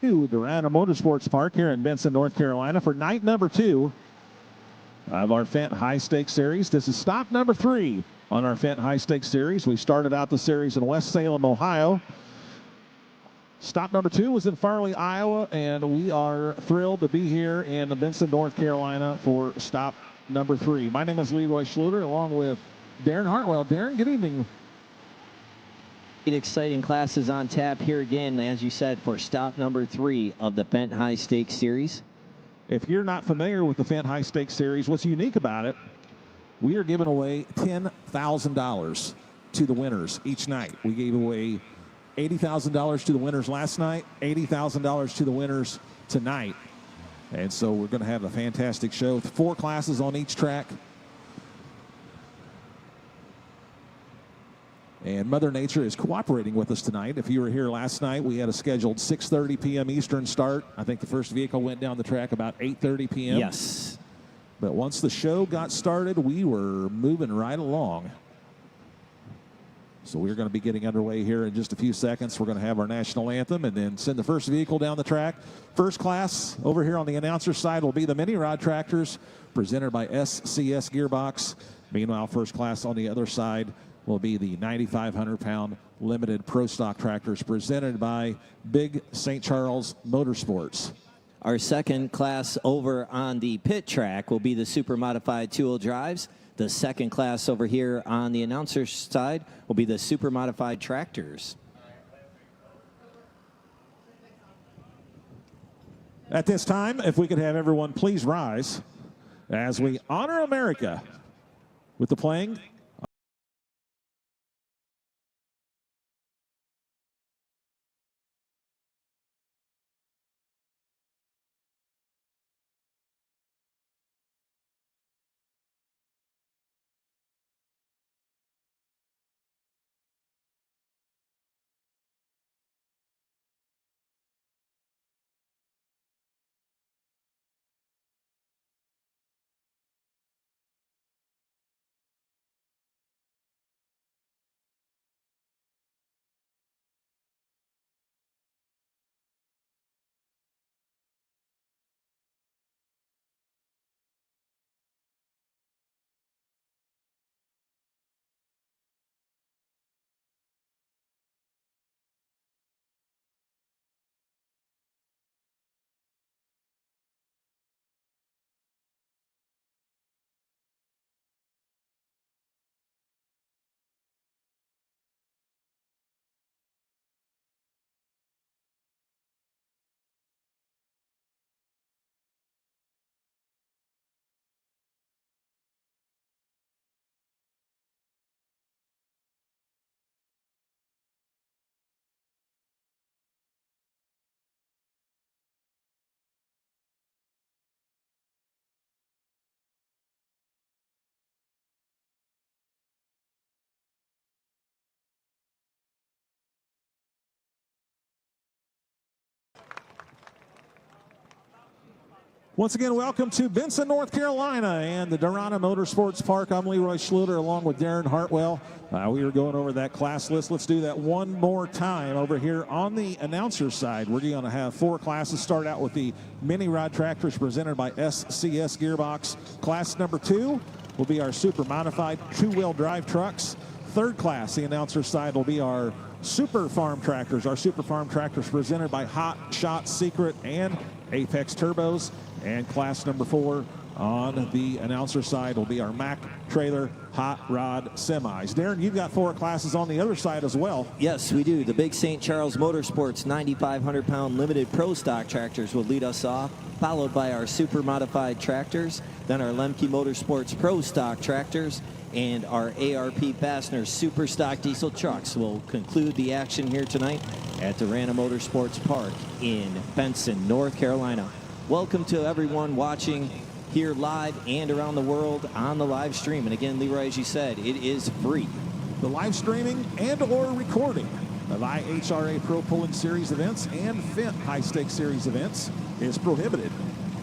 to Darana Motorsports Park here in Benson, North Carolina for night number 2 of our Fendt High Stakes Series. This is stop number 3 on our Fendt High Stakes Series. We started out the series in West Salem, Ohio. Stop number 2 was in Farley, Iowa, and we are thrilled to be here in Benson, North Carolina for stop number 3. My name is Leroy Schluter, along with Darren Hartwell. Darren, good evening. Exciting classes on tap here again, as you said, for stop number 3 of the Fendt High Stakes Series. If you're not familiar with the Fendt High Stakes Series, what's unique about it, we are giving away $10,000 to the winners each night. We gave away $80,000 to the winners last night, $80,000 to the winners tonight. And so we're going to have a fantastic show with 4 classes on each track. And Mother Nature is cooperating with us tonight. If you were here last night, we had a scheduled 6:30 p.m. Eastern start. I think the first vehicle went down the track about 8:30 p.m. Yes. But once the show got started, we were moving right along. So we're going to be getting underway here in just a few seconds. We're going to have our national anthem and then send the first vehicle down the track. First class over here on the announcer side will be the mini rod tractors presented by SCS Gearbox. Meanwhile, first class on the other side will be the 9,500-pound limited pro stock tractors presented by Big St. Charles Motorsports. Our second class over on the pit track will be the super modified two-wheel drives. The second class over here on the announcer's side will be the super modified tractors. At this time, if we could have everyone please rise as we honor America with the playing Once again, welcome to Benson, North Carolina and the Darana Motorsports Park. I'm Leroy Schluter along with Darren Hartwell. We are going over that class list. Let's do that one more time over here on the announcer side. We're going to have 4 classes. Start out with the mini rod tractors presented by SCS Gearbox. Class number 2 will be our super modified 2-wheel drive trucks. Third class, the announcer side, will be our super farm tractors. Our super farm tractors presented by Hot Shot Secret and Apex Turbos. And class number 4 on the announcer side will be our Mack Trailer Hot Rod Semis. Darren, you've got 4 classes on the other side as well. Yes, we do. The Big St. Charles Motorsports 9,500-pound limited pro stock tractors will lead us off, followed by our super modified tractors, then our Lemke Motorsports pro stock tractors, and our ARP Fasteners super stock diesel trucks will conclude the action here tonight at Darana Motorsports Park in Benson, North Carolina. Welcome to everyone watching here live and around the world on the live stream. And again, Leroy, as you said, it is free. The live streaming and or recording of IHRA Pro Pulling Series events and Fendt High Stakes Series events is prohibited.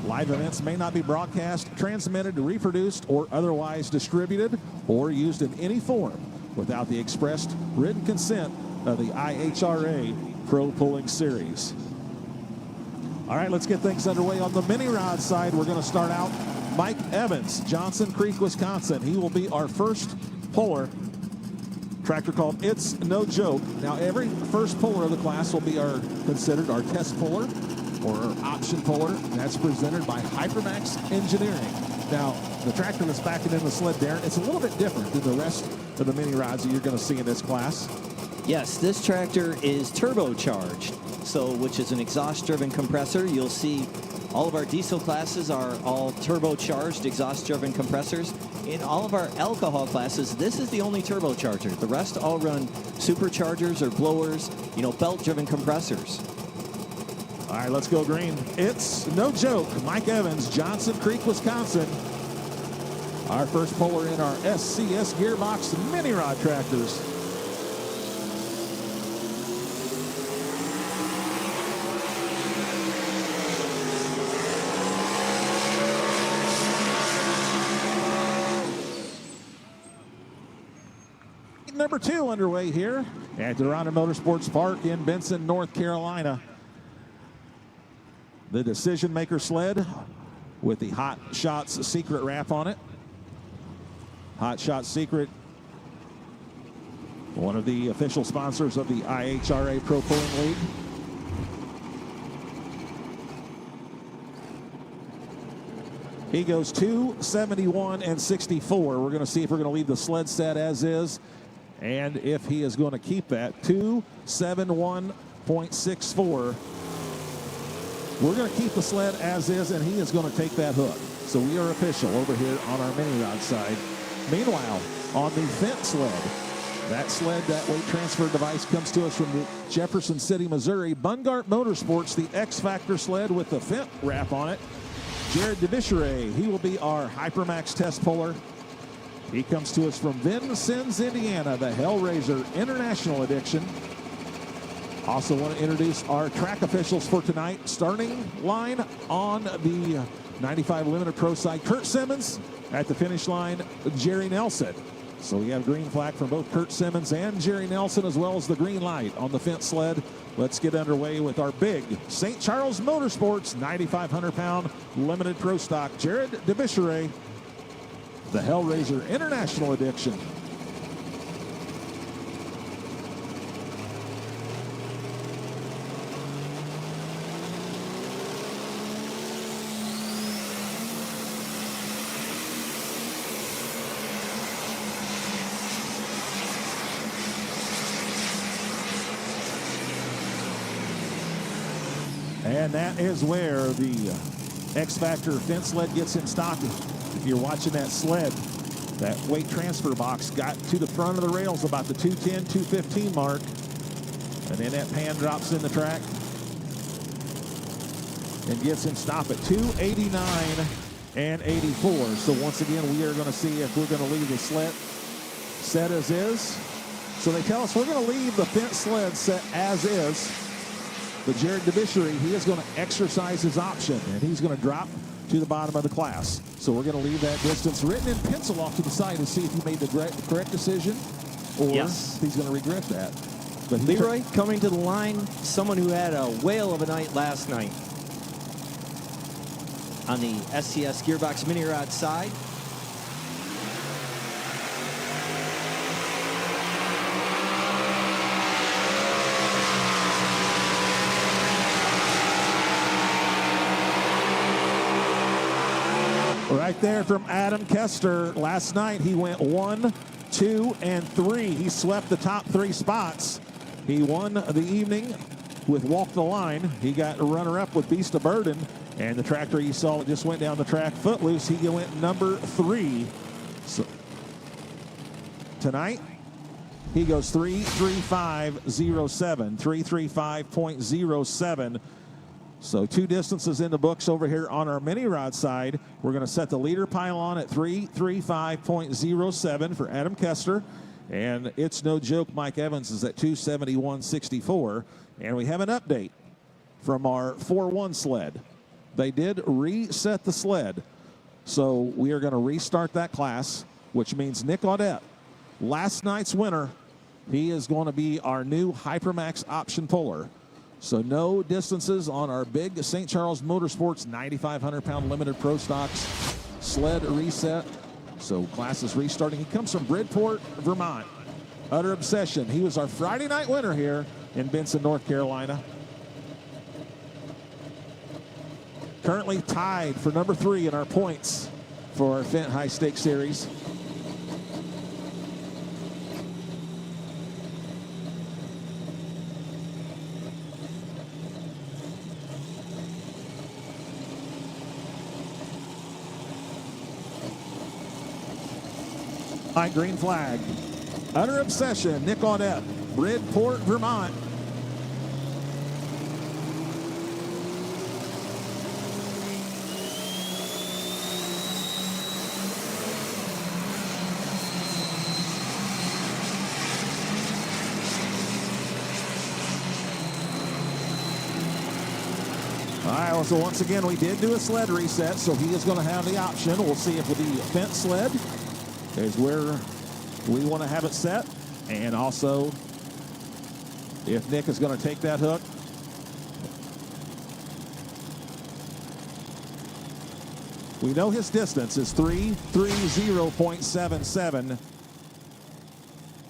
Live events may not be broadcast, transmitted, reproduced, or otherwise distributed or used in any form without the expressed written consent of the IHRA Pro Pulling Series. All right, let's get things underway on the mini rod side. We're going to start out Mike Evans, Johnson Creek, Wisconsin. He will be our first puller. Tractor called It's No Joke. Now, every first puller of the class will be considered our test puller or our option puller. That's presented by Hypermax Engineering. Now, the tractor that's backing in the sled, Darren, it's a little bit different than the rest of the mini rods that you're going to see in this class. Yes, this tractor is turbocharged, which is an exhaust-driven compressor. You'll see all of our diesel classes are all turbocharged, exhaust-driven compressors. In all of our alcohol classes, this is the only turbocharger. The rest all run superchargers or blowers, belt-driven compressors. All right, let's go green. It's No Joke. Mike Evans, Johnson Creek, Wisconsin. Our first puller in our SCS Gearbox mini rod tractors. Number 2 underway here at Darana Motorsports Park in Benson, North Carolina. The Decision Maker sled with the Hot Shots Secret wrap on it. Hot Shots Secret, one of the official sponsors of the IHRA Pro Pulling League. He goes 271 and 64. We're going to see if we're going to leave the sled set as is, and if he is going to keep that 271.64. We're going to keep the sled as is, and he is going to take that hook. So we are official over here on our mini rod side. Meanwhile, on the Fendt sled, that weight transfer device comes to us from Jefferson City, Missouri. Bungart Motorsports, the X Factor sled with the Fendt wrap on it. Jared DeBicheret, he will be our Hypermax test puller. He comes to us from Vincennes, Indiana, the Hellraiser International Edition. Also want to introduce our track officials for tonight. Starting line on the 95 Limited Pro side, Kurt Simmons. At the finish line, Jerry Nelson. So we have green flag from both Kurt Simmons and Jerry Nelson, as well as the green light on the Fendt sled. Let's get underway with our big St. Charles Motorsports 9,500-pound Limited Pro stock. Jared DeBicheret, the Hellraiser International Edition. And that is where the X Factor Fendt sled gets in stock. If you're watching that sled, that weight transfer box got to the front of the rails about the 210, 215 mark. And then that pan drops in the track and gets him stop at 289 and 84. So once again, we are going to see if we're going to leave the sled set as is. So they tell us we're going to leave the Fendt sled set as is. But Jared DeBicheret, he is going to exercise his option, and he's going to drop to the bottom of the class. So we're going to leave that distance written in pencil off to the side and see if he made the correct decision, or yes, he's going to regret that. But Leroy coming to the line, someone who had a whale of a night last night on the SCS Gearbox Mini Rod side. Right there from Adam Kester. Last night he went 1, 2, and 3. He swept the top 3 spots. He won the evening with Walk the Line. He got a runner-up with Beast of Burden. And the tractor you saw that just went down the track, Footloose, he went number 3. So tonight, he goes 3:35.07, 3:35.07. So 2 distances in the books over here on our mini rod side. We're going to set the leader pylon at 3:35.07 for Adam Kester. And It's No Joke, Mike Evans is at 271.64. And we have an update from our 4-1 sled. They did reset the sled. So we are going to restart that class, which means Nick Audette, last night's winner, he is going to be our new Hypermax option puller. So no distances on our big St. Charles Motorsports 9,500-pound limited pro stocks sled reset. So class is restarting. He comes from Bridport, Vermont. Utter Obsession. He was our Friday night winner here in Benson, North Carolina. Currently tied for number 3 in our points for our Fendt High Stakes Series. High green flag. Utter Obsession, Nick Audette, Bridport, Vermont. All right, well, so once again, we did do a sled reset, so he is going to have the option. We'll see if with the Fendt sled is where we want to have it set, and also if Nick is going to take that hook. We know his distance is 330.77,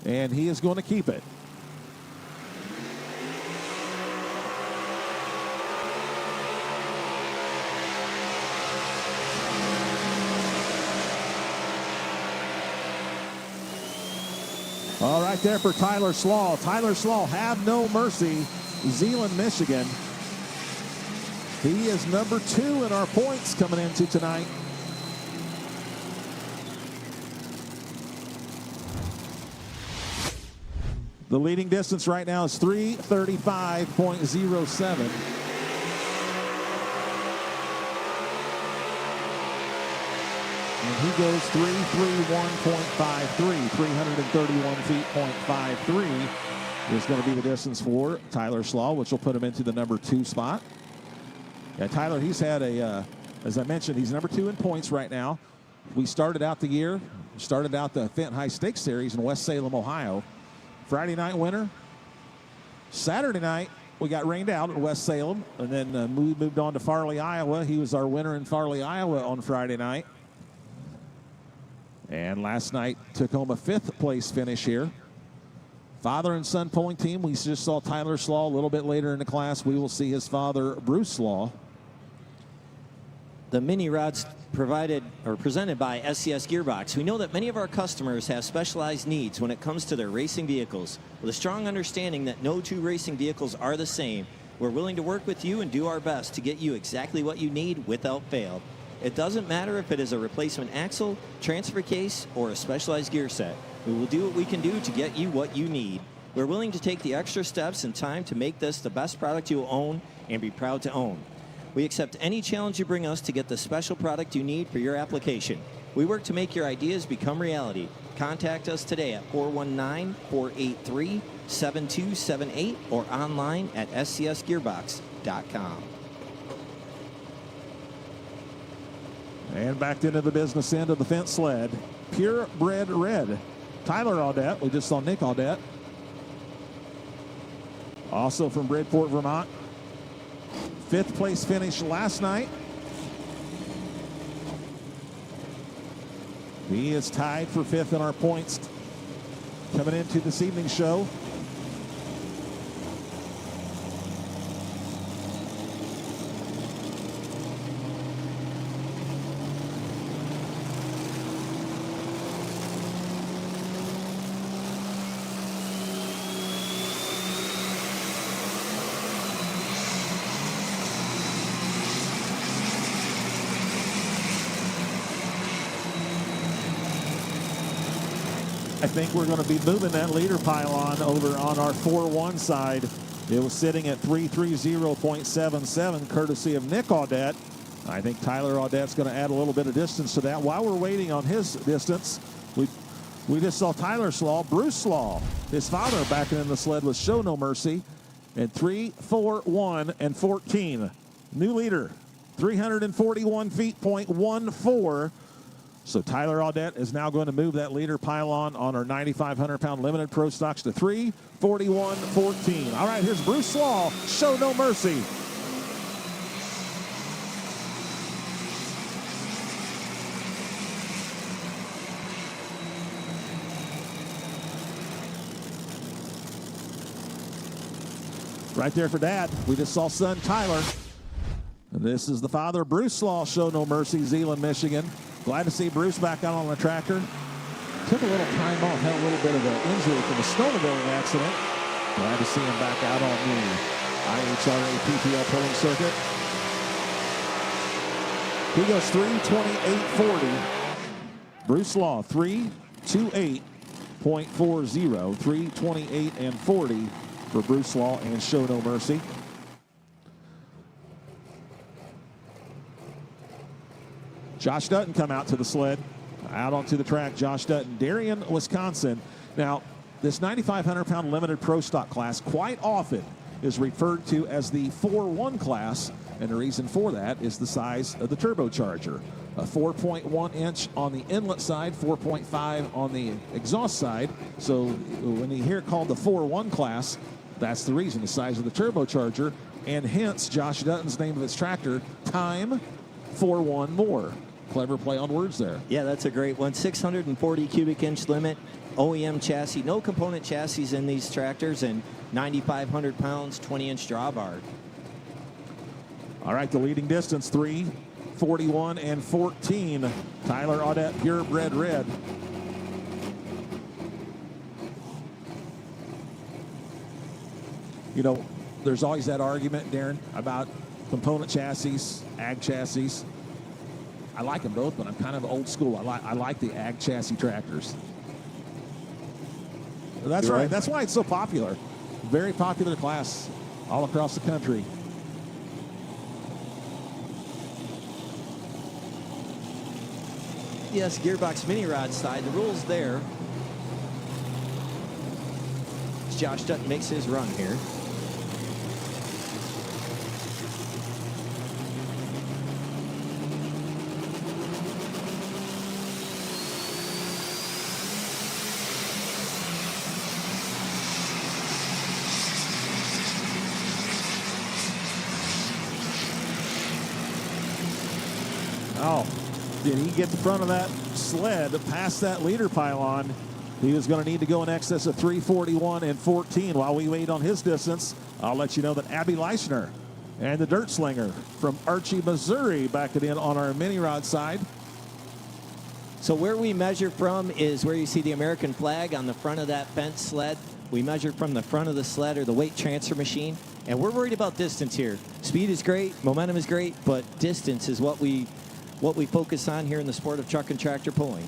and he is going to keep it. All right there for Tyler Slaw. Tyler Slaw, Have No Mercy, Zeeland, Michigan. He is number 2 in our points coming into tonight. The leading distance right now is 335.07. And he goes 331.53, 331 feet, .53 is going to be the distance for Tyler Slaw, which will put him into the number 2 spot. Yeah, Tyler, he's had as I mentioned, he's number 2 in points right now. We started out the year, started out the Fendt High Stakes Series in West Salem, Ohio. Friday night winner. Saturday night, we got rained out at West Salem, and then we moved on to Farley, Iowa. He was our winner in Farley, Iowa on Friday night. And last night took home a 5th place finish here. Father and son pulling team. We just saw Tyler Slaw a little bit later in the class. We will see his father, Bruce Slaw. The mini rods provided or presented by SCS Gearbox. We know that many of our customers have specialized needs when it comes to their racing vehicles. With a strong understanding that no 2 racing vehicles are the same, we're willing to work with you and do our best to get you exactly what you need without fail. It doesn't matter if it is a replacement axle, transfer case, or a specialized gear set. We will do what we can do to get you what you need. We're willing to take the extra steps and time to make this the best product you'll own and be proud to own. We accept any challenge you bring us to get the special product you need for your application. We work to make your ideas become reality. Contact us today at 419-483-7278 or online at scsgearbox.com. And back into the business end of the Fendt sled. Purebred Red. Tyler Audette. We just saw Nick Audette. Also from Bridport, Vermont. 5th place finish last night. He is tied for 5th in our points coming into this evening's show. I think we're going to be moving that leader pylon over on our 4-1 side. It was sitting at 330.77, courtesy of Nick Audette. I think Tyler Audette's going to add a little bit of distance to that. While we're waiting on his distance, we just saw Tyler Slaw, Bruce Slaw, his father, backing in the sled with Show No Mercy, and 341 and 14. New leader, 341 feet, .14. So Tyler Audette is now going to move that leader pylon on our 9,500-pound limited pro stocks to 3:41.14. All right, here's Bruce Slaw, Show No Mercy. Right there for Dad. We just saw son Tyler. And this is the father, Bruce Slaw, Show No Mercy, Zeeland, Michigan. Glad to see Bruce back out on the tractor. Took a little time off, had a little bit of an injury from a snowmobiling accident. Glad to see him back out on the IHRA PPL pulling circuit. He goes 3:28.40. Bruce Slaw, 3:28.40, 3:28.40 for Bruce Slaw and Show No Mercy. Josh Dutton come out to the sled. Out onto the track, Josh Dutton, Darien, Wisconsin. Now, this 9,500-pound limited pro stock class quite often is referred to as the 4-1 class, and the reason for that is the size of the turbocharger. A 4.1 inch on the inlet side, 4.5 on the exhaust side. So when you hear it called the 4-1 class, that's the reason, the size of the turbocharger, and hence Josh Dutton's name of his tractor, Time 4-1 More. Clever play on words there. Yeah, that's a great one. 640 cubic inch limit, OEM chassis, no component chassis in these tractors, and 9,500 pounds, 20-inch drawbar. All right, the leading distance, 3:41.14. Tyler Audette, purebred red. You know, there's always that argument, Darren, about component chassis, ag chassis. I like them both, but I'm kind of old school. I like the ag chassis tractors. That's right. That's why it's so popular. Very popular class all across the country. Yes, gearbox mini rod side. The rules there. As Josh Dutton makes his run here. Oh, did he get the front of that sled past that leader pylon? He was going to need to go in excess of 3:41.14. While we wait on his distance, I'll let you know that Abby Leishner and the Dirt Slinger from Archie, Missouri, backing in on our mini rod side. So where we measure from is where you see the American flag on the front of that Fendt sled. We measure from the front of the sled or the weight transfer machine, and we're worried about distance here. Speed is great, momentum is great, but distance is what we focus on here in the sport of truck and tractor pulling.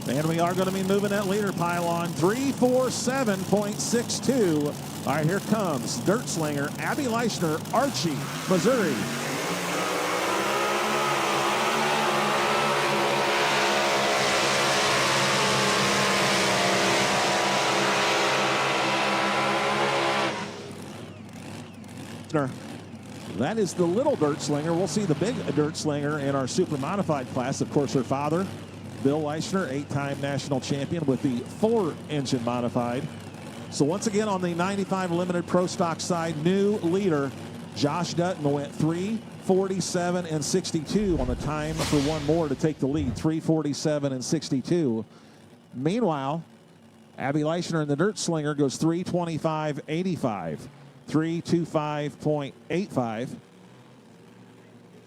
And we are going to be moving that leader pylon, 3:47.62. All right, here comes Dirt Slinger, Abby Leishner, Archie, Missouri. That is the little Dirt Slinger. We'll see the big Dirt Slinger in our super modified class. Of course, her father, Bill Leishner, 8-time national champion with the 4-engine modified. So once again on the 95 limited pro stock side, new leader Josh Dutton went 3:47.62 on the Time for one more to take the lead, 3:47.62. Meanwhile, Abby Leishner in the Dirt Slinger goes 3:25.85. 3:25.85.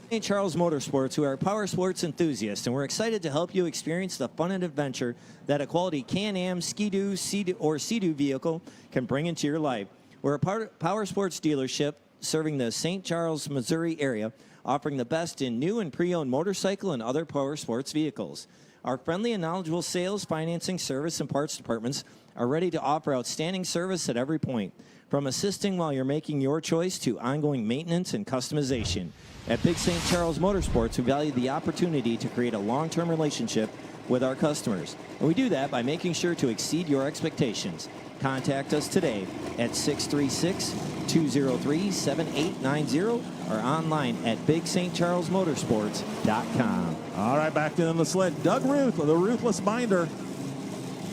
St. Charles Motorsports, who are power sports enthusiasts, and we're excited to help you experience the fun and adventure that a quality Can-Am, Ski-Doo, or Sea-Doo vehicle can bring into your life. We're a power sports dealership serving the St. Charles, Missouri area, offering the best in new and pre-owned motorcycle and other power sports vehicles. Our friendly and knowledgeable sales, financing, service, and parts departments are ready to offer outstanding service at every point, from assisting while you're making your choice to ongoing maintenance and customization. At Big St. Charles Motorsports, we value the opportunity to create a long-term relationship with our customers. And we do that by making sure to exceed your expectations. Contact us today at 636 203-7890 or online at BigSt.CharlesMotorsports.com. All right, back in the sled. Doug Ruth, the Ruthless Binder,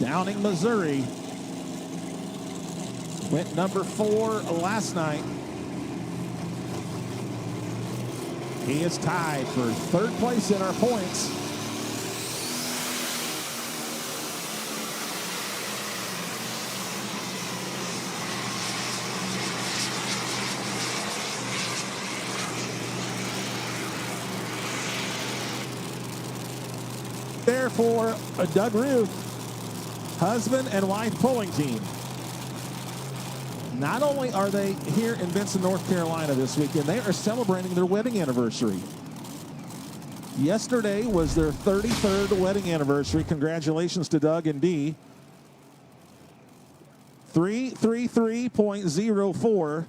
Downing, Missouri. Went number 4 last night. He is tied for 3rd place in our points. There for Doug Ruth, husband and wife pulling team. Not only are they here in Benson, North Carolina this weekend, they are celebrating their wedding anniversary. Yesterday was their 33rd wedding anniversary. Congratulations to Doug and Dee. 333.04,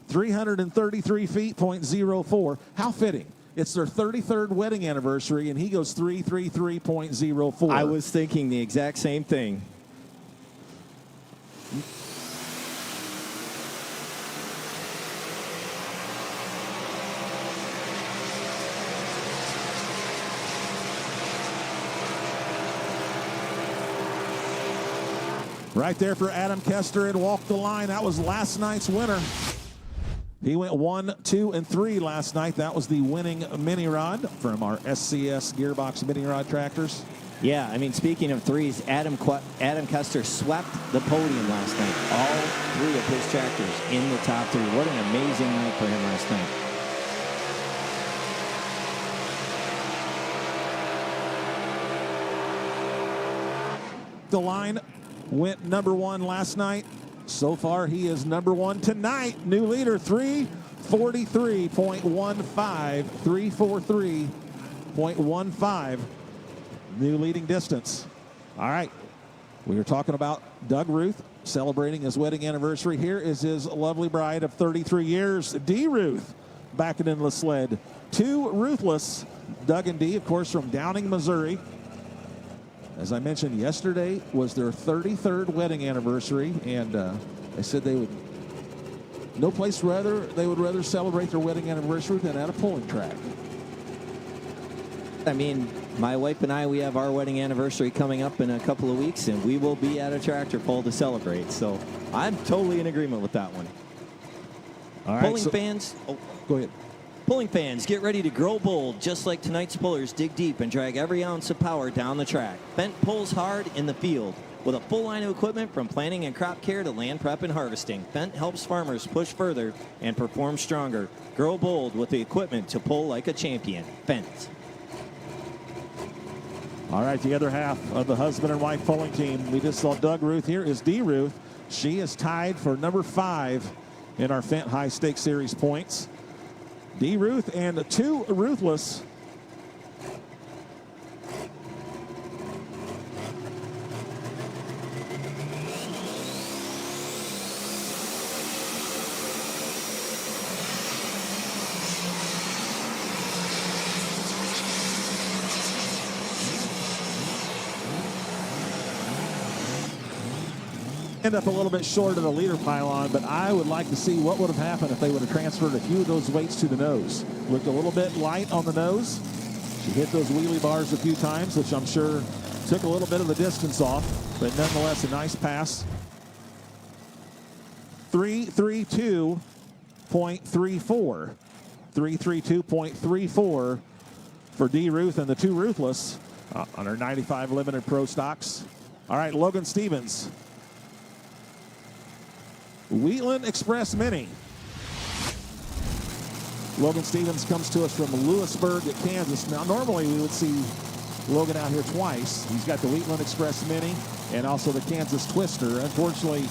333 feet, .04. How fitting. It's their 33rd wedding anniversary, and he goes 333.04. I was thinking the exact same thing. Right there for Adam Kester and walked the line. That was last night's winner. He went 1, 2, and 3 last night. That was the winning mini rod from our SCS Gearbox mini rod tractors. Yeah, I mean, speaking of threes, Adam Kester swept the podium last night. All 3 of his tractors in the top 3. What an amazing night for him last night. The line went number 1 last night. So far, he is number 1 tonight. New leader, 343.15. 343.15. New leading distance. All right. We were talking about Doug Ruth celebrating his wedding anniversary. Here is his lovely bride of 33 years, Dee Ruth, backing in the sled. 2 Ruthless, Doug and Dee, of course, from Downing, Missouri. As I mentioned, yesterday was their 33rd wedding anniversary, and they said they would rather celebrate their wedding anniversary than at a pulling track. I mean, my wife and I, we have our wedding anniversary coming up in a couple of weeks, and we will be at a tractor pull to celebrate. So I'm totally in agreement with that one. All right, Pulling fans. Oh, go ahead. Pulling fans, get ready to grow bold. Just like tonight's pullers, dig deep and drag every ounce of power down the track. Fendt pulls hard in the field. With a full line of equipment from planting and crop care to land prep and harvesting, Fendt helps farmers push further and perform stronger. Grow bold with the equipment to pull like a champion. Fendt. All right, the other half of the husband and wife pulling team. We just saw Doug Ruth. Here is Dee Ruth. She is tied for number 5 in our Fendt High Stakes Series points. Dee Ruth and 2 Ruthless. End up a little bit short of the leader pylon, but I would like to see what would have happened if they would have transferred a few of those weights to the nose. Looked a little bit light on the nose. She hit those wheelie bars a few times, which I'm sure took a little bit of the distance off, but nonetheless a nice pass. 332.34. 332.34 for Dee Ruth and the 2 Ruthless on her 95 Limited Pro stocks. All right, Logan Stevens. Wheatland Express Mini. Logan Stevens comes to us from Lewisburg, Kansas. Now, normally we would see Logan out here twice. He's got the Wheatland Express Mini and also the Kansas Twister. Unfortunately, a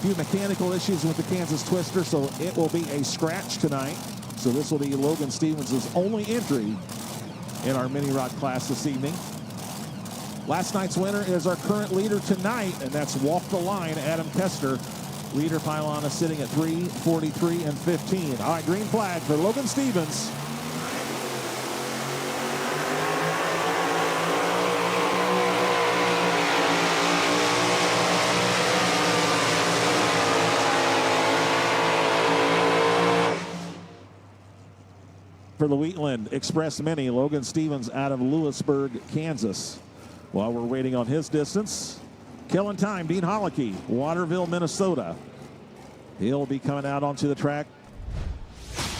few mechanical issues with the Kansas Twister, so it will be a scratch tonight. So this will be Logan Stevens' only entry in our mini rod class this evening. Last night's winner is our current leader tonight, and that's Walk the Line, Adam Kester. Leader pylon is sitting at 343 and 15. All right, green flag for Logan Stevens. for the Wheatland Express Mini, Logan Stevens out of Lewisburg, Kansas. While we're waiting on his distance, killing time, Dean Hollicky, Waterville, Minnesota. He'll be coming out onto the track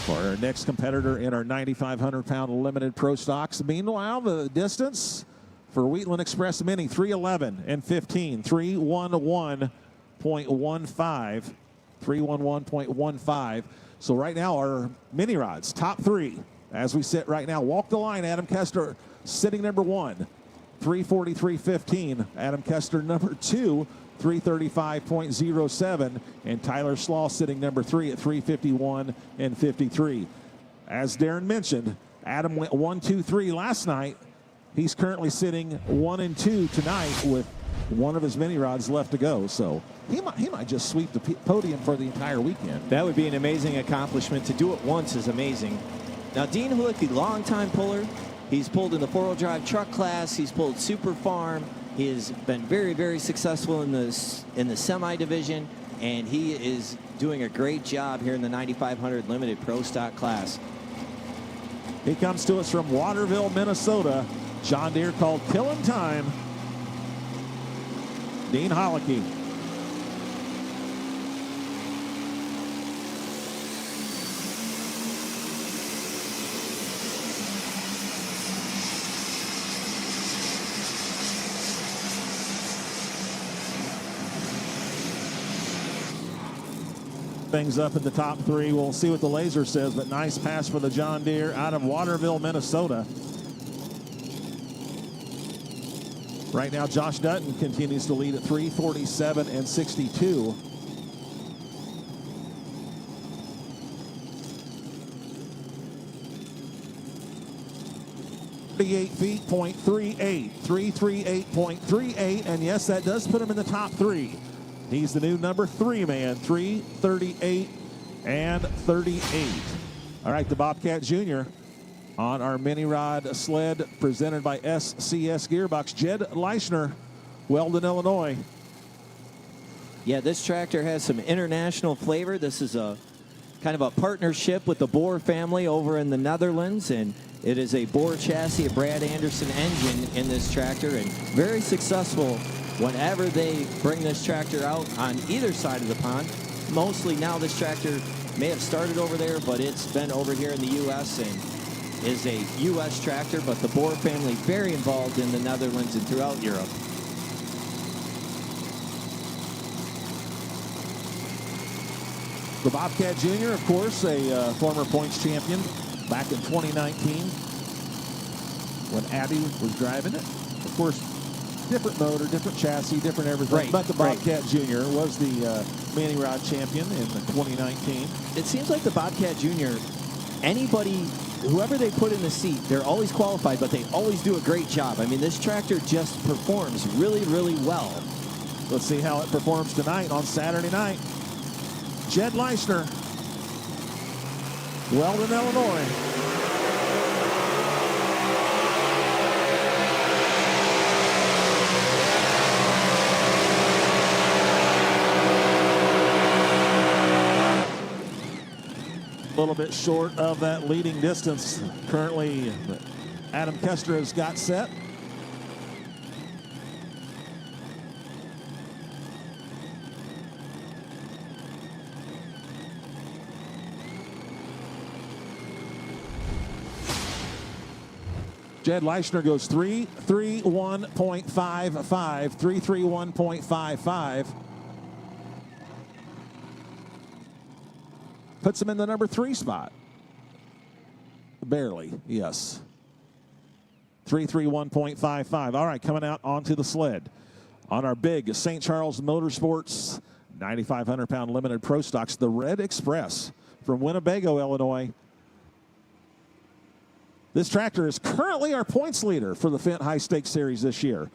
for our next competitor in our 9,500-pound limited pro stocks. Meanwhile, the distance for Wheatland Express Mini, 3:11 and 15, 3:11.15, 3:11.15. So right now, our mini rods, top three, as we sit right now. Walk the line, Adam Kester sitting number 1, 3:43.15. Adam Kester number 2, 3:35.07, and Tyler Slaw sitting number 3 at 3:51 and 53. As Darren mentioned, Adam went 1, 2, 3 last night. He's currently sitting 1 and 2 tonight with one of his mini rods left to go. So he might just sweep the podium for the entire weekend. That would be an amazing accomplishment. To do it once is amazing. Now, Dean Hulick, longtime puller. He's pulled in the 4-wheel drive truck class. He's pulled Super Farm. He has been very, very successful in the semi division, and he is doing a great job here in the 9,500 limited pro stock class. He comes to us from Waterville, Minnesota. John Deere called Killing Time. Dean Hollicky. Things up in the top three. We'll see what the laser says, but nice pass for the John Deere out of Waterville, Minnesota. Right now, Josh Dutton continues to lead at 3:47 and 62. .38, 338.38, and yes, that does put him in the top three. He's the new number 3 man, 3:38 and 38. All right, the Bobcat Jr. on our mini rod sled presented by SCS Gearbox. Jed Leischner, Weldon, Illinois. Yeah, this tractor has some international flavor. This is a kind of a partnership with the Bohr family over in the Netherlands, and it is a Bohr chassis, a Brad Anderson engine in this tractor, and very successful whenever they bring this tractor out on either side of the pond. Mostly now this tractor may have started over there, but it's been over here in the U.S. and is a U.S. tractor, but the Bohr family very involved in the Netherlands and throughout Europe. The Bobcat Jr., of course, a former points champion back in 2019 when Abby was driving it. Of course, different motor, different chassis, different everything. Right, but the Bobcat Jr. was the mini rod champion in 2019. It seems like the Bobcat Jr., anybody, whoever they put in the seat, they're always qualified, but they always do a great job. I mean, this tractor just performs really, really well. Let's see how it performs tonight on Saturday night. Jed Leischner, Weldon, Illinois. A little bit short of that leading distance. Currently, Adam Kester has got set. Jed Leischner goes 3:31.55, 3:31.55. Puts him in the number 3 spot. Barely, yes. 3:31.55. All right, coming out onto the sled on our big St. Charles Motorsports 9,500-pound limited pro stocks, the Red Express from Winnebago, Illinois. This tractor is currently our points leader for the Fendt High Stakes Series this year.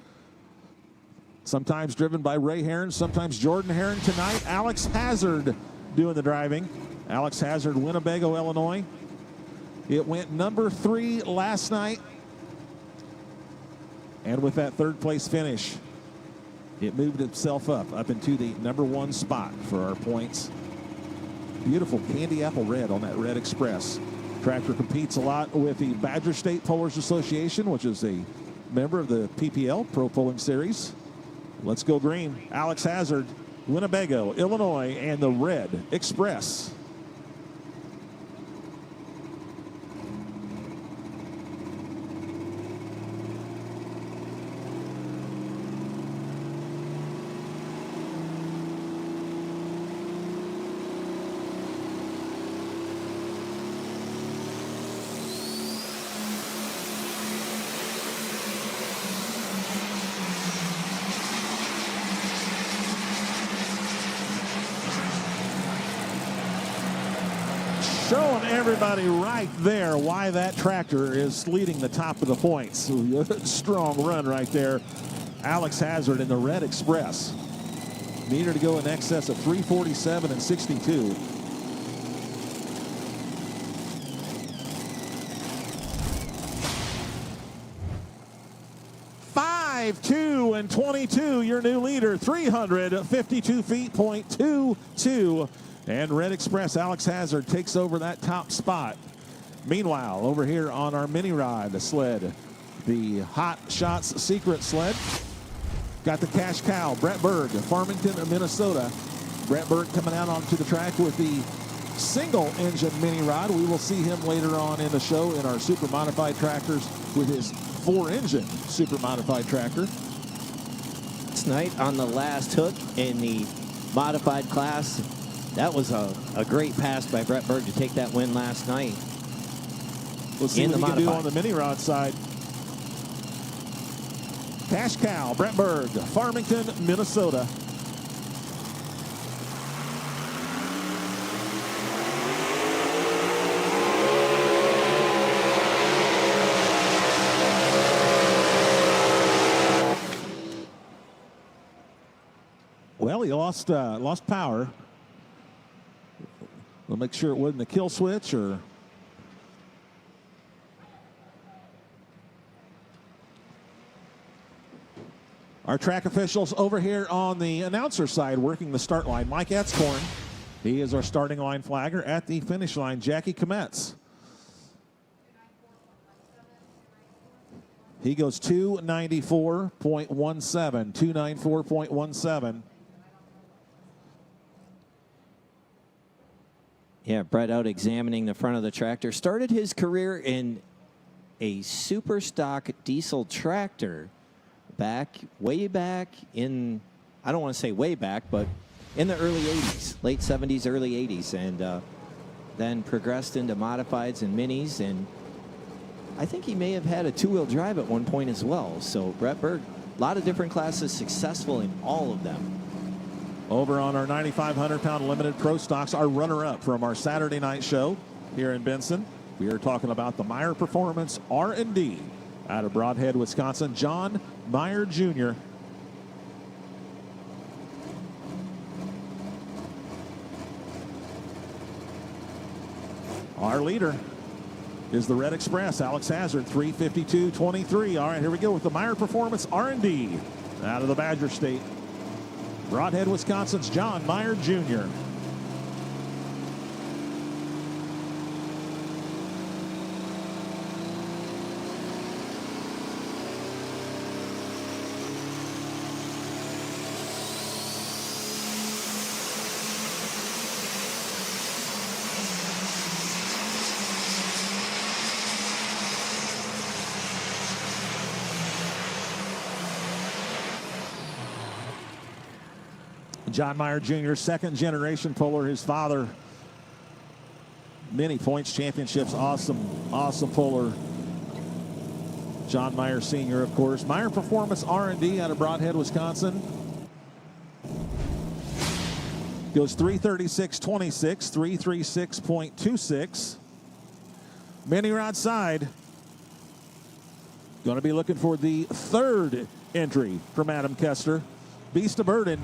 Sometimes driven by Ray Heron, sometimes Jordan Heron. Tonight, Alex Hazard doing the driving. Alex Hazard, Winnebago, Illinois. It went number 3 last night. And with that third place finish, it moved itself up into the number 1 spot for our points. Beautiful candy apple red on that Red Express. Tractor competes a lot with the Badger State Pullers Association, which is a member of the PPL, Pro Pulling Series. Let's go green. Alex Hazard, Winnebago, Illinois, and the Red Express. Showing everybody right there why that tractor is leading the top of the points. Strong run right there. Alex Hazard in the Red Express. Needed to go in excess of 347 and 62. .52 and 22, your new leader, 352 feet, .22. And Red Express, Alex Hazard takes over that top spot. Meanwhile, over here on our mini rod sled, the Hot Shots Secret sled, got the Cash Cow, Brett Berg, Farmington, Minnesota. Brett Berg coming out onto the track with the single engine mini rod. We will see him later on in the show in our super modified tractors with his 4-engine super modified tractor. Tonight on the last hook in the modified class. That was a great pass by Brett Berg to take that win last night. We'll see what he can do on the mini rod side. Cash Cow, Brett Berg, Farmington, Minnesota. Well, he lost power. We'll make sure it wasn't a kill switch or. Our track officials over here on the announcer side working the start line. Mike Etzkorn, he is our starting line flagger. At the finish line, Jackie Kometz. He goes 294.17, 294.17. Yeah, Brett out examining the front of the tractor. Started his career in a super stock diesel tractor way back in, I don't want to say way back, but in the early 80s, late 70s, early 80s, and then progressed into modifieds and minis, and I think he may have had a two-wheel drive at one point as well. So Brett Berg, a lot of different classes, successful in all of them. Over on our 9,500-pound limited pro stocks, our runner-up from our Saturday night show here in Benson. We are talking about the Meyer Performance R&D out of Broadhead, Wisconsin. John Meyer Jr. Our leader is the Red Express, Alex Hazard, 352.23. All right, here we go with the Meyer Performance R&D out of the Badger State. Broadhead, Wisconsin's John Meyer Jr. John Meyer Jr., second generation puller. His father, many points championships, awesome puller. John Meyer Sr., of course. Meyer Performance R&D out of Broadhead, Wisconsin. Goes 336.26, 336.26. Mini rod side. Going to be looking for the third entry from Adam Kester. Beast of Burden.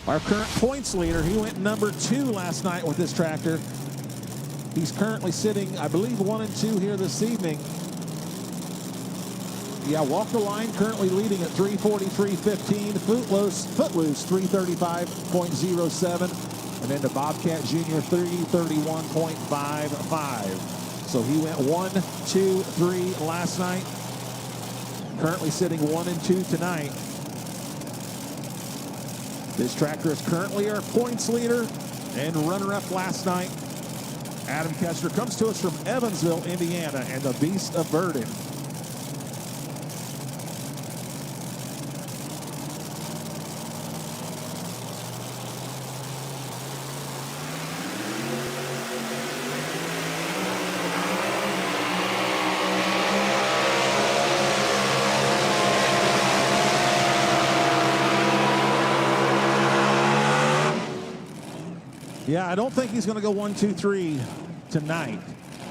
Our current points leader, he went number 2 last night with this tractor. He's currently sitting, I believe, 1 and 2 here this evening. Yeah, Walk the Line currently leading at 343.15. Footloose 335.07. And then the Bobcat Jr. 331.55. So he went 1, 2, 3 last night. Currently sitting 1 and 2 tonight. This tractor is currently our points leader and runner-up last night. Adam Kester comes to us from Evansville, Indiana, and the Beast of Burden. Yeah, I don't think he's going to go 1, 2, 3 tonight.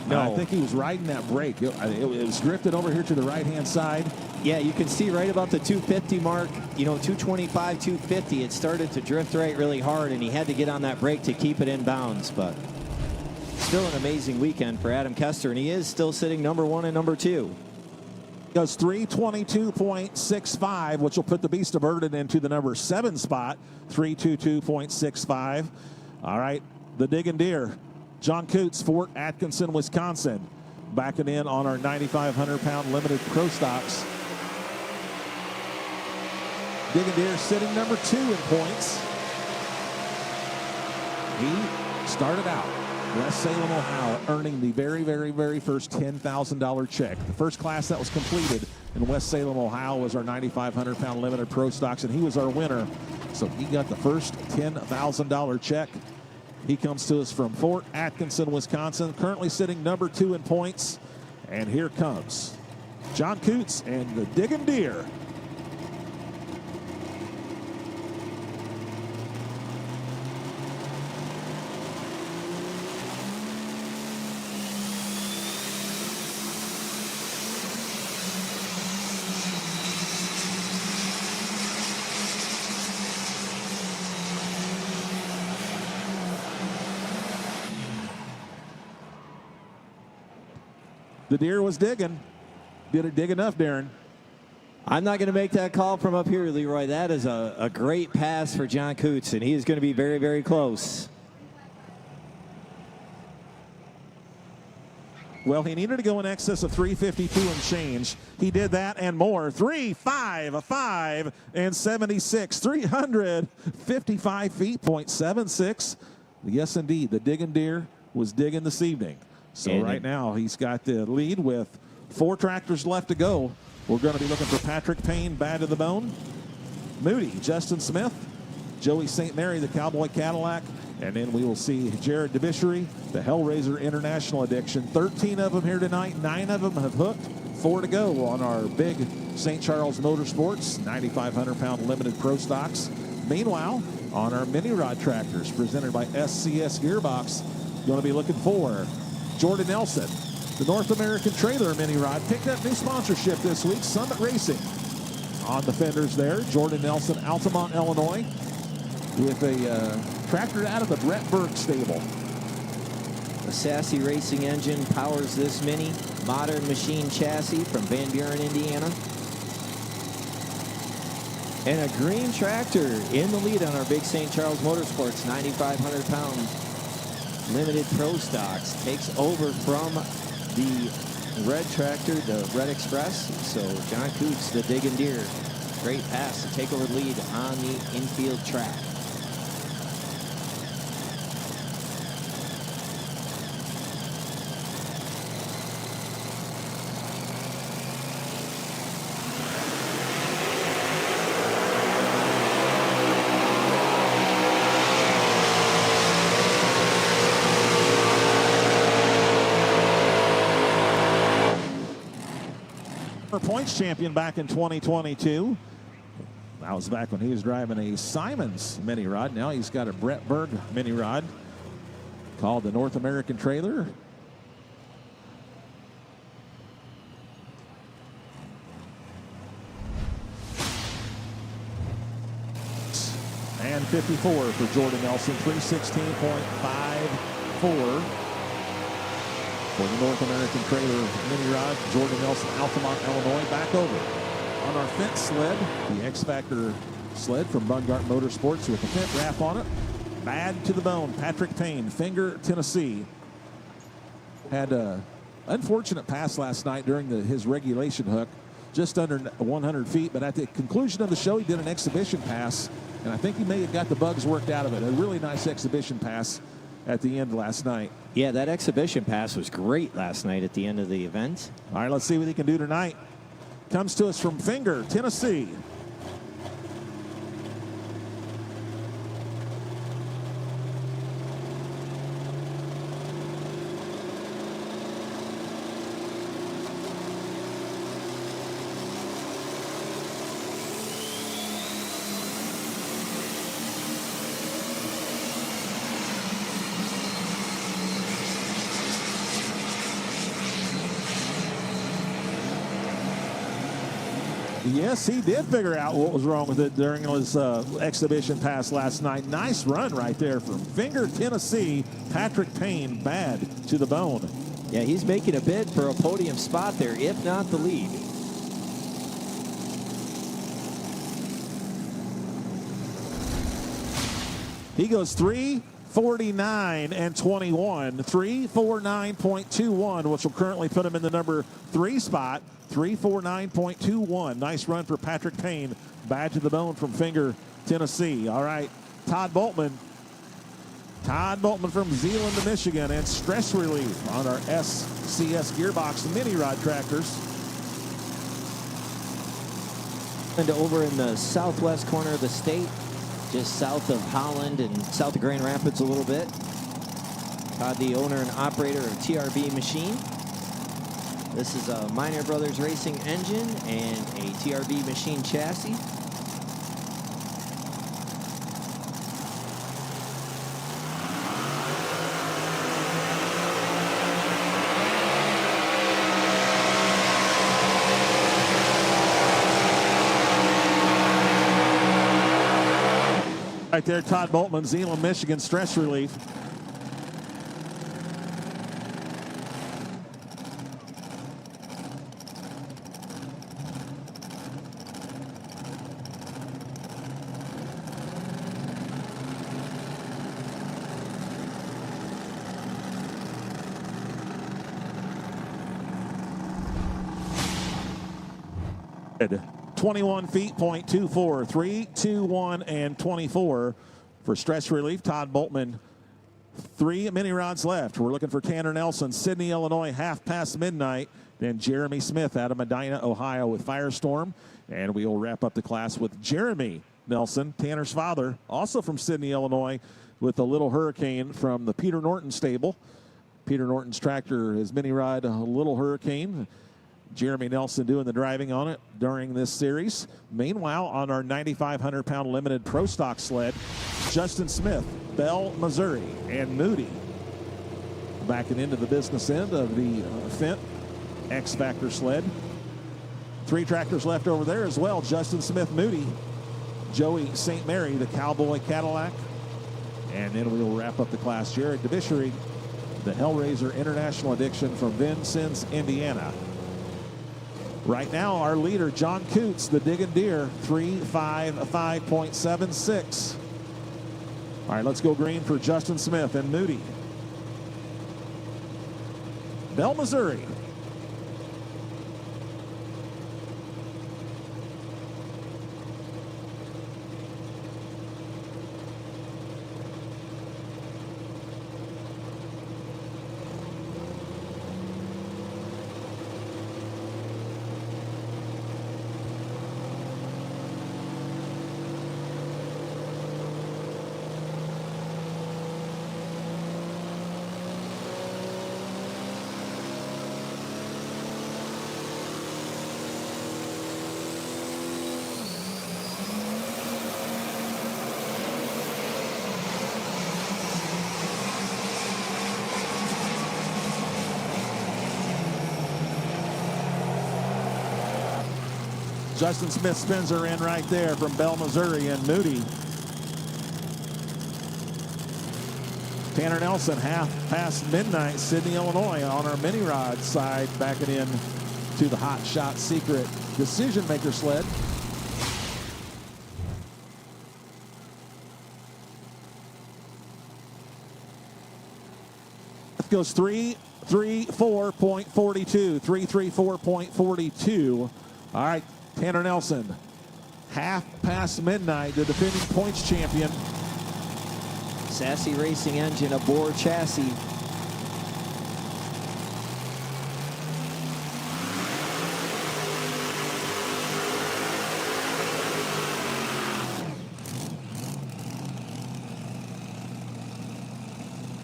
No. I think he was riding that brake. It was drifted over here to the right-hand side. Yeah, you can see right about the 250 mark, 225, 250, it started to drift right really hard, and he had to get on that brake to keep it in bounds. But still an amazing weekend for Adam Kester, and he is still sitting number 1 and number 2. Does 322.65, which will put the Beast of Burden into the number 7 spot, 322.65. All right, the Diggin' Deer, John Coots, Fort Atkinson, Wisconsin, backing in on our 9,500-pound limited pro stocks. Diggin' Deer sitting number 2 in points. He started out West Salem, Ohio, earning the very, very, very first $10,000 check. The first class that was completed in West Salem, Ohio was our 9,500-pound limited pro stocks, and he was our winner. So he got the first $10,000 check. He comes to us from Fort Atkinson, Wisconsin, currently sitting number 2 in points. And here comes John Coots and the Diggin' Deer. The Deer was digging. Did it dig enough, Darren? I'm not going to make that call from up here, Leroy. That is a great pass for John Coots, and he is going to be very, very close. Well, he needed to go in excess of 352 and change. He did that and more. 3, 5, 5, and 76. 355 feet, .76. Yes, indeed. The Diggin' Deer was digging this evening. So right now he's got the lead with 4 tractors left to go. We're going to be looking for Patrick Payne, Bad to the Bone, Moody, Justin Smith, Joey St. Mary, the Cowboy Cadillac, and then we will see Jared DeBishery, the Hellraiser International Addiction. 13 of them here tonight. 9 of them have hooked. 4 to go on our big St. Charles Motorsports 9,500-pound limited pro stocks. Meanwhile, on our mini rod tractors presented by SCS Gearbox, going to be looking for Jordan Nelson, the North American Trailer Mini Rod, picked up new sponsorship this week, Summit Racing. On the fenders there, Jordan Nelson, Altamont, Illinois, with a tractor out of the Brett Berg stable. A Sassy Racing engine powers this Mini, modern machine chassis from Van Buren, Indiana. And a green tractor in the lead on our big St. Charles Motorsports 9,500-pound limited pro stocks, takes over from the red tractor, the Red Express. So John Coots, the Diggin' Deer, great pass to take over the lead on the infield track. Points champion back in 2022. That was back when he was driving a Simons mini rod. Now he's got a Brett Berg mini rod called the North American Trailer. And 54 for Jordan Nelson, 316.54. For the North American Trailer mini rod, Jordan Nelson, Altamont, Illinois, back over. On our Fendt sled, the X-Factor sled from Bungart Motorsports with the Fendt wrap on it. Bad to the Bone, Patrick Payne, Finger, Tennessee. Had unfortunate pass last night during his regulation hook, just under 100 feet. But at the conclusion of the show, he did an exhibition pass, and I think he may have got the bugs worked out of it. A really nice exhibition pass at the end last night. Yeah, that exhibition pass was great last night at the end of the event. All right, let's see what he can do tonight. Comes to us from Finger, Tennessee. Yes, he did figure out what was wrong with it during his exhibition pass last night. Nice run right there from Finger, Tennessee. Patrick Payne, bad to the bone. Yeah, he's making a bid for a podium spot there, if not the lead. He goes 3:49 and 21, 3:49.21, which will currently put him in the number 3 spot. 3:49.21. Nice run for Patrick Payne. Bad to the bone from Finger, Tennessee. All right, Todd Boltman. Todd Boltman from Zeeland, Michigan, and stress relief on our SCS Gearbox mini rod tractors. And over in the southwest corner of the state, just south of Holland and south of Grand Rapids a little bit. Todd, the owner and operator of TRB Machine. This is a Minor Brothers Racing engine and a TRB Machine chassis. Right there, Todd Boltman, Zeeland, Michigan, stress relief. Good. 21 feet, 0.24, 3, 2, 1, and 24 for stress relief. Todd Boltman, 3 mini rods left. We're looking for Tanner Nelson, Sydney, Illinois, half past midnight. Then Jeremy Smith out of Medina, Ohio with Firestorm. And we will wrap up the class with Jeremy Nelson, Tanner's father, also from Sydney, Illinois, with the Little Hurricane from the Peter Norton stable. Peter Norton's tractor, his mini rod, a Little Hurricane. Jeremy Nelson doing the driving on it during this series. Meanwhile, on our 9,500-pound limited pro stock sled, Justin Smith, Bell, Missouri, and Moody backing into the business end of the Fendt X-Factor sled. 3 tractors left over there as well. Justin Smith, Moody, Joey St. Mary, the Cowboy Cadillac. And then we will wrap up the class. Jared DeBishery, the Hellraiser International Addiction from Vincennes, Indiana. Right now, our leader, John Coots, the Diggin' Deer, 355.76. All right, let's go green for Justin Smith and Moody. Bell, Missouri. Justin Smith spins her in right there from Bell, Missouri, and Moody. Tanner Nelson, half past midnight, Sydney, Illinois, on our mini rod side, backing in to the Hot Shot Secret Decision Maker sled. Goes 3 334.42. 334.42. All right, Tanner Nelson. Half past midnight, the defending points champion. Sassy Racing engine aboard chassis.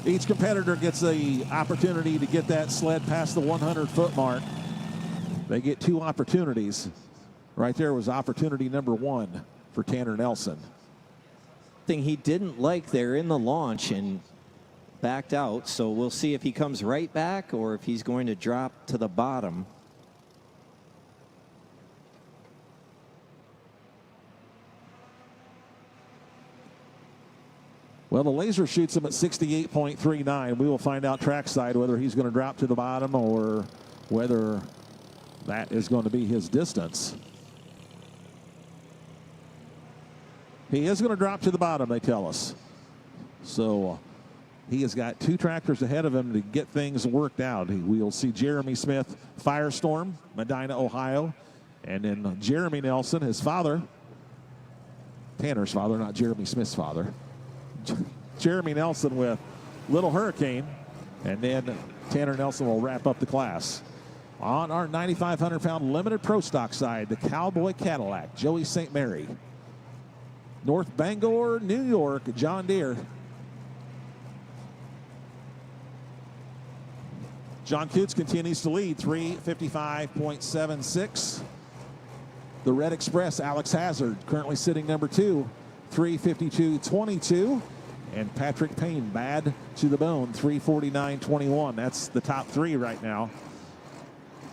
Each competitor gets the opportunity to get that sled past the 100-foot mark. They get 2 opportunities. Right there was opportunity number 1 for Tanner Nelson. Thing he didn't like there in the launch and backed out, so we'll see if he comes right back or if he's going to drop to the bottom. Well, the laser shoots him at 68.39. We will find out trackside whether he's going to drop to the bottom or whether that is going to be his distance. He is going to drop to the bottom, they tell us. So he has got 2 tractors ahead of him to get things worked out. We'll see Jeremy Smith, Firestorm, Medina, Ohio. And then Jeremy Nelson, his father, Tanner's father, not Jeremy Smith's father. Jeremy Nelson with Little Hurricane, and then Tanner Nelson will wrap up the class. On our 9,500-pound limited pro stock side, the Cowboy Cadillac, Joey St. Mary. North Bangor, New York, John Deere. John Coots continues to lead, 3:55.76. The Red Express, Alex Hazard, currently sitting number 2, 3:52.22. And Patrick Payne, bad to the bone, 3:49.21. That's the top 3 right now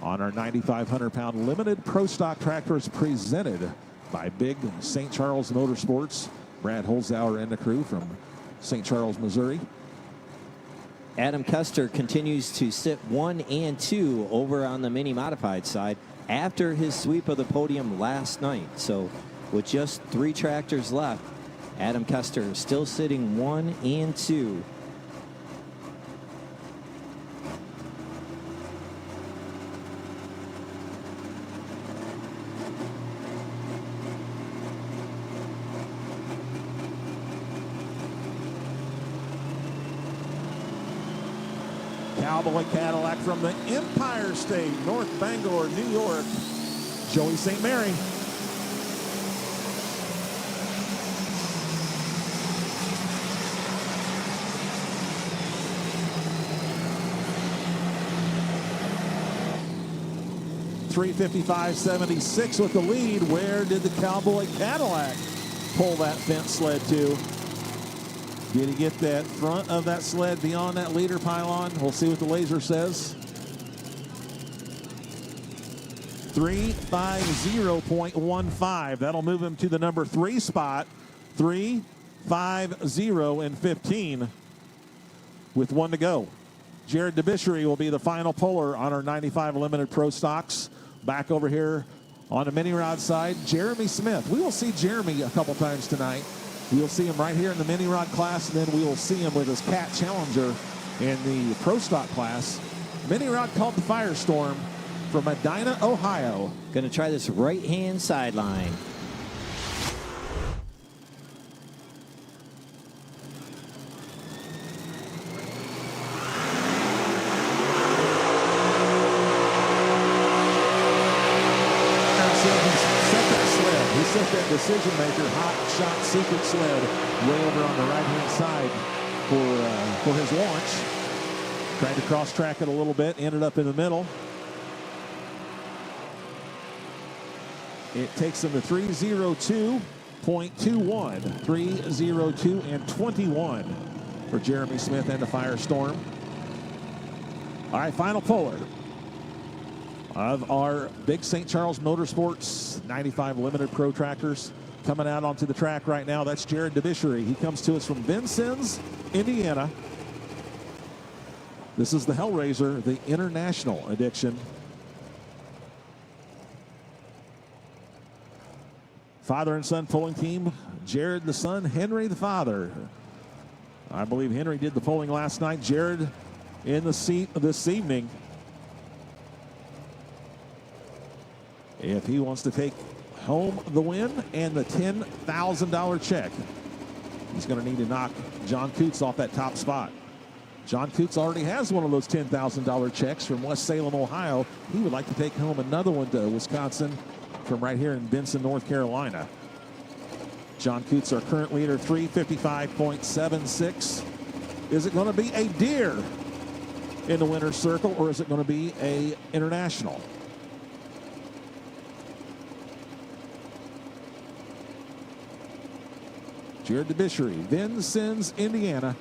on our 9,500-pound limited pro stock tractors presented by Big St. Charles Motorsports. Brad Holzauer and the crew from St. Charles, Missouri. Adam Custer continues to sit 1 and 2 over on the mini modified side after his sweep of the podium last night. So with just 3 tractors left, Adam Custer still sitting 1 and 2. Cowboy Cadillac from the Empire State, North Bangor, New York, Joey St. Mary. $3:55.76 with the lead. Where did the Cowboy Cadillac pull that Fendt sled to? Did he get that front of that sled beyond that leader pylon? We'll see what the laser says. 3:50.15. That'll move him to the number 3 spot. 3:50 and 15 with 1 to go. Jared DeBishery will be the final puller on our 95 limited pro stocks. Back over here on the mini rod side, Jeremy Smith. We will see Jeremy a couple times tonight. We'll see him right here in the mini rod class, and then we will see him with his Cat Challenger in the pro stock class. Mini rod called the Firestorm from Medina, Ohio. Going to try this right-hand sideline. That decision maker, hot shot secret sled way over on the right-hand side for his launch. Tried to cross-track it a little bit, ended up in the middle. It takes him to 3:02.21. 3:02 and 21 for Jeremy Smith and the Firestorm. All right, final puller of our Big St. Charles Motorsports 95 limited pro tractors coming out onto the track right now. That's Jared DeBishery. He comes to us from Benson, Indiana. This is the Hellraiser, the International Edition. Father and son pulling team, Jared the son, Henry the father. I believe Henry did the pulling last night. Jared in the seat this evening. If he wants to take home the win and the $10,000 check, he's going to need to knock John Coots off that top spot. John Coots already has one of those $10,000 checks from West Salem, Ohio. He would like to take home another one to Wisconsin from right here in Benson, North Carolina. John Coots, our current leader, 355.76. Is it going to be a deer in the winner's circle, or is it going to be a international? Jared DeBishery, Vincennes, Indiana.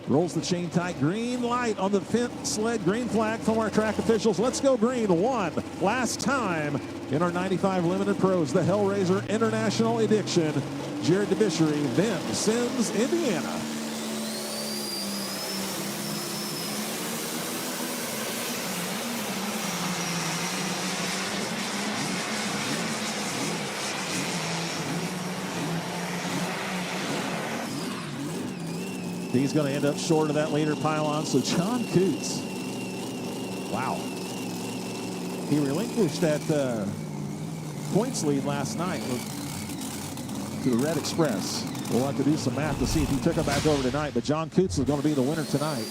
Rolls the chain tight. Green light on the Fendt sled. Green flag from our track officials. Let's go green one last time in our 95 Limited Pros, the Hellraiser International Edition. Jared DeBishery, Vincennes, Indiana. He's going to end up short of that later pylon. So John Coots, wow. He relinquished that points lead last night to the Red Express. We'll have to do some math to see if he took it back over tonight. But John Coots is going to be the winner tonight.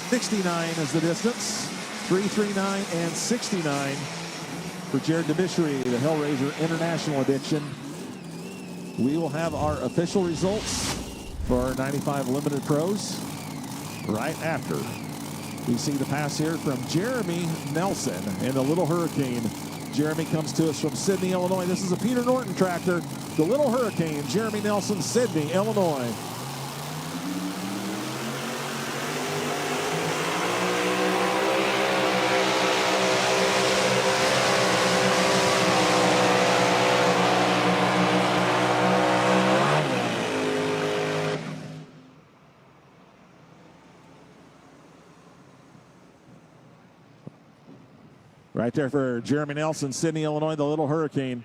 .69 is the distance. 3:39 and 69. For Jared DeBishery, the Hellraiser International Edition. We will have our official results for our 95 Limited Pros right after we see the pass here from Jeremy Nelson in the Little Hurricane. Jeremy comes to us from Sydney, Illinois. This is a Peter Norton tractor. The Little Hurricane, Jeremy Nelson, Sydney, Illinois. Right there for Jeremy Nelson, Sydney, Illinois, the Little Hurricane.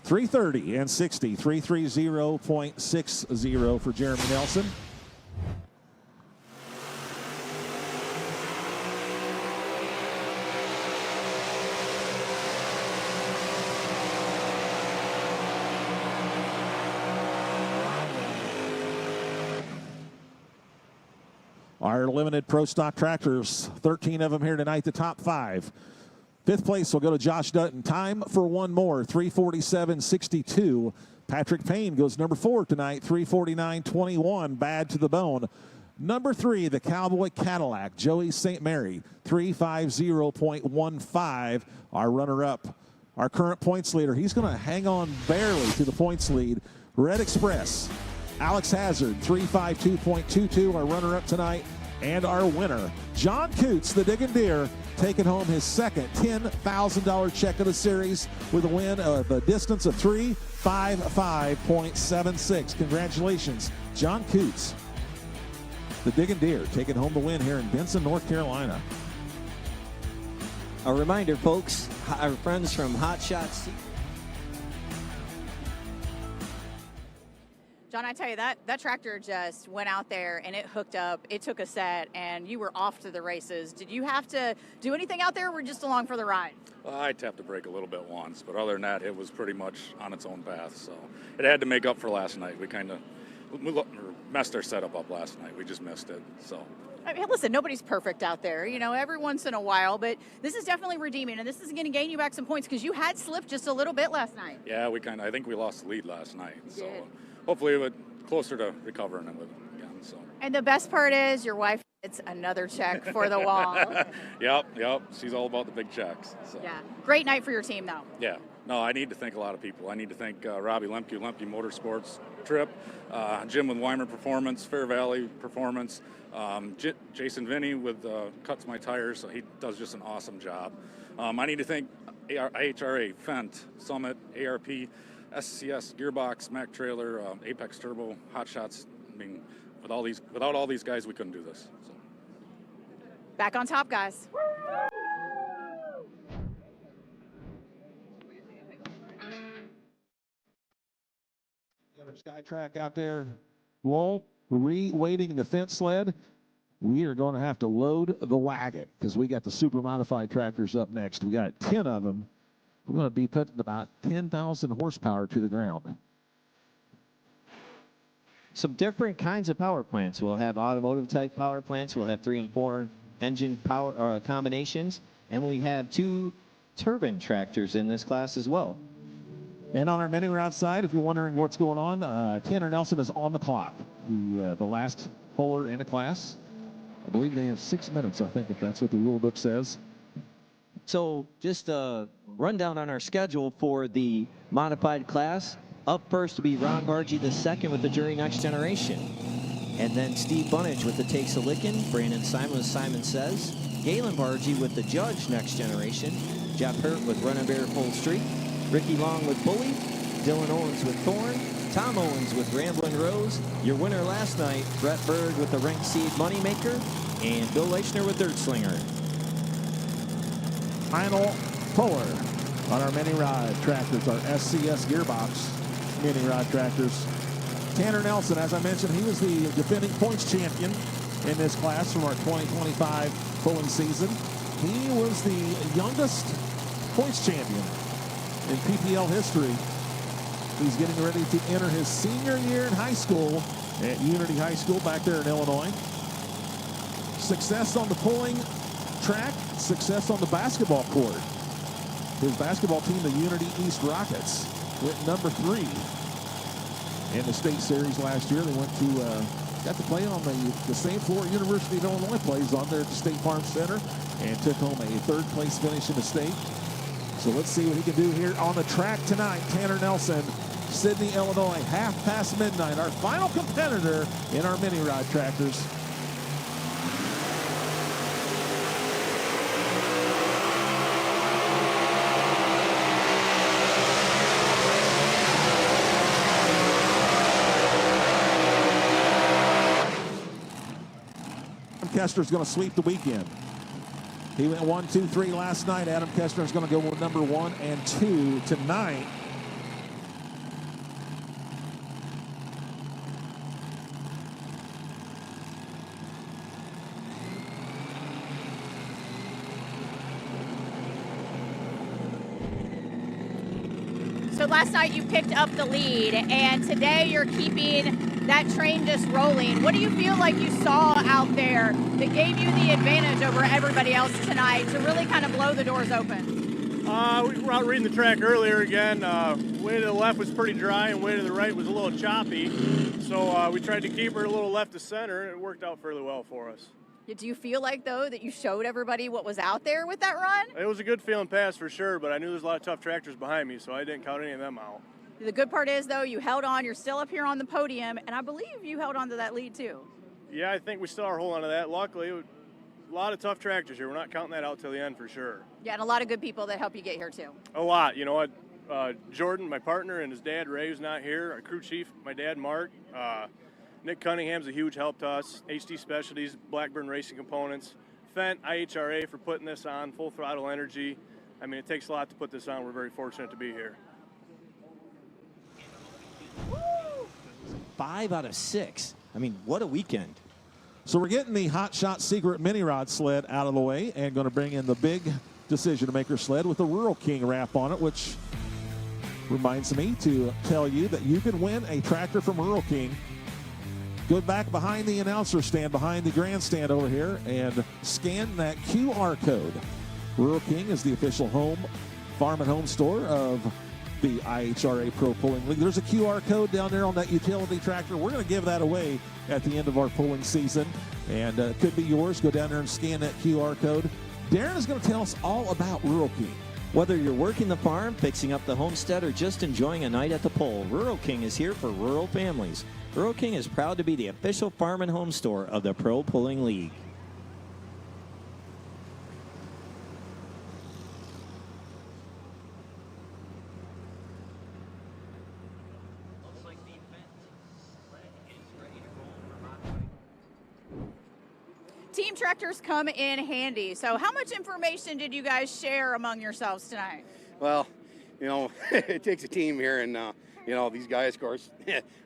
.330 and 60, 330.60 for Jeremy Nelson. Our limited pro stock tractors, 13 of them here tonight, the top 5. Fifth place will go to Josh Dutton. Time for one more, 3:47.62. Patrick Payne goes number 4 tonight, 3:49.21. Bad to the bone. Number 3, the Cowboy Cadillac, Joey St. Mary, 3:50.15. Our runner-up, our current points leader, he's going to hang on barely to the points lead. Red Express, Alex Hazard, 3:52.22, our runner-up tonight. And our winner, John Coots, the Diggin' Deer, taking home his second $10,000 check of the series with a win of a distance of 3:55.76. Congratulations, John Coots, the Diggin' Deer, taking home the win here in Benson, North Carolina. A reminder, folks, our friends from Hot Shots. John, I tell you, that tractor just went out there and it hooked up. It took a set, and you were off to the races. Did you have to do anything out there, or were you just along for the ride? Well, I tapped the brake a little bit once, but other than that, it was pretty much on its own path. So it had to make up for last night. We kind of messed our setup up last night. We just missed it. So. I mean, listen, nobody's perfect out there, you know, every once in a while, but this is definitely redeeming, and this is going to gain you back some points because you had slipped just a little bit last night. Yeah, I think we lost the lead last night. You so did. Hopefully we're closer to recovering it again. So. And the best part is your wife gets another check for the wall. Yep. She's all about the big checks. So. Yeah. Great night for your team, though. Yeah. No, I need to thank a lot of people. I need to thank Robbie Lemke Motorsports Trip, Jim with Weimer Performance, Fair Valley Performance, Jason Vinny with Cuts My Tires, so he does just an awesome job. I need to thank IHRA, Fendt, Summit, ARP, SCS, Gearbox, Mac Trailer, Apex Turbo, Hot Shots. I mean, without all these guys, we couldn't do this. So. Back on top, guys. Other sky track out there. Wall re-weighting the Fendt sled. We are going to have to load the wagon because we got the super modified tractors up next. We got 10 of them. We're going to be putting about 10,000 horsepower to the ground. Some different kinds of power plants. We'll have automotive type power plants. We'll have 3 and 4 engine power combinations. And we have 2 turbine tractors in this class as well. And on our mini rod side, if you're wondering what's going on, Tanner Nelson is on the clock. The last puller in the class. I believe they have 6 minutes, I think, if that's what the rule book says. So just a rundown on our schedule for the modified class. Up first to be Ron Bargy II with the Jury Next Generation. And then Steve Bunnage with the Takes a Lickin', Brandon Simon with Simon Says, Galen Bargy with the Judge Next Generation, Jeff Hurt with Run and Bear Full Street, Ricky Long with Bully, Dylan Owens with Thorn, Tom Owens with Ramblin' Rose, your winner last night, Brett Berg with the Rank Seed Moneymaker, and Bill Leichner with Dirt Slinger. Final puller on our mini rod tractors, our SCS gearbox mini rod tractors. Tanner Nelson, as I mentioned, he was the defending points champion in this class from our 2025 pulling season. He was the youngest points champion in PPL history. He's getting ready to enter his senior year in high school at Unity High School back there in Illinois. Success on the pulling track, success on the basketball court. His basketball team, the Unity East Rockets, went number 3 in the state series last year. They went to, got to play on the same floor University of Illinois plays on there at the State Farm Center and took home a 3rd place finish in the state. So let's see what he can do here on the track tonight. Tanner Nelson, Sydney, Illinois, midnight. Our final competitor in our mini rod tractors. Kester's going to sweep the weekend. He went 1, 2, 3 last night. Adam Kestner is going to go with number 1 and 2 tonight. So last night you picked up the lead, and today you're keeping that train just rolling. What do you feel like you saw out there that gave you the advantage over everybody else tonight to really kind of blow the doors open? We were out reading the track earlier again. Way to the left was pretty dry and way to the right was a little choppy. So we tried to keep her a little left to center, and it worked out fairly well for us. Do you feel like, though, that you showed everybody what was out there with that run? It was a good feeling pass for sure, but I knew there's a lot of tough tractors behind me, so I didn't count any of them out. The good part is, though, you held on. You're still up here on the podium, and I believe you held on to that lead, too. Yeah, I think we still are holding on to that. Luckily, a lot of tough tractors here. We're not counting that out till the end for sure. Yeah, and a lot of good people that help you get here, too. A lot. You know what? Jordan, my partner, and his dad, Ray, who's not here. Our crew chief, my dad, Mark. Nick Cunningham's a huge help to us. HD Specialties, Blackburn Racing Components. Fendt, IHRA for putting this on, Full Throttle Energy. I mean, it takes a lot to put this on. We're very fortunate to be here. 5 out of 6. I mean, what a weekend. So we're getting the Hot Shot Secret mini rod sled out of the way and going to bring in the big decision maker sled with the Rural King wrap on it, which reminds me to tell you that you can win a tractor from Rural King. Go back behind the announcer stand, behind the grandstand over here, and scan that QR code. Rural King is the official farm and home store of the IHRA Pro Pulling League. There's a QR code down there on that utility tractor. We're going to give that away at the end of our pulling season, and it could be yours. Go down there and scan that QR code. Darren is going to tell us all about Rural King. Whether you're working the farm, fixing up the homestead, or just enjoying a night at the pole, Rural King is here for rural families. Rural King is proud to be the official farm and home store of the Pro Pulling League. Team tractors come in handy. So how much information did you guys share among yourselves tonight? Well, you know, it takes a team here, and You know, these guys, of course,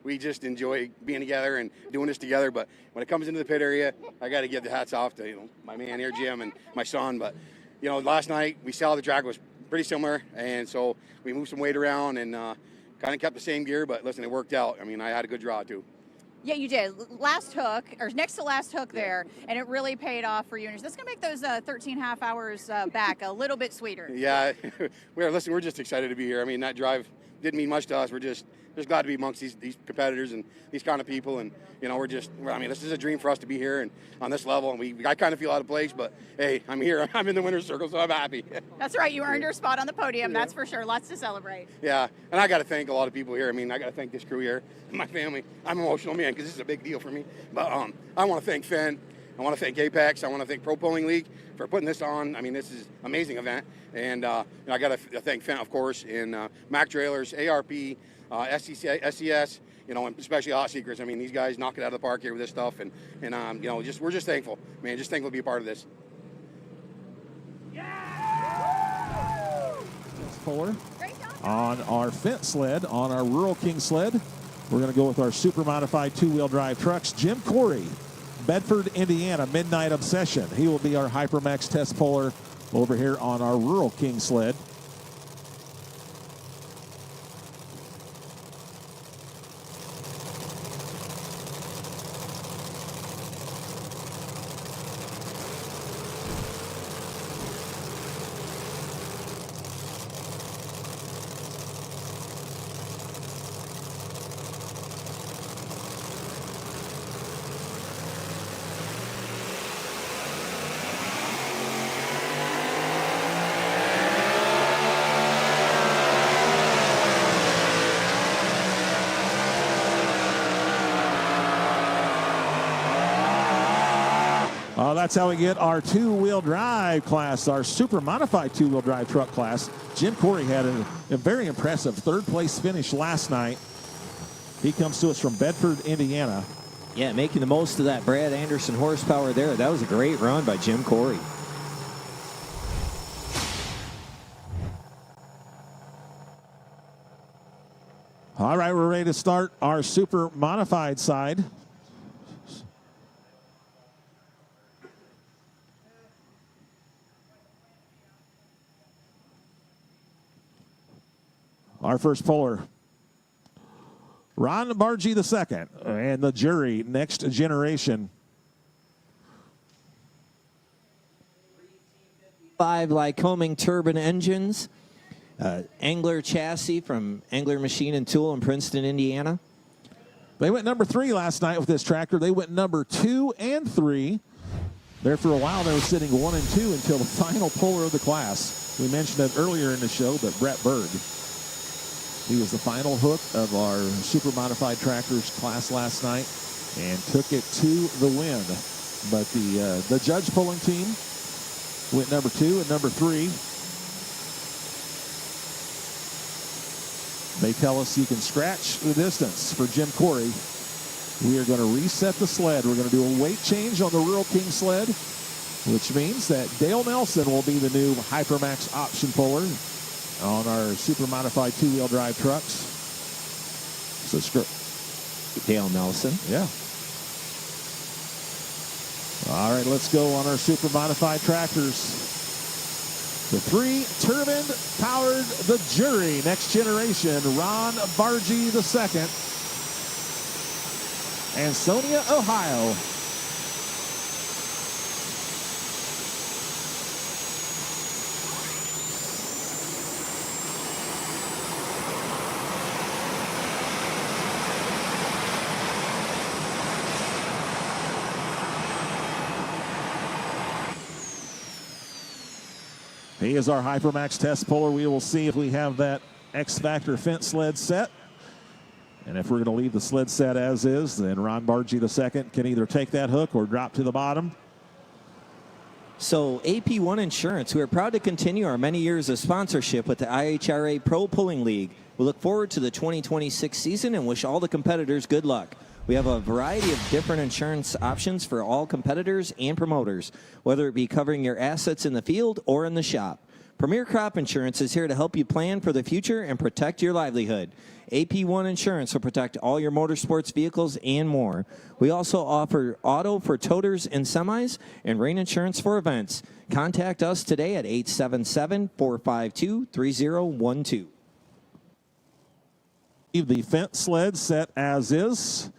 we just enjoy being together and doing this together. But when it comes into the pit area, I got to give the hats off to, you know, my man here, Jim, and my son. But, you know, last night we saw the track was pretty similar, and so we moved some weight around and kind of kept the same gear. But listen, it worked out. I mean, I had a good draw too. Yeah, you did. Last hook, or next to last hook there, and it really paid off for you. And that's going to make those 13 half hours back a little bit sweeter. Yeah, we're just excited to be here. I mean, that drive didn't mean much to us. We're just glad to be amongst these competitors and these kind of people. And, you know, I mean, this is a dream for us to be here and on this level. And I kind of feel out of place, but, hey, I'm here. I'm in the winner's circle, so I'm happy. That's right. You earned your spot on the podium. Yeah. That's for sure. Lots to celebrate. Yeah, and I got to thank a lot of people here. I mean, I got to thank this crew here, my family. I'm an emotional man because this is a big deal for me. But I want to thank Fendt. I want to thank Apex. I want to thank Pro Pulling League for putting this on. I mean, this is an amazing event. And you know, I got to thank Fendt, of course, and Mac Trailers, ARP, SES, you know, and especially Hot Secrets. I mean, these guys knock it out of the park here with this stuff. And you know, we're just thankful, man. Just thankful to be a part of this. Puller on our Fendt sled, on our Rural King sled. We're going to go with our super modified two-wheel drive trucks. Jim Corey, Bedford, Indiana, Midnight Obsession. He will be our Hypermax test puller over here on our Rural King sled. That's how we get our two-wheel drive class, our super modified two-wheel drive truck class. Jim Corey had a very impressive third-place finish last night. He comes to us from Bedford, Indiana. Yeah, making the most of that Brad Anderson horsepower there. That was a great run by Jim Corey. All right, we're ready to start our super modified side. Our first puller, Ron Bargy II, and the jury, Next Generation. 5 Lycoming turbine engines, Angler chassis from Angler Machine and Tool in Princeton, Indiana. They went number 3 last night with this tractor. They went number 2 and 3. There for a while, they were sitting 1 and 2 until the final puller of the class. We mentioned it earlier in the show, but Brett Berg. He was the final hook of our super modified tractors class last night and took it to the win. But the judge pulling team went number 2 and number 3. They tell us you can scratch the distance for Jim Corey. We are going to reset the sled. We're going to do a weight change on the Rural King sled, which means that Dale Nelson will be the new Hypermax option puller on our super modified two-wheel drive trucks. So Dale Nelson. Yeah. All right, let's go on our super modified tractors. The 3 turbine powered the jury, Next Generation, Ron Bargy II, Ansonia, Ohio. He is our Hypermax test puller. We will see if we have that X-Factor Fendt sled set. And if we're going to leave the sled set as is, then Ron Bargy II can either take that hook or drop to the bottom. So AP1 Insurance, we are proud to continue our many years of sponsorship with the IHRA Pro Pulling League. We look forward to the 2026 season and wish all the competitors good luck. We have a variety of different insurance options for all competitors and promoters, whether it be covering your assets in the field or in the shop. Premier Crop Insurance is here to help you plan for the future and protect your livelihood. AP1 Insurance will protect all your motorsports vehicles and more. We also offer auto for toters and semis and rain insurance for events. Contact us today at 877-452-3012. The Fendt sled set as is.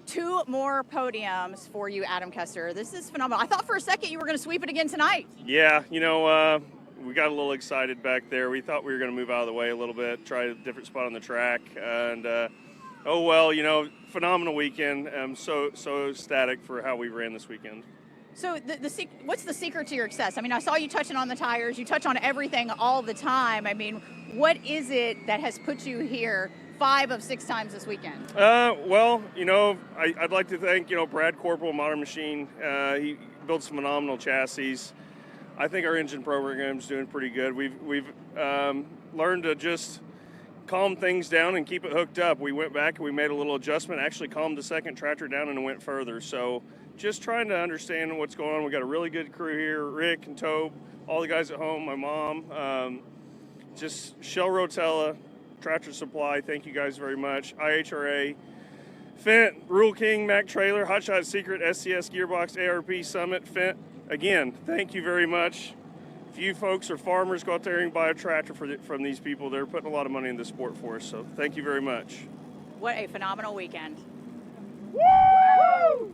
Two more podiums for you, Adam Kester. This is phenomenal. I thought for a second you were going to sweep it again tonight. Yeah, we got a little excited back there. We thought we were going to move out of the way a little bit, try a different spot on the track, and phenomenal weekend. I'm so ecstatic for how we ran this weekend. So what's the secret to your success? I mean, I saw you touching on the tires. You touch on everything all the time. I mean, what is it that has put you here 5 of 6 times this weekend? I'd like to thank, Brad Corporal, Modern Machine. He builds some phenomenal chassis. I think our engine program is doing pretty good. We've learned to just calm things down and keep it hooked up. We went back and we made a little adjustment, actually calmed the second tractor down and went further. So just trying to understand what's going on. We got a really good crew here, Rick and Tobe, all the guys at home, my mom, just Shell Rotella, Tractor Supply, thank you guys very much. IHRA, Fendt, Rule King, Mac Trailer, Hot Shot Secret, SCS Gearbox, ARP Summit, Fendt. Again, thank you very much. If you folks are farmers, go out there and buy a tractor from these people. They're putting a lot of money in the sport for us, so thank you very much. What a phenomenal weekend. Woo!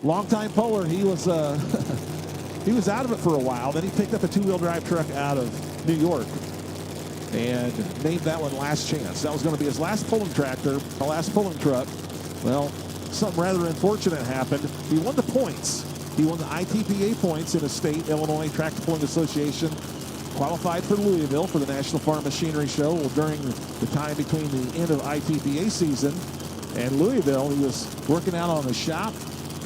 Longtime polar, he was he was out of it for a while. Then he picked up a 2-wheel drive truck out of New York and named that one Last Chance. That was going to be his last pulling tractor, the last pulling truck. Well, something rather unfortunate happened. He won the points. He won the ITPA points in a state, Illinois Tractor Pulling Association. Qualified for Louisville for the National Farm Machinery Show. Well, during the time between the end of ITPA season and Louisville, he was working out on the shop,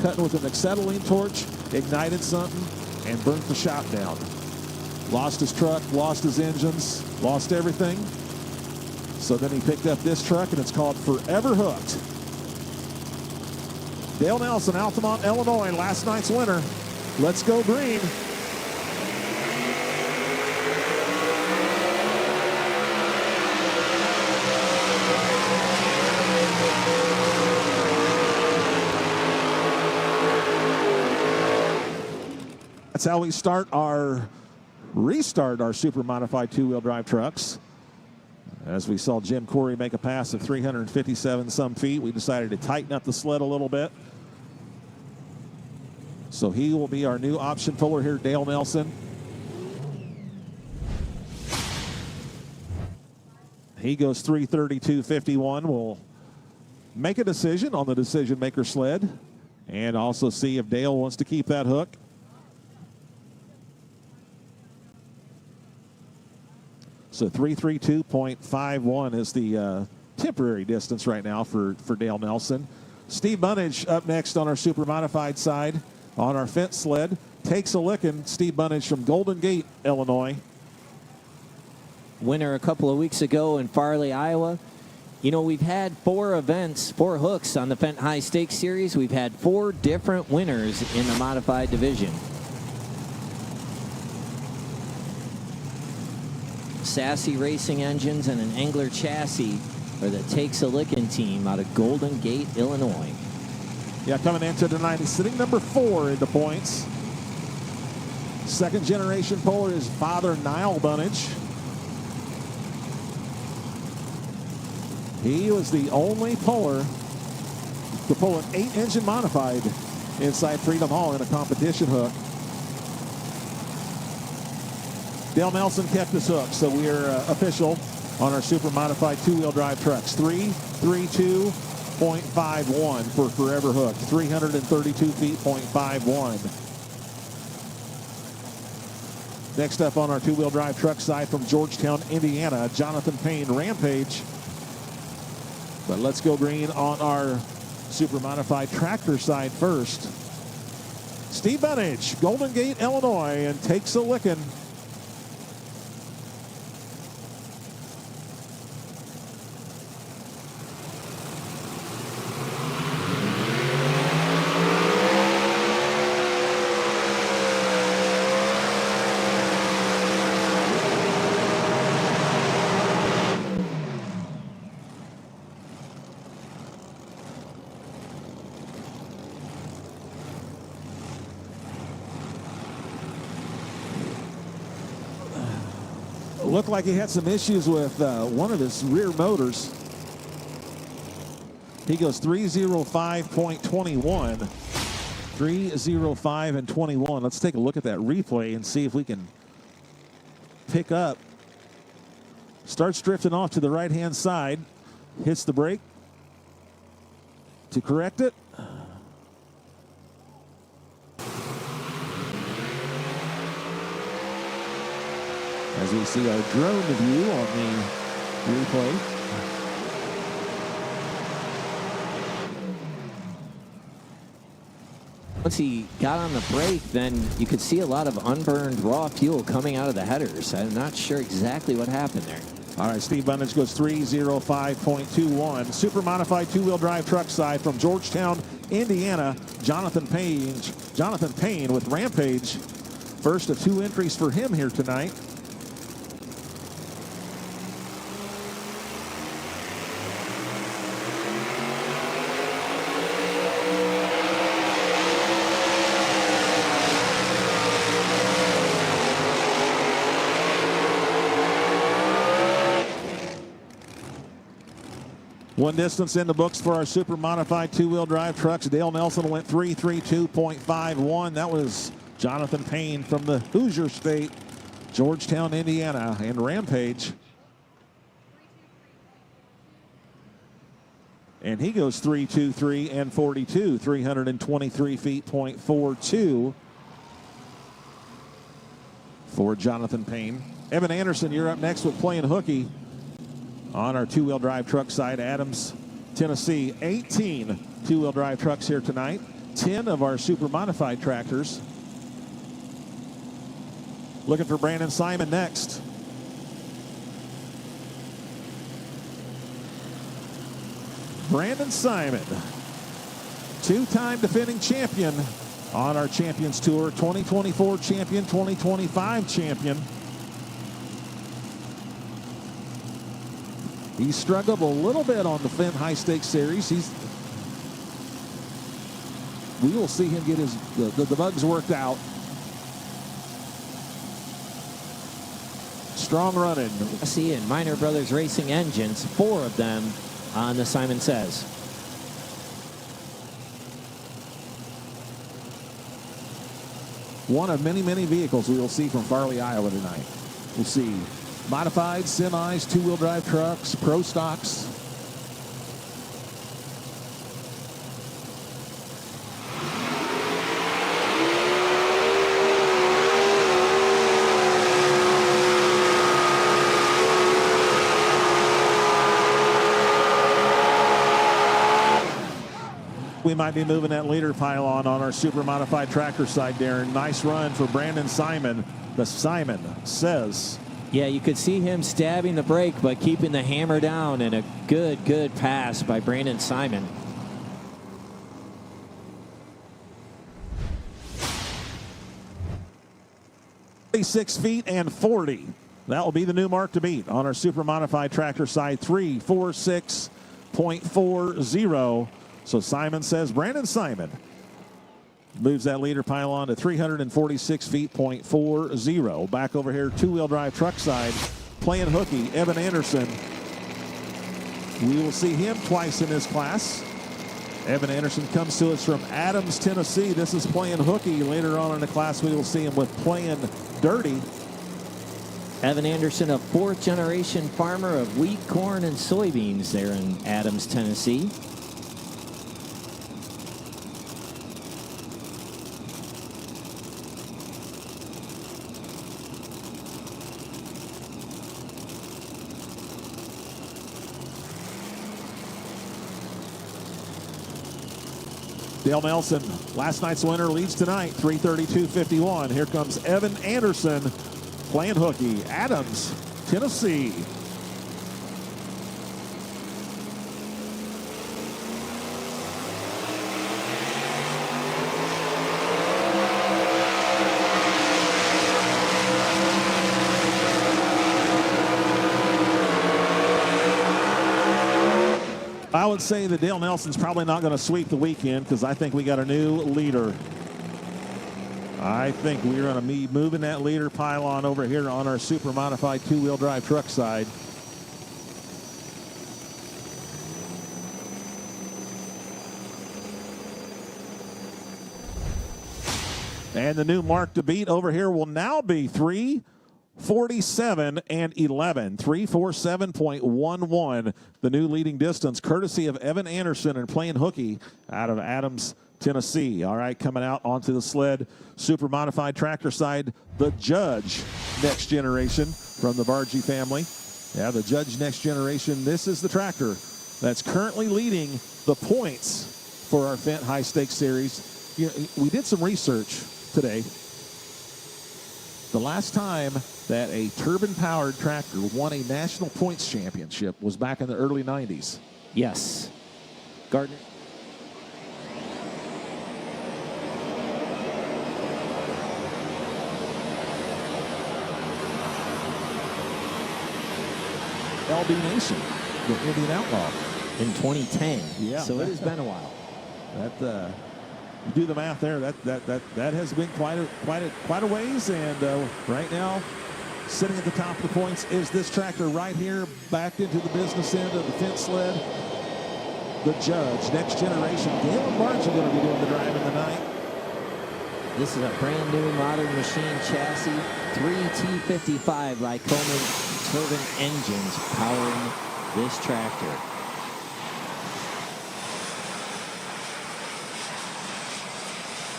cutting with an acetylene torch, ignited something, and burnt the shop down. Lost his truck, lost his engines, lost everything. So then he picked up this truck, and it's called Forever Hooked. Dale Nelson, Altamont, Illinois, last night's winner. Let's go green. That's how we restart our super modified 2-wheel drive trucks. As we saw Jim Corey make a pass of 357 some feet, we decided to tighten up the sled a little bit. So he will be our new option puller here, Dale Nelson. He goes 332.51. We'll make a decision on the decision maker sled and also see if Dale wants to keep that hook. So 332.51 is the temporary distance right now for Dale Nelson. Steve Bunnage up next on our super modified side on our Fendt sled. Takes a licking. Steve Bunnage from Golden Gate, Illinois. Winner a couple of weeks ago in Farley, Iowa. We've had 4 events, 4 hooks on the Fendt High Stakes Series. We've had 4 different winners in the modified division. Sassy Racing Engines and an Angler chassis for the Takes a Lickin' team out of Golden Gate, Illinois. Yeah, coming into tonight, he's sitting number 4 in the points. Second generation puller is father Niall Bunnage. He was the only puller to pull an 8-engine modified inside Freedom Hall in a competition hook. Dale Nelson kept his hook, so we are official on our super modified 2-wheel drive trucks. 332.51 for Forever Hooked. 332 feet, .51. Next up on our 2-wheel drive truck side from Georgetown, Indiana, Jonathan Payne, Rampage. But let's go green on our super modified tractor side first. Steve Bunnage, Golden Gate, Illinois, and takes a licking. looked like he had some issues with one of his rear motors. He goes 305.21. 305 and 21. Let's take a look at that replay and see if we can pick up. Starts drifting off to the right-hand side. Hits the brake to correct it. As we see our drone view on the replay. Once he got on the brake, then you could see a lot of unburned raw fuel coming out of the headers. I'm not sure exactly what happened there. All right, Steve Bundage goes 305.21. Super modified two-wheel drive truck side from Georgetown, Indiana. Jonathan Payne with Rampage. First of 2 entries for him here tonight. One distance in the books for our super modified two-wheel drive trucks. Dale Nelson went 332.51. That was Jonathan Payne from the Hoosier State, Georgetown, Indiana, and Rampage. And he goes 323 and 42, 323 feet, .42 for Jonathan Payne. Evan Anderson, you're up next with Playing Hooky. On our two-wheel drive truck side, Adams, Tennessee. 18 two-wheel drive trucks here tonight. 10 of our super modified tractors. Looking for Brandon Simon next. Brandon Simon, two-time defending champion on our Champions Tour. 2024 champion, 2025 champion. He struggled a little bit on the Fendt High Stakes Series. We will see him get the bugs worked out. Strong running. See in Minor Brothers Racing engines, 4 of them on the Simon Says. One of many, many vehicles we will see from Farley, Iowa tonight. We'll see modified, semis, two-wheel drive trucks, pro stocks. We might be moving that leader pylon on our super modified tractor side, Darren. Nice run for Brandon Simon. The Simon Says. Yeah, you could see him stabbing the brake, but keeping the hammer down, and a good pass by Brandon Simon. $36 feet and 40. That will be the new mark to beat on our super modified tractor side. 346.40. So Simon Says, Brandon Simon moves that leader pylon to 346 feet, .40. Back over here, two-wheel drive truck side, Playing Hooky, Evan Anderson. We will see him twice in this class. Evan Anderson comes to us from Adams, Tennessee. This is Playing Hooky. Later on in the class, we will see him with Playing Dirty. Evan Anderson, a 4th-generation farmer of wheat, corn, and soybeans there in Adams, Tennessee. Dale Nelson, last night's winner, leads tonight, 332.51. Here comes Evan Anderson, Playing Hooky, Adams, Tennessee. I would say that Dale Nelson's probably not going to sweep the weekend because I think we got a new leader. I think we're going to be moving that leader pylon over here on our super modified two-wheel drive truck side. And the new mark to beat over here will now be 3:47 and 11. 3:47.11, the new leading distance, courtesy of Evan Anderson and Plain Hooky out of Adams, Tennessee. All right, coming out onto the sled, super modified tractor side, the Judge Next Generation from the Bargy family. Yeah, the Judge Next Generation. This is the tractor that's currently leading the points for our Fendt High Stakes Series. You know, we did some research today. The last time that a turbine-powered tractor won a national points championship was back in the early 90s. Yes. Gardner. LB Nation, the Indian Outlaw. In 2010. Yeah. So it has been a while. That you do the math there. That has been quite a ways. And right now, sitting at the top of the points is this tractor right here, backed into the business end of the Fendt sled. The Judge Next Generation. Galen Bargy going to be doing the driving tonight. This is a brand new modern machine chassis, 3T55 Lycoming turbine engines powering this tractor.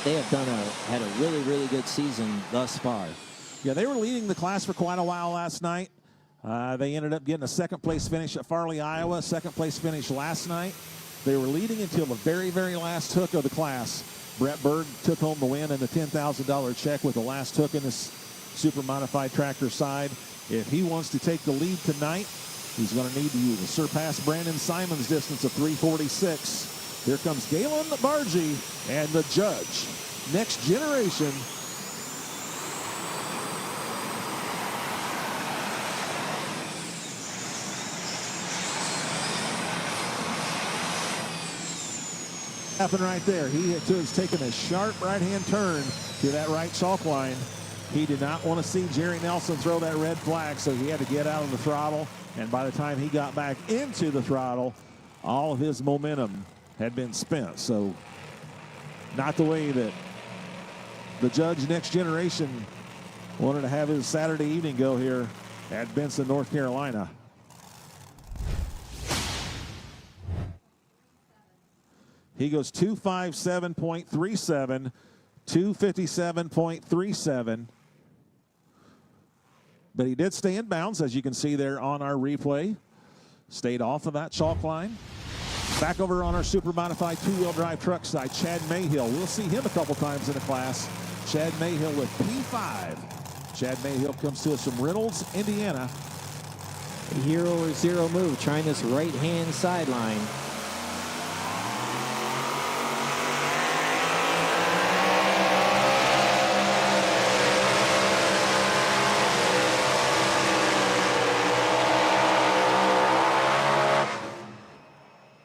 They have had a really, really good season thus far. Yeah, they were leading the class for quite a while last night. They ended up getting a second place finish at Farley, Iowa, second place finish last night. They were leading until the very, very last hook of the class. Brett Berg took home the win and the $10,000 check with the last hook in this super modified tractor side. If he wants to take the lead tonight, he's going to need to surpass Brandon Simon's distance of 3:46. Here comes Galen Bargy and the Judge Next Generation. Happened right there. He has taken a sharp right-hand turn to that right chalk line. He did not want to see Jerry Nelson throw that red flag, so he had to get out of the throttle. And by the time he got back into the throttle, all of his momentum had been spent. So not the way that the Judge Next Generation wanted to have his Saturday evening go here at Benson, North Carolina. He goes 257.37, 257.37. But he did stay in bounds, as you can see there on our replay. Stayed off of that chalk line. Back over on our super modified two-wheel drive truck side, Chad Mayhill. We'll see him a couple times in the class. Chad Mayhill with P5. Chad Mayhill comes to us from Reynolds, Indiana. A hero or zero move, trying this right-hand sideline.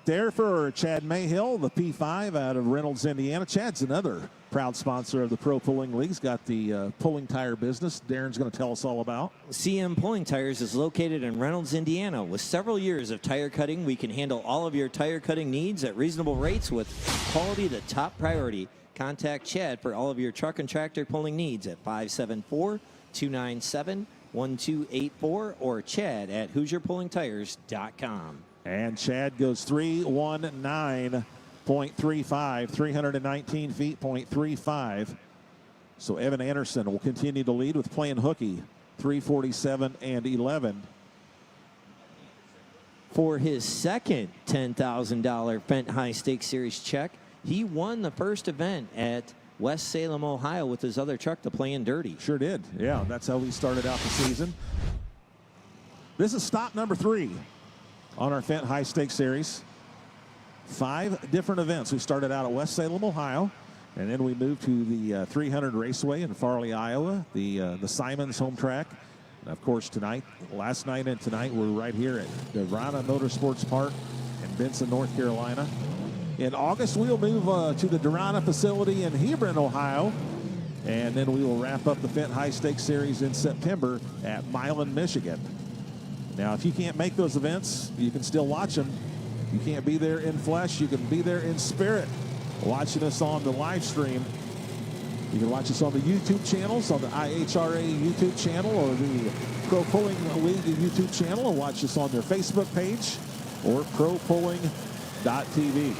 There for Chad Mayhill, the P5 out of Reynolds, Indiana. Chad's another proud sponsor of the Pro Pulling Leagues. Got the pulling tire business Darren's going to tell us all about. CM Pulling Tires is located in Reynolds, Indiana. With several years of tire cutting, we can handle all of your tire cutting needs at reasonable rates with quality the top priority. Contact Chad for all of your truck and tractor pulling needs at 574-297-1284 or Chad at HoosierPullingTires.com. And Chad goes 319.35, 319 feet, .35. So Evan Anderson will continue to lead with Plain Hooky, 347 and 11. For his second $10,000 Fendt High Stakes Series check, he won the first event at West Salem, Ohio with his other truck, the Playin' Dirty. Sure did. Yeah, that's how we started out the season. This is stop number 3 on our Fendt High Stakes Series. 5 different events. We started out at West Salem, Ohio, and then we moved to the 300 Raceway in Farley, Iowa, the Simons home track. And of course, last night and tonight, we're right here at Darana Motorsports Park in Benson, North Carolina. In August, we'll move to the Darana facility in Hebron, Ohio. And then we will wrap up the Fendt High Stakes Series in September at Milan, Michigan. Now, if you can't make those events, you can still watch them. You can't be there in flesh. You can be there in spirit, watching us on the live stream. You can watch us on the YouTube channels, on the IHRA YouTube channel or the Pro Pulling League YouTube channel, or watch us on their Facebook page or propulling.tv.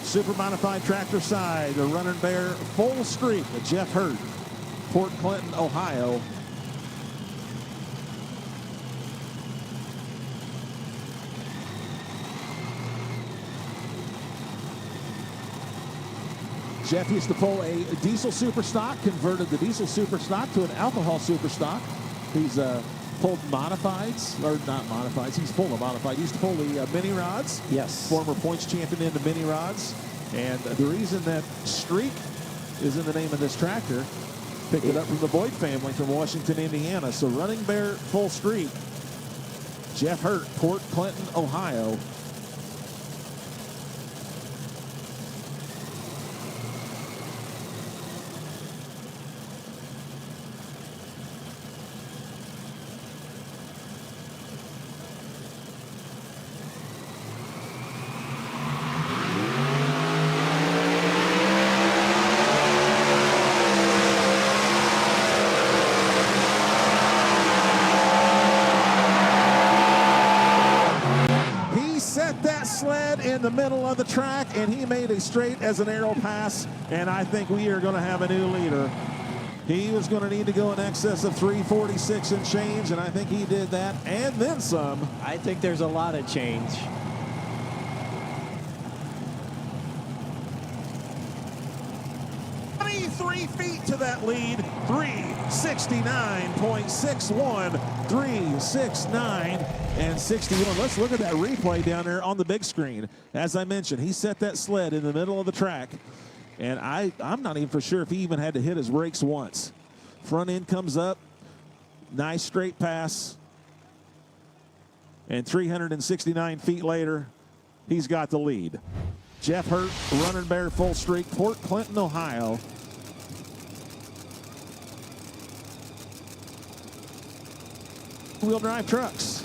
Super Modified Tractor side, the Running Bear full streak with Jeff Hurt, Port Clinton, Ohio. Jeff used to pull a diesel super stock, converted the diesel super stock to an alcohol super stock. He's pulled modifieds, or not modifieds, he's pulled a modified. He used to pull the mini rods. Yes. Former points champion in the mini rods. And the reason that streak is in the name of this tractor, picked it up from the Boyd family from Washington, Indiana. So Running Bear full streak. Jeff Hurt, Port Clinton, Ohio. In the middle of the track, and he made a straight as an arrow pass, and I think we are going to have a new leader. He was going to need to go in excess of 346 and change, and I think he did that and then some. I think there's a lot of change. Feet to that lead, 369.61, 369 and 61. Let's look at that replay down there on the big screen. As I mentioned, he set that sled in the middle of the track, and I'm not even for sure if he even had to hit his brakes once. Front end comes up, nice straight pass, and 369 feet later, he's got the lead. Jeff Hurt, Running Bear full streak, Port Clinton, Ohio. Wheel drive trucks.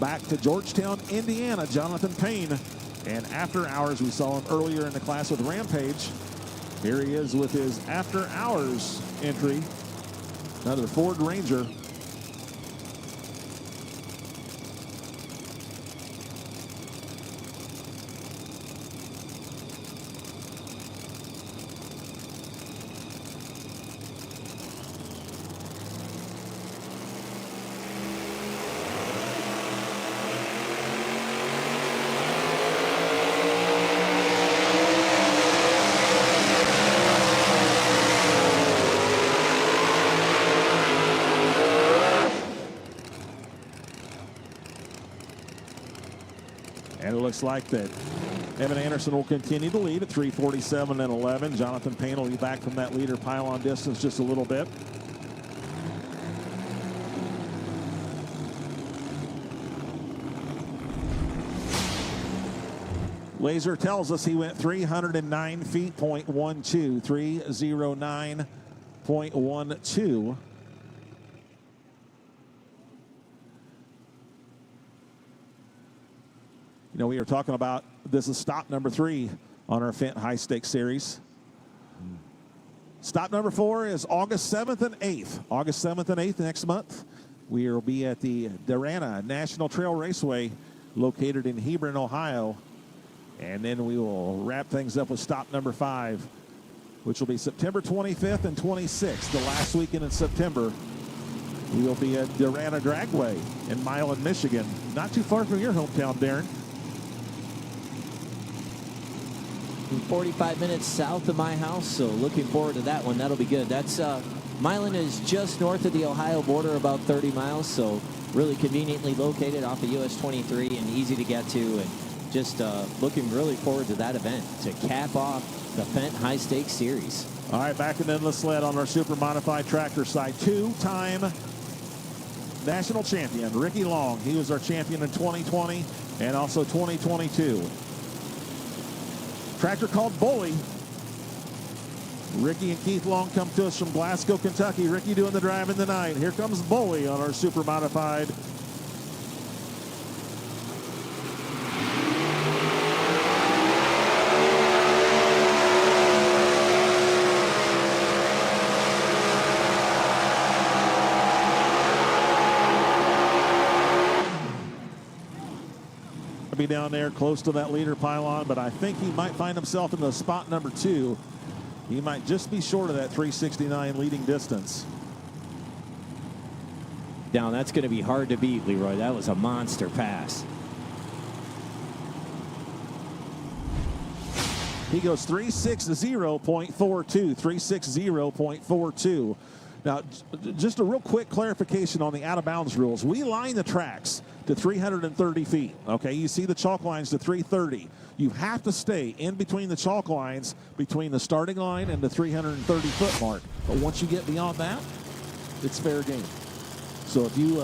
Back to Georgetown, Indiana, Jonathan Payne. And after hours, we saw him earlier in the class with Rampage. Here he is with his after hours entry. Another Ford Ranger. And it looks like that Evan Anderson will continue to lead at 347 and 11. Jonathan Payne will be back from that leader pylon distance just a little bit. Laser tells us he went 309 feet, 0.12, 309.12. You know, we are talking about this is stop number 3 on our Fendt High Stakes Series. Stop number 4 is August 7th and 8th. August 7th and 8th next month. We will be at the Darana National Trail Raceway located in Hebron, Ohio. And then we will wrap things up with stop number 5, which will be September 25th and 26th, the last weekend in September. We will be at Darana Dragway in Milan, Michigan. Not too far from your hometown, Darren. 45 minutes south of my house, so looking forward to that one. That'll be good. That's Milan is just north of the Ohio border, about 30 miles, so really conveniently located off of US 23 and easy to get to, and just looking really forward to that event to cap off the Fendt High Stakes Series. All right, back in endless sled on our super modified tractor side. Two-time national champion Ricky Long. He was our champion in 2020 and also 2022. Tractor called Bully. Ricky and Keith Long come to us from Glasgow, Kentucky. Ricky doing the drive in the night. Here comes Bully on our super modified. Be down there close to that leader pylon, but I think he might find himself in the spot number 2. He might just be short of that 369 leading distance. Down, that's going to be hard to beat, Leroy. That was a monster pass. He goes 360.42, 360.42. Now, just a real quick clarification on the out-of-bounds rules. We line the tracks to 330 feet, okay? You see the chalk lines to 330. You have to stay in between the chalk lines between the starting line and the 330-foot mark. But once you get beyond that, it's fair game. So if you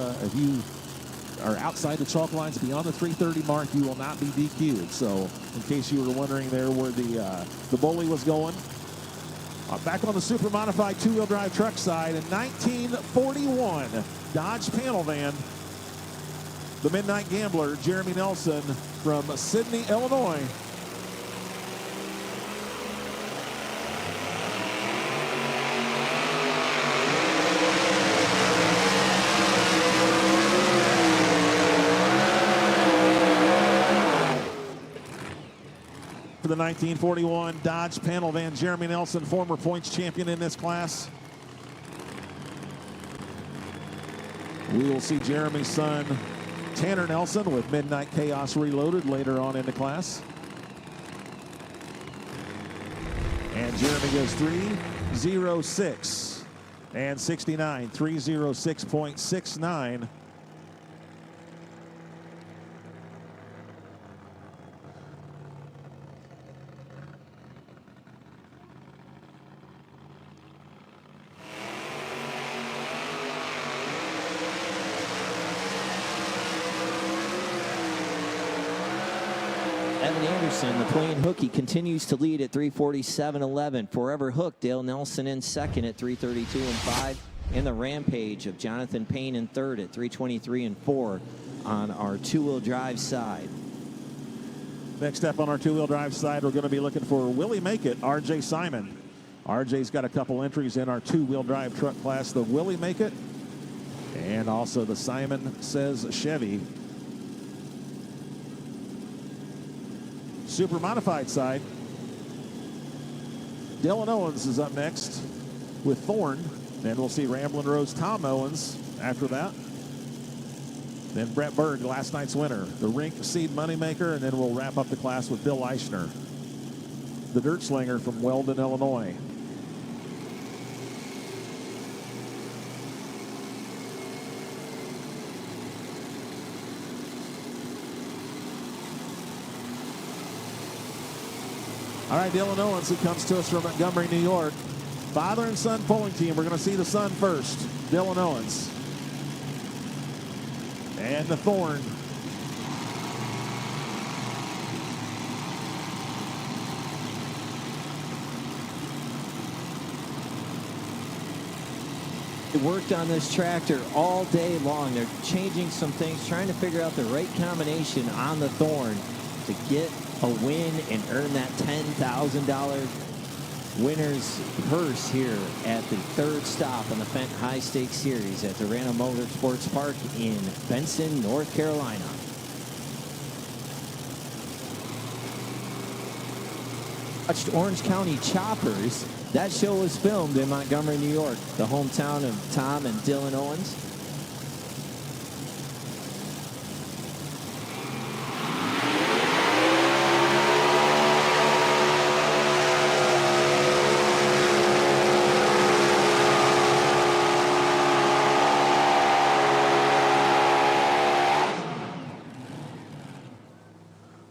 are outside the chalk lines beyond the 330 mark, you will not be DQ'd. So in case you were wondering there where the Bully was going, back on the super modified two-wheel drive truck side in 1941 Dodge panel van, the Midnight Gambler, Jeremy Nelson from Sydney, Illinois. For the 1941 Dodge panel van, Jeremy Nelson, former points champion in this class. We will see Jeremy's son, Tanner Nelson, with Midnight Chaos Reloaded later on in the class. And Jeremy goes 306 and 69, 306.69. Evan Anderson, the Plain Hookie, continues to lead at 347.11. Forever Hook, Dale Nelson in second at 332.5. And the Rampage of Jonathan Payne in third at 323.4 on our two-wheel drive side. Next up on our two-wheel drive side, we're going to be looking for Willie Make It, RJ Simon. RJ's got a couple entries in our two-wheel drive truck class, the Willie Make It and also the Simon Says Chevy. Super modified side, Dylan Owens is up next with Thorn. Then we'll see Ramblin' Rose Tom Owens after that. Then Brett Berg, last night's winner, the Rink Seed Moneymaker, and then we'll wrap up the class with Bill Eichner, the Dirt Slinger from Weldon, Illinois. All right, Dylan Owens, who comes to us from Montgomery, New York. Father and son pulling team. We're going to see the son first. Dylan Owens. And the Thorn. They worked on this tractor all day long. They're changing some things, trying to figure out the right combination on the Thorn to get a win and earn that $10,000 winner's purse here at the third stop on the Fendt High Stakes Series at Darana Motorsports Park in Benson, North Carolina. Watched Orange County Choppers. That show was filmed in Montgomery, New York, the hometown of Tom and Dylan Owens.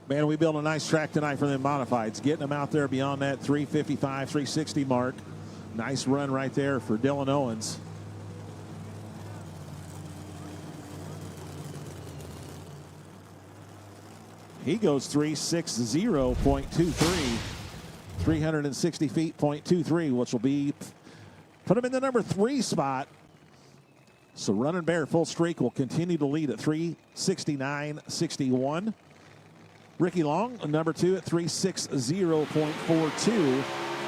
Man, we built a nice track tonight for them modifieds, getting them out there beyond that 355, 360 mark. Nice run right there for Dylan Owens. He goes 360.23. 360 feet, .23, which will be put him in the number 3 spot. So Running Bear Full Streak will continue to lead at 369.61. Ricky Long, number 2 at 360.42.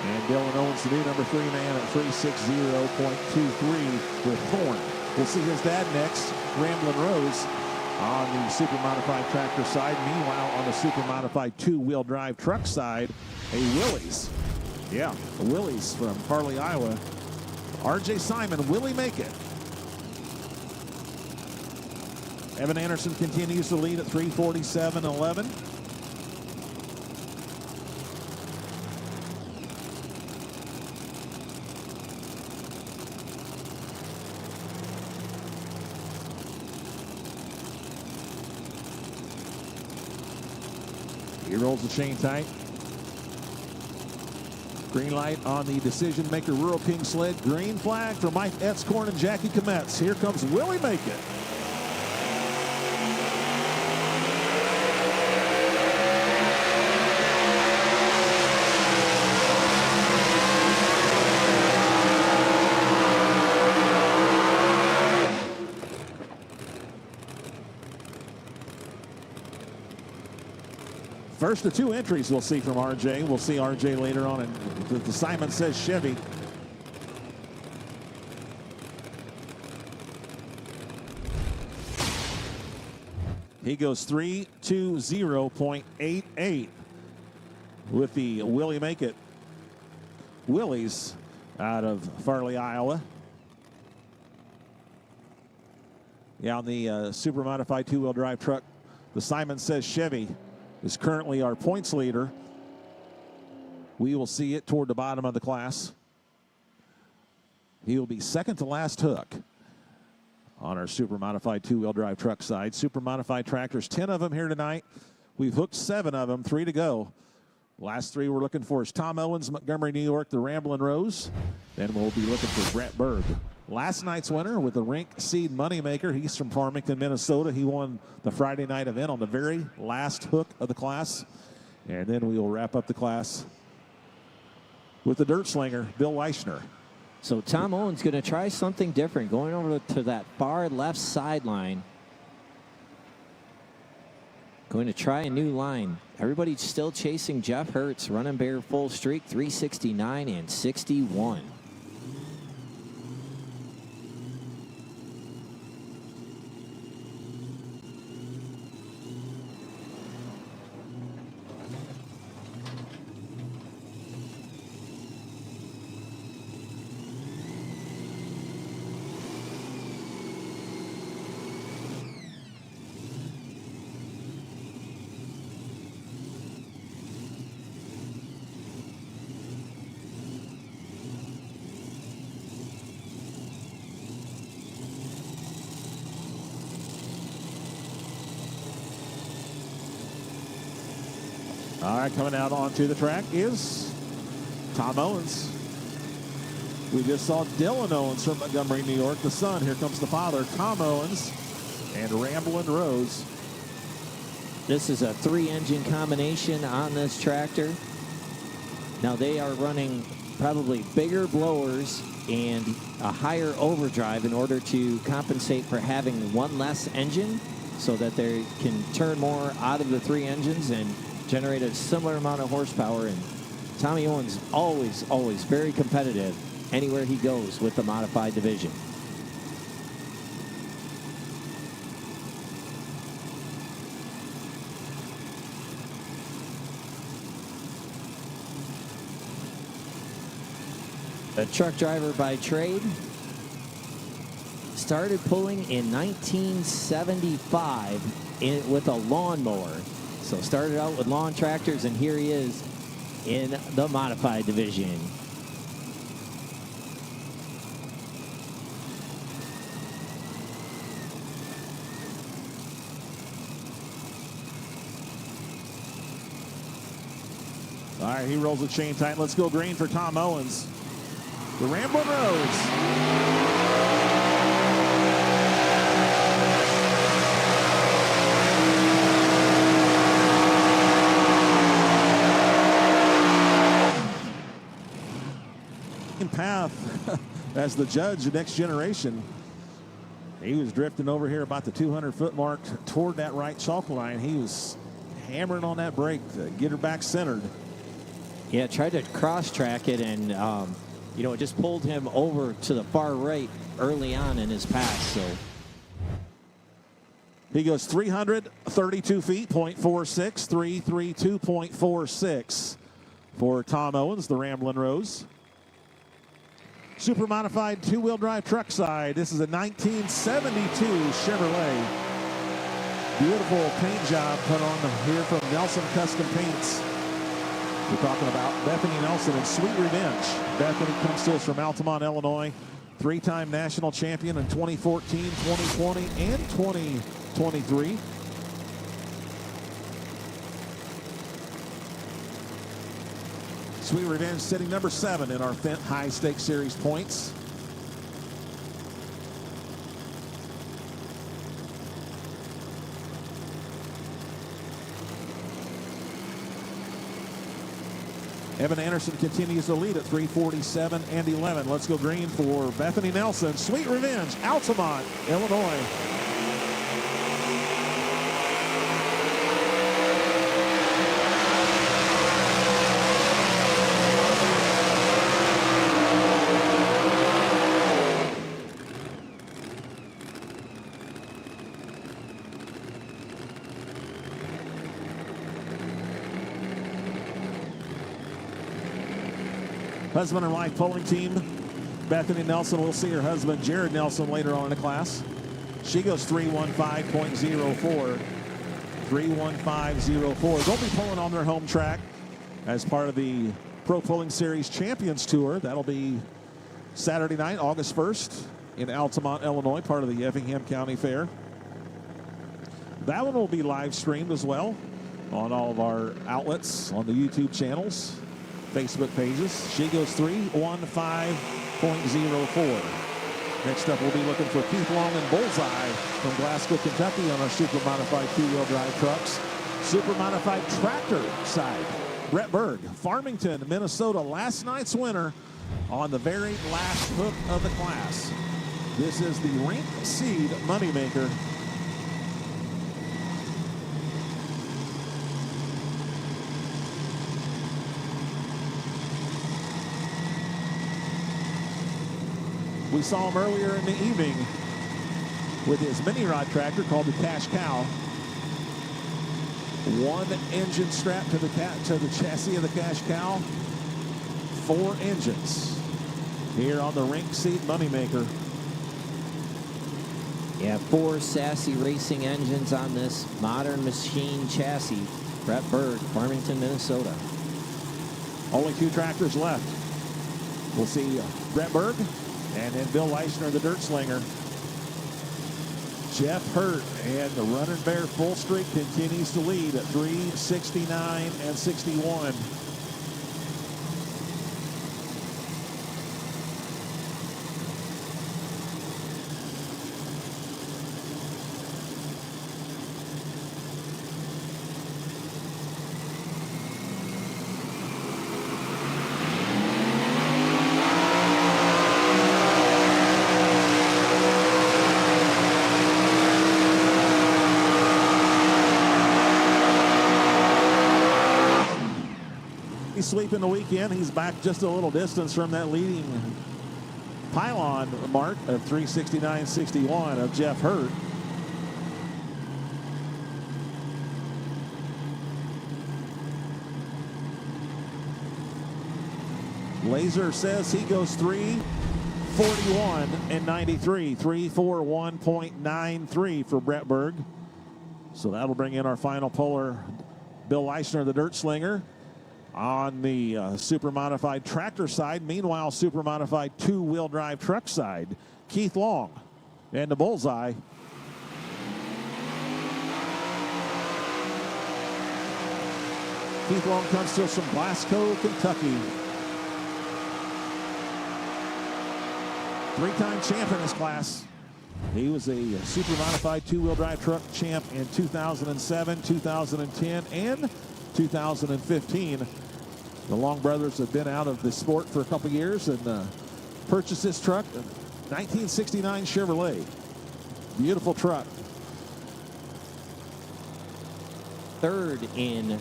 And Dylan Owens, the new number 3 man, at 360.23 with Thorne. We'll see his dad next, Ramblin' Rose, on the Super Modified tractor side. Meanwhile, on the Super Modified 2-wheel drive truck side, a Willys. Yeah, a Willys from Farley, Iowa. R.J. Simon, will he make it? Evan Anderson continues to lead at 347.11. He rolls the chain tight. Green light on the decision maker Rural King sled. Green flag for Mike Etzkorn and Jackie Kometz. Here comes Will he make it? First of 2 entries we'll see from RJ. We'll see RJ later on, and the Simon Says Chevy. He goes 320.88 with the Willie Make It Willys out of Farley, Iowa. Yeah, on the Super Modified 2-wheel drive truck, the Simon Says Chevy is currently our points leader. We will see it toward the bottom of the class. He will be second to last hook on our Super Modified 2-wheel drive truck side. Super Modified tractors, 10 of them here tonight. We've hooked 7 of them, 3 to go. Last 3 we're looking for is Tom Owens, Montgomery, New York, the Ramblin' Rose. Then we'll be looking for Brett Berg. Last night's winner with the Rink Seed Moneymaker. He's from Farmington, Minnesota. He won the Friday night event on the very last hook of the class. And then we will wrap up the class with the dirt slinger, Bill Weichner. So Tom Owens going to try something different, going over to that far left sideline. Going to try a new line. Everybody's still chasing Jeff Hertz, Running Bear Full Streak, 369 and 61. All right, coming out onto the track is Tom Owens. We just saw Dylan Owens from Montgomery, New York, the son. Here comes the father, Tom Owens, and Ramblin' Rose. This is a 3-engine combination on this tractor. Now they are running probably bigger blowers and a higher overdrive in order to compensate for having one less engine so that they can turn more out of the 3 engines and generate a similar amount of horsepower. And Tommy Owens always very competitive anywhere he goes with the modified division. A truck driver by trade. Started pulling in 1975 with a lawnmower. So started out with lawn tractors, and here he is in the modified division. All right, he rolls the chain tight. Let's go green for Tom Owens. The Ramblin' Rose. path as the judge, the next generation. He was drifting over here about the 200-foot mark toward that right chalk line. He was hammering on that brake to get her back centered. Yeah, tried to cross-track it, and, it just pulled him over to the far right early on in his pass. So he goes 332 feet, 0.46, 332.46 for Tom Owens, the Ramblin' Rose. Super modified two-wheel drive truck side. This is a 1972 Chevrolet. Beautiful paint job put on here from Nelson Custom Paints. We're talking about Bethany Nelson and Sweet Revenge. Bethany comes to us from Altamont, Illinois. Three-time national champion in 2014, 2020, and 2023. Sweet Revenge sitting number 7 in our Fendt High Stakes Series points. Evan Anderson continues to lead at 3:47 and 11. Let's go green for Bethany Nelson. Sweet Revenge, Altamont, Illinois. Husband and wife pulling team. Bethany Nelson will see her husband, Jared Nelson, later on in the class. She goes 315.04. 315.04. They'll be pulling on their home track as part of the Pro Pulling Series Champions Tour. That'll be Saturday night, August 1st in Altamont, Illinois, part of the Effingham County Fair. That one will be live streamed as well on all of our outlets, on the YouTube channels, Facebook pages. She goes 315.04. Next up, we'll be looking for Keith Long and Bullseye from Glasgow, Kentucky on our super modified two-wheel drive trucks. Super modified tractor side. Brett Berg, Farmington, Minnesota, last night's winner on the very last hook of the class. This is the Rink Seed Moneymaker. We saw him earlier in the evening with his mini rod tractor called the Cash Cow. One engine strapped to the chassis of the Cash Cow. 4 engines here on the Rink Seed Moneymaker. Yeah, 4 sassy racing engines on this modern machine chassis. Brett Berg, Farmington, Minnesota. Only 2 tractors left. We'll see Brett Berg and then Bill Leishner, the dirt slinger. Jeff Hurt and the Running Bear full streak continues to lead at 369 and 61. Sweeping the weekend. He's back just a little distance from that leading pylon mark of 369.61 of Jeff Hurt. Laser says he goes 341 and 93. 341.93 for Brett Berg. So that'll bring in our final puller, Bill Leishner, the dirt slinger. On the super modified tractor side, meanwhile, super modified two-wheel drive truck side, Keith Long and the Bullseye. Keith Long comes to us from Glasgow, Kentucky. 3-time champ in this class. He was a super modified two-wheel drive truck champ in 2007, 2010, and 2015. The Long brothers have been out of the sport for a couple years, and purchased this truck, 1969 Chevrolet. Beautiful truck. Third in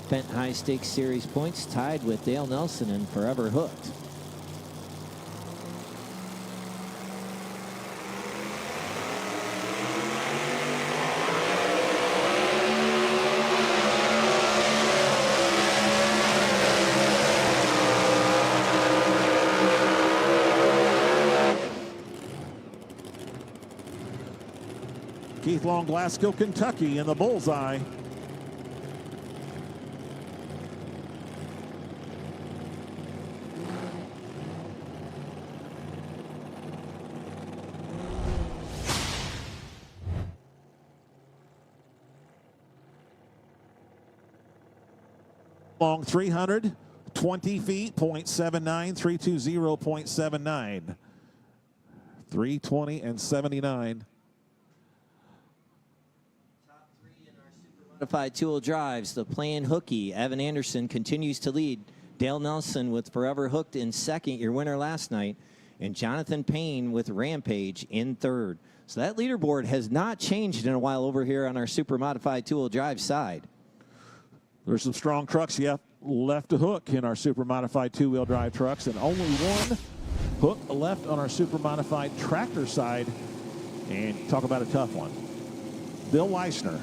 Fendt High Stakes Series points, tied with Dale Nelson and Forever Hooked. Keith Long, Glasgow, Kentucky in the bullseye. Long 320 feet, 0.79, 320.79. 320 and 79. Modified two-wheel drives, the Plan Hooky. Evan Anderson continues to lead. Dale Nelson with Forever Hooked in second, your winner last night. And Jonathan Payne with Rampage in third. So that leaderboard has not changed in a while over here on our super modified two-wheel drive side. There's some strong trucks left to hook in our super modified two-wheel drive trucks, and only one hook left on our super modified tractor side. And talk about a tough one. Bill Leishner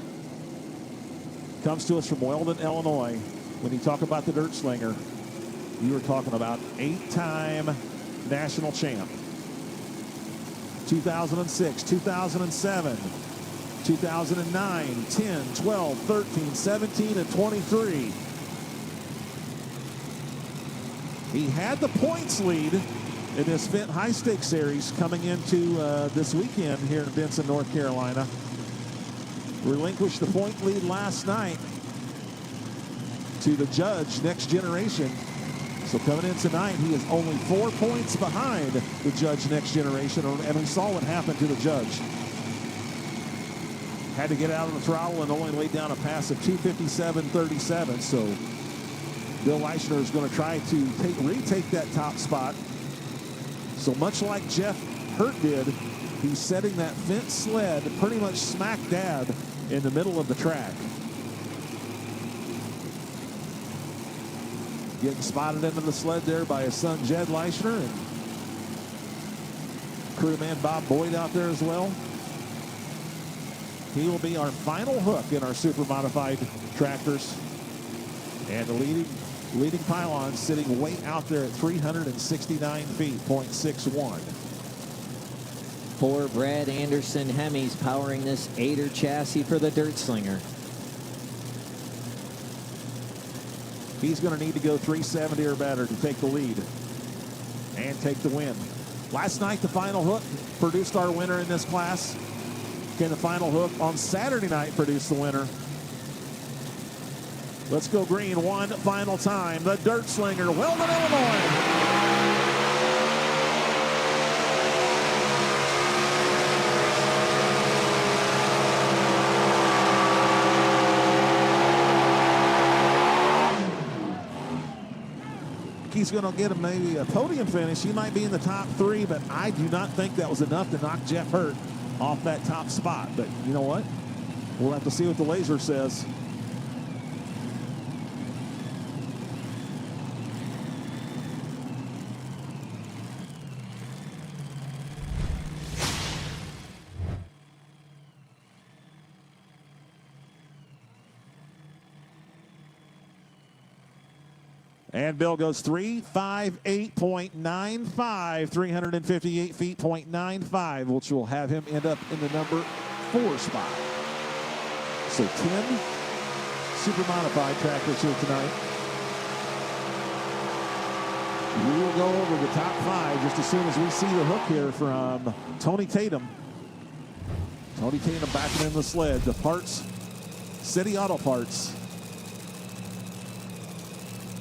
comes to us from Weldon, Illinois. When you talk about the dirt slinger, you were talking about 8-time national champ. 2006, 2007, 2009, 10, 12, 13, 17, and 23. He had the points lead in this Fendt High Stakes Series coming into this weekend here in Benson, North Carolina. Relinquished the point lead last night to the judge, Next Generation. So coming in tonight, he is only 4 points behind the judge, Next Generation, and we saw what happened to the judge. Had to get out of the throttle and only laid down a pass of 2:57.37. So Bill Leishner is going to try to retake that top spot. So much like Jeff Hurt did, he's setting that Fendt sled pretty much smack dab in the middle of the track. Getting spotted into the sled there by his son Jed Leishner, and crewman Bob Boyd out there as well. He will be our final hook in our super modified tractors. And the leading pylon sitting way out there at 369 feet, 0.61. Poor Brad Anderson Hemis powering this 8er chassis for the Dirt Slinger. He's going to need to go 370 or better to take the lead and take the win. Last night, the final hook produced our winner in this class. Can the final hook on Saturday night produce the winner? Let's go green one final time. The Dirt Slinger, Weldon, Illinois. He's going to get maybe a podium finish. He might be in the top 3, but I do not think that was enough to knock Jeff Hurt off that top spot. But you know what? We'll have to see what the laser says. And Bill goes 358.95, 358 feet, 0.95, which will have him end up in the number 4 spot. So 10 super modified tractors here tonight. We will go over the top 5 just as soon as we see the hook here from Tony Tatum. Tony Tatum backing in the sled. The parts, City Auto Parts.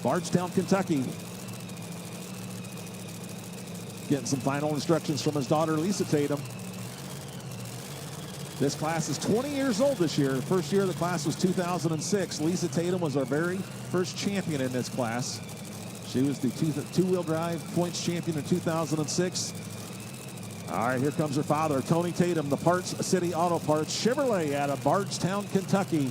Bardstown, Kentucky. Getting some final instructions from his daughter, Lisa Tatum. This class is 20 years old this year. The first year of the class was 2006. Lisa Tatum was our very first champion in this class. She was the two-wheel drive points champion in 2006. All right, here comes her father, Tony Tatum, the Parts City Auto Parts Chevrolet out of Bardstown, Kentucky.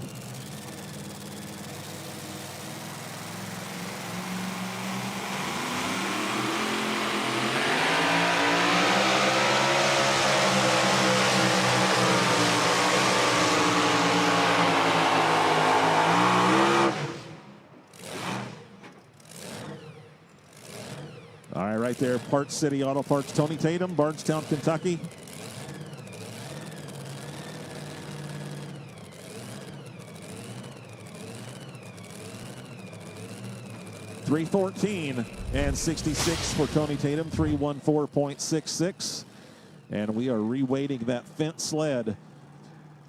All right, right there, Parts City Auto Parts, Tony Tatum, Bardstown, Kentucky. .314 and 66 for Tony Tatum, 314.66. And we are reweighting that Fendt sled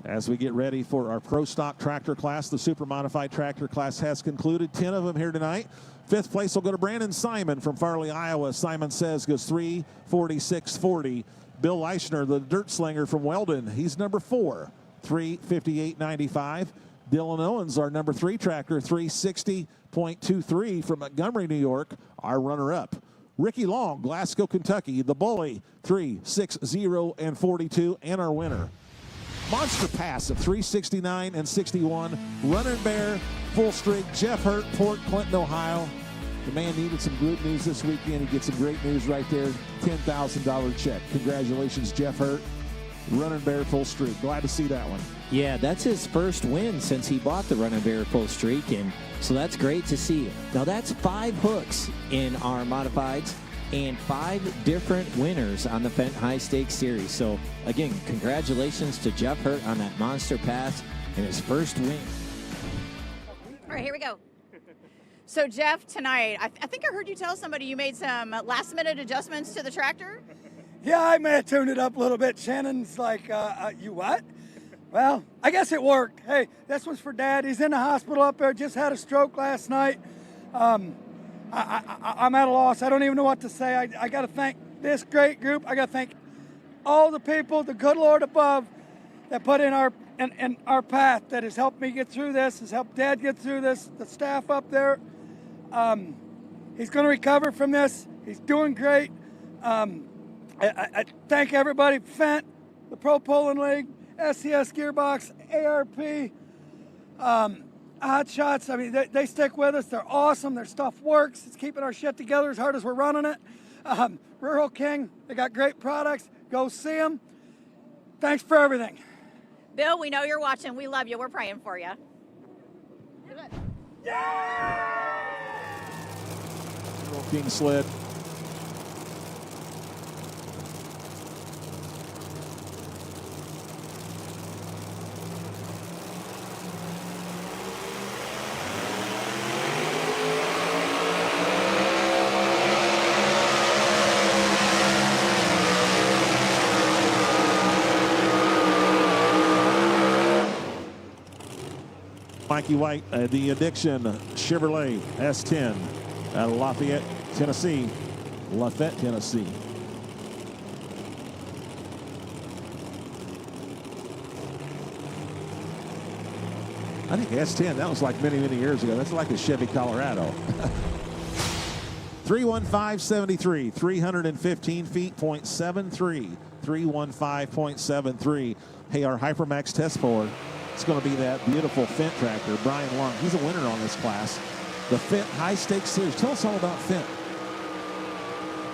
as we get ready for our Pro Stock Tractor class. The Super Modified Tractor class has concluded, 10 of them here tonight. Fifth place will go to Brandon Simon from Farley, Iowa. Simon says goes 3:46.40. Bill Leischner, the dirt slinger from Weldon, he's number 4, 3:58.95. Dylan Owens, our number 3 tractor, 3:60.23 from Montgomery, New York, our runner-up. Ricky Long, Glasgow, Kentucky, the bully, 3:60.42, and our winner. Monster Pass of 3:69 and 61. Running Bear, full streak. Jeff Hurt, Port Clinton, Ohio. The man needed some good news this weekend. He gets some great news right there. $10,000 check. Congratulations, Jeff Hurt. Running Bear, full streak. Glad to see that one. Yeah, that's his first win since he bought the Running Bear full streak, and so that's great to see. Now that's 5 hooks in our modifieds and 5 different winners on the Fendt High Stakes Series. So again, congratulations to Jeff Hurt on that Monster Pass and his first win. All right, here we go. So Jeff, tonight, I think I heard you tell somebody you made some last-minute adjustments to the tractor. Yeah, I may have tuned it up a little bit. Shannon's like, you what? Well, I guess it worked. Hey, this one's for Dad. He's in the hospital up there, just had a stroke last night. I'm at a loss. I don't even know what to say. I got to thank this great group. I got to thank all the people, the good Lord above, that put in our path, that has helped me get through this, has helped Dad get through this, the staff up there. He's going to recover from this. He's doing great. I thank everybody, Fendt, the Pro Poland League, SCS Gearbox, ARP, Hot Shots. I mean, they stick with us. They're awesome. Their stuff works. It's keeping our shit together as hard as we're running it. Rural King, they got great products. Go see them. Thanks for everything. Bill, we know you're watching. We love you. We're praying for you. Rural King sled. Mikey White, the Addiction Chevrolet S10 out of Lafayette, Tennessee. Lafayette, Tennessee. I think S10, that was like many, many years ago. That's like a Chevy Colorado. 315.73, 315 feet, .73, 315.73. Hey, our Hypermax test puller. It's going to be that beautiful Fendt tractor, Brian Lung. He's a winner on this class. The Fendt High Stakes Series. Tell us all about Fendt.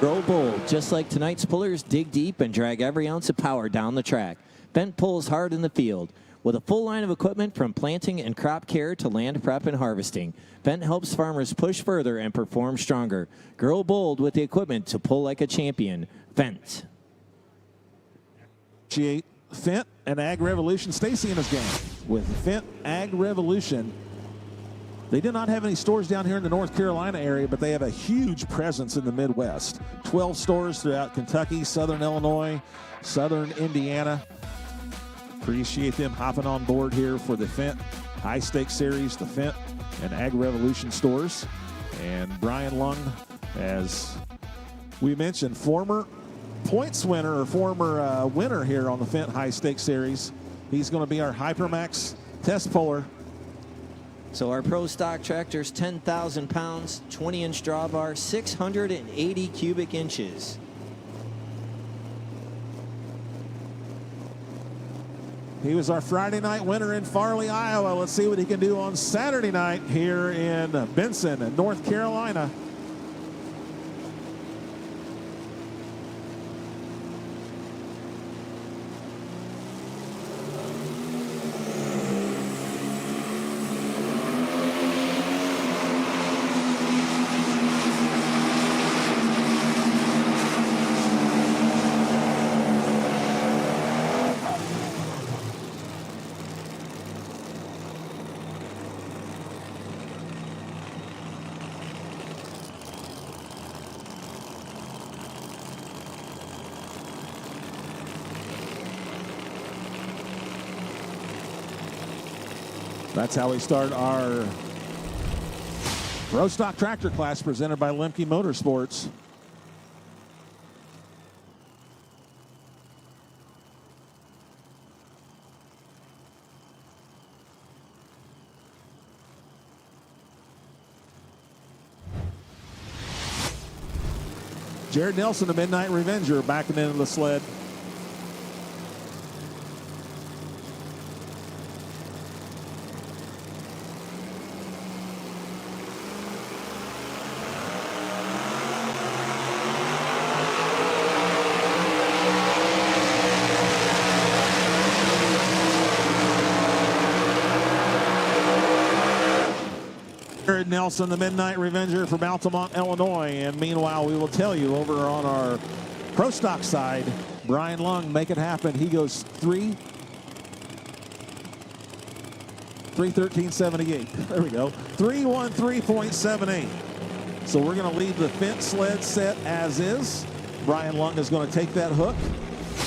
Grow bold. Just like tonight's pullers, dig deep and drag every ounce of power down the track. Fendt pulls hard in the field. With a full line of equipment from planting and crop care to land prep and harvesting, Fendt helps farmers push further and perform stronger. Grow bold with the equipment to pull like a champion. Fendt. Fendt and Ag Revolution. Stacy in his game with Fendt Ag Revolution. They do not have any stores down here in the North Carolina area, but they have a huge presence in the Midwest. 12 stores throughout Kentucky, Southern Illinois, Southern Indiana. Appreciate them hopping on board here for the Fendt High Stakes Series, the Fendt and Ag Revolution stores. And Brian Lung, as we mentioned, former points winner or former winner here on the Fendt High Stakes Series. He's going to be our Hypermax test puller. So our Pro Stock tractor's 10,000 pounds, 20-inch drawbar, 680 cubic inches. He was our Friday night winner in Farley, Iowa. Let's see what he can do on Saturday night here in Benson, North Carolina. That's how we start our Pro Stock Tractor class presented by Lemke Motorsports. Jared Nelson, the Midnight Revenger, backing into the sled. Jared Nelson, the Midnight Revenger from Altamont, Illinois. And meanwhile, we will tell you over on our Pro Stock side, Brian Lung, make it happen. He goes 3:13.78. There we go. 3:13.78. So we're going to leave the Fendt sled set as is. Brian Lung is going to take that hook.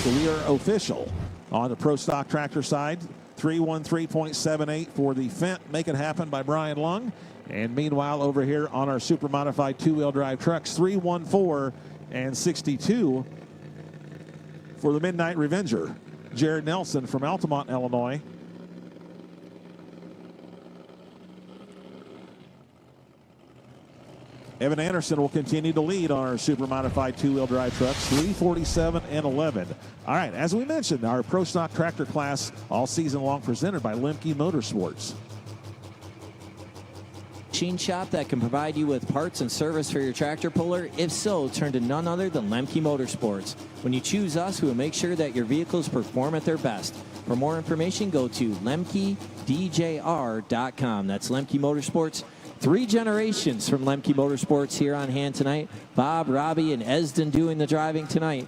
So we are official on the Pro Stock Tractor side. 3:13.78 for the Fendt Make It Happen by Brian Lung. And meanwhile, over here on our super modified two-wheel drive trucks, 3:14.62 for the Midnight Revenger. Jared Nelson from Altamont, Illinois. Evan Anderson will continue to lead on our super modified two-wheel drive trucks, 3:47.11. All right, as we mentioned, our Pro Stock Tractor class all season long presented by Lemke Motorsports. Machine shop that can provide you with parts and service for your tractor puller? If so, turn to none other than Lemke Motorsports. When you choose us, we will make sure that your vehicles perform at their best. For more information, go to lemkedjr.com. That's Lemke Motorsports. 3 generations from Lemke Motorsports here on hand tonight. Bob, Robbie, and Esden doing the driving tonight.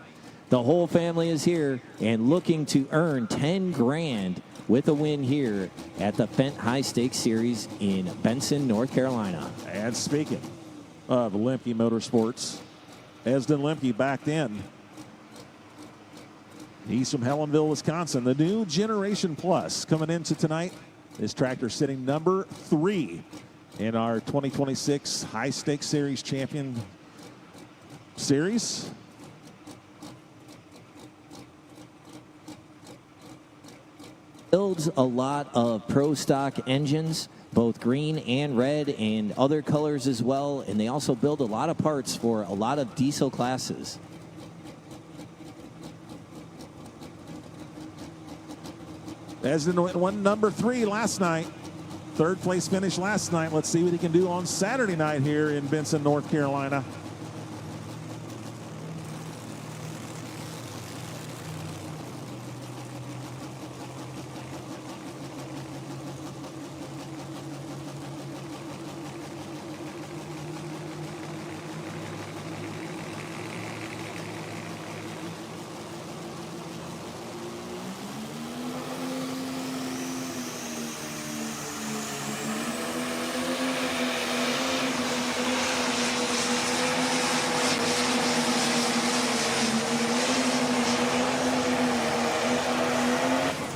The whole family is here and looking to earn 10 grand with a win here at the Fendt High Stakes Series in Benson, North Carolina. And speaking of Lemke Motorsports, Esden Lemke backed in. He's from Helenville, Wisconsin. The new Generation Plus coming into tonight. This tractor sitting number 3 in our 2026 High Stakes Series Champion Series. Builds a lot of Pro Stock engines, both green and red and other colors as well. And they also build a lot of parts for a lot of diesel classes. Esden won number 3 last night. 3rd place finish last night. Let's see what he can do on Saturday night here in Benson, North Carolina.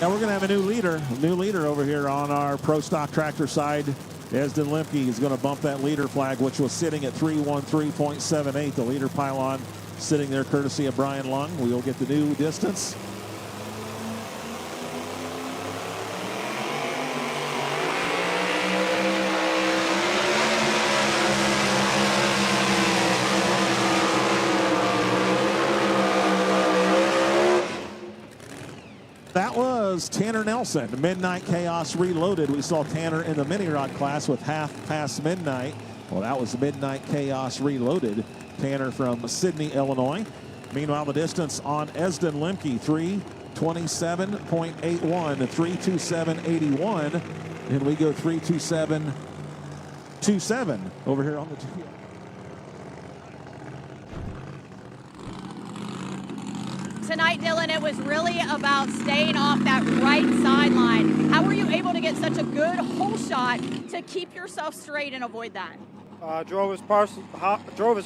Now we're going to have a new leader over here on our Pro Stock Tractor side. Esden Lemke is going to bump that leader flag, which was sitting at 3:13.78. The leader pylon sitting there courtesy of Brian Lung. We'll get the new distance. That was Tanner Nelson, Midnight Chaos Reloaded. We saw Tanner in the mini rod class with half past midnight. Well, that was Midnight Chaos Reloaded. Tanner from Sydney, Illinois. Meanwhile, the distance on Esden Lemke, 3:27.81 to 3:27.81. And we go 3:27.27 over here on the GM. Tonight, Dylan, it was really about staying off that right sideline. How were you able to get such a good hole shot to keep yourself straight and avoid that? Drove as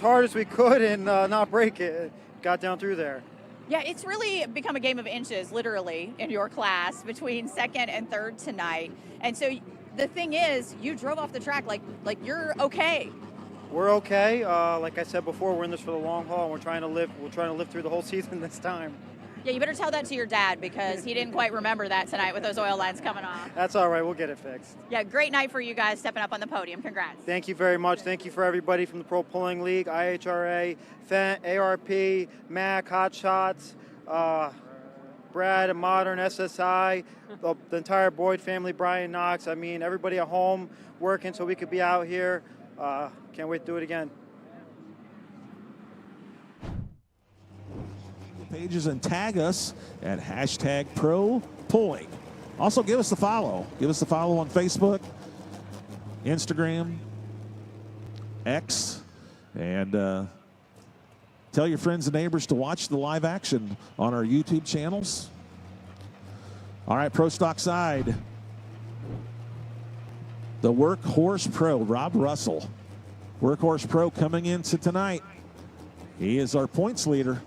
hard as we could and not break it. Got down through there. Yeah, it's really become a game of inches, literally, in your class between second and third tonight. And so the thing is, you drove off the track like you're okay. We're okay. Like I said before, we're in this for the long haul, and we're trying to live through the whole season this time. Yeah, you better tell that to your dad because he didn't quite remember that tonight with those oil lines coming off. That's all right. We'll get it fixed. Yeah, great night for you guys stepping up on the podium. Congrats. Thank you very much. Thank you for everybody from the Pro Pulling League, IHRA, Fendt, ARP, MAC, Hot Shots, Brad and Modern, SSI, the entire Boyd family, Brian Knox. I mean, everybody at home working so we could be out here. Can't wait to do it again. Pages and tag us at #ProPulling. Also, give us a follow. Give us a follow on Facebook, Instagram, X, and tell your friends and neighbors to watch the live action on our YouTube channels. All right, Pro Stock side. The Workhorse Pro, Rob Russell. Workhorse Pro coming into tonight. He is our points leader.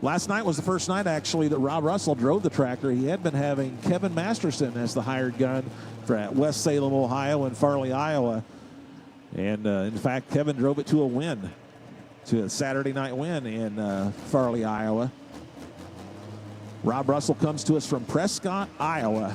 Last night was the first night, actually, that Rob Russell drove the tractor. He had been having Kevin Masterson as the hired gun for at West Salem, Ohio, and Farley, Iowa. And, in fact, Kevin drove it to a win, to a Saturday night win in Farley, Iowa. Rob Russell comes to us from Prescott, Iowa.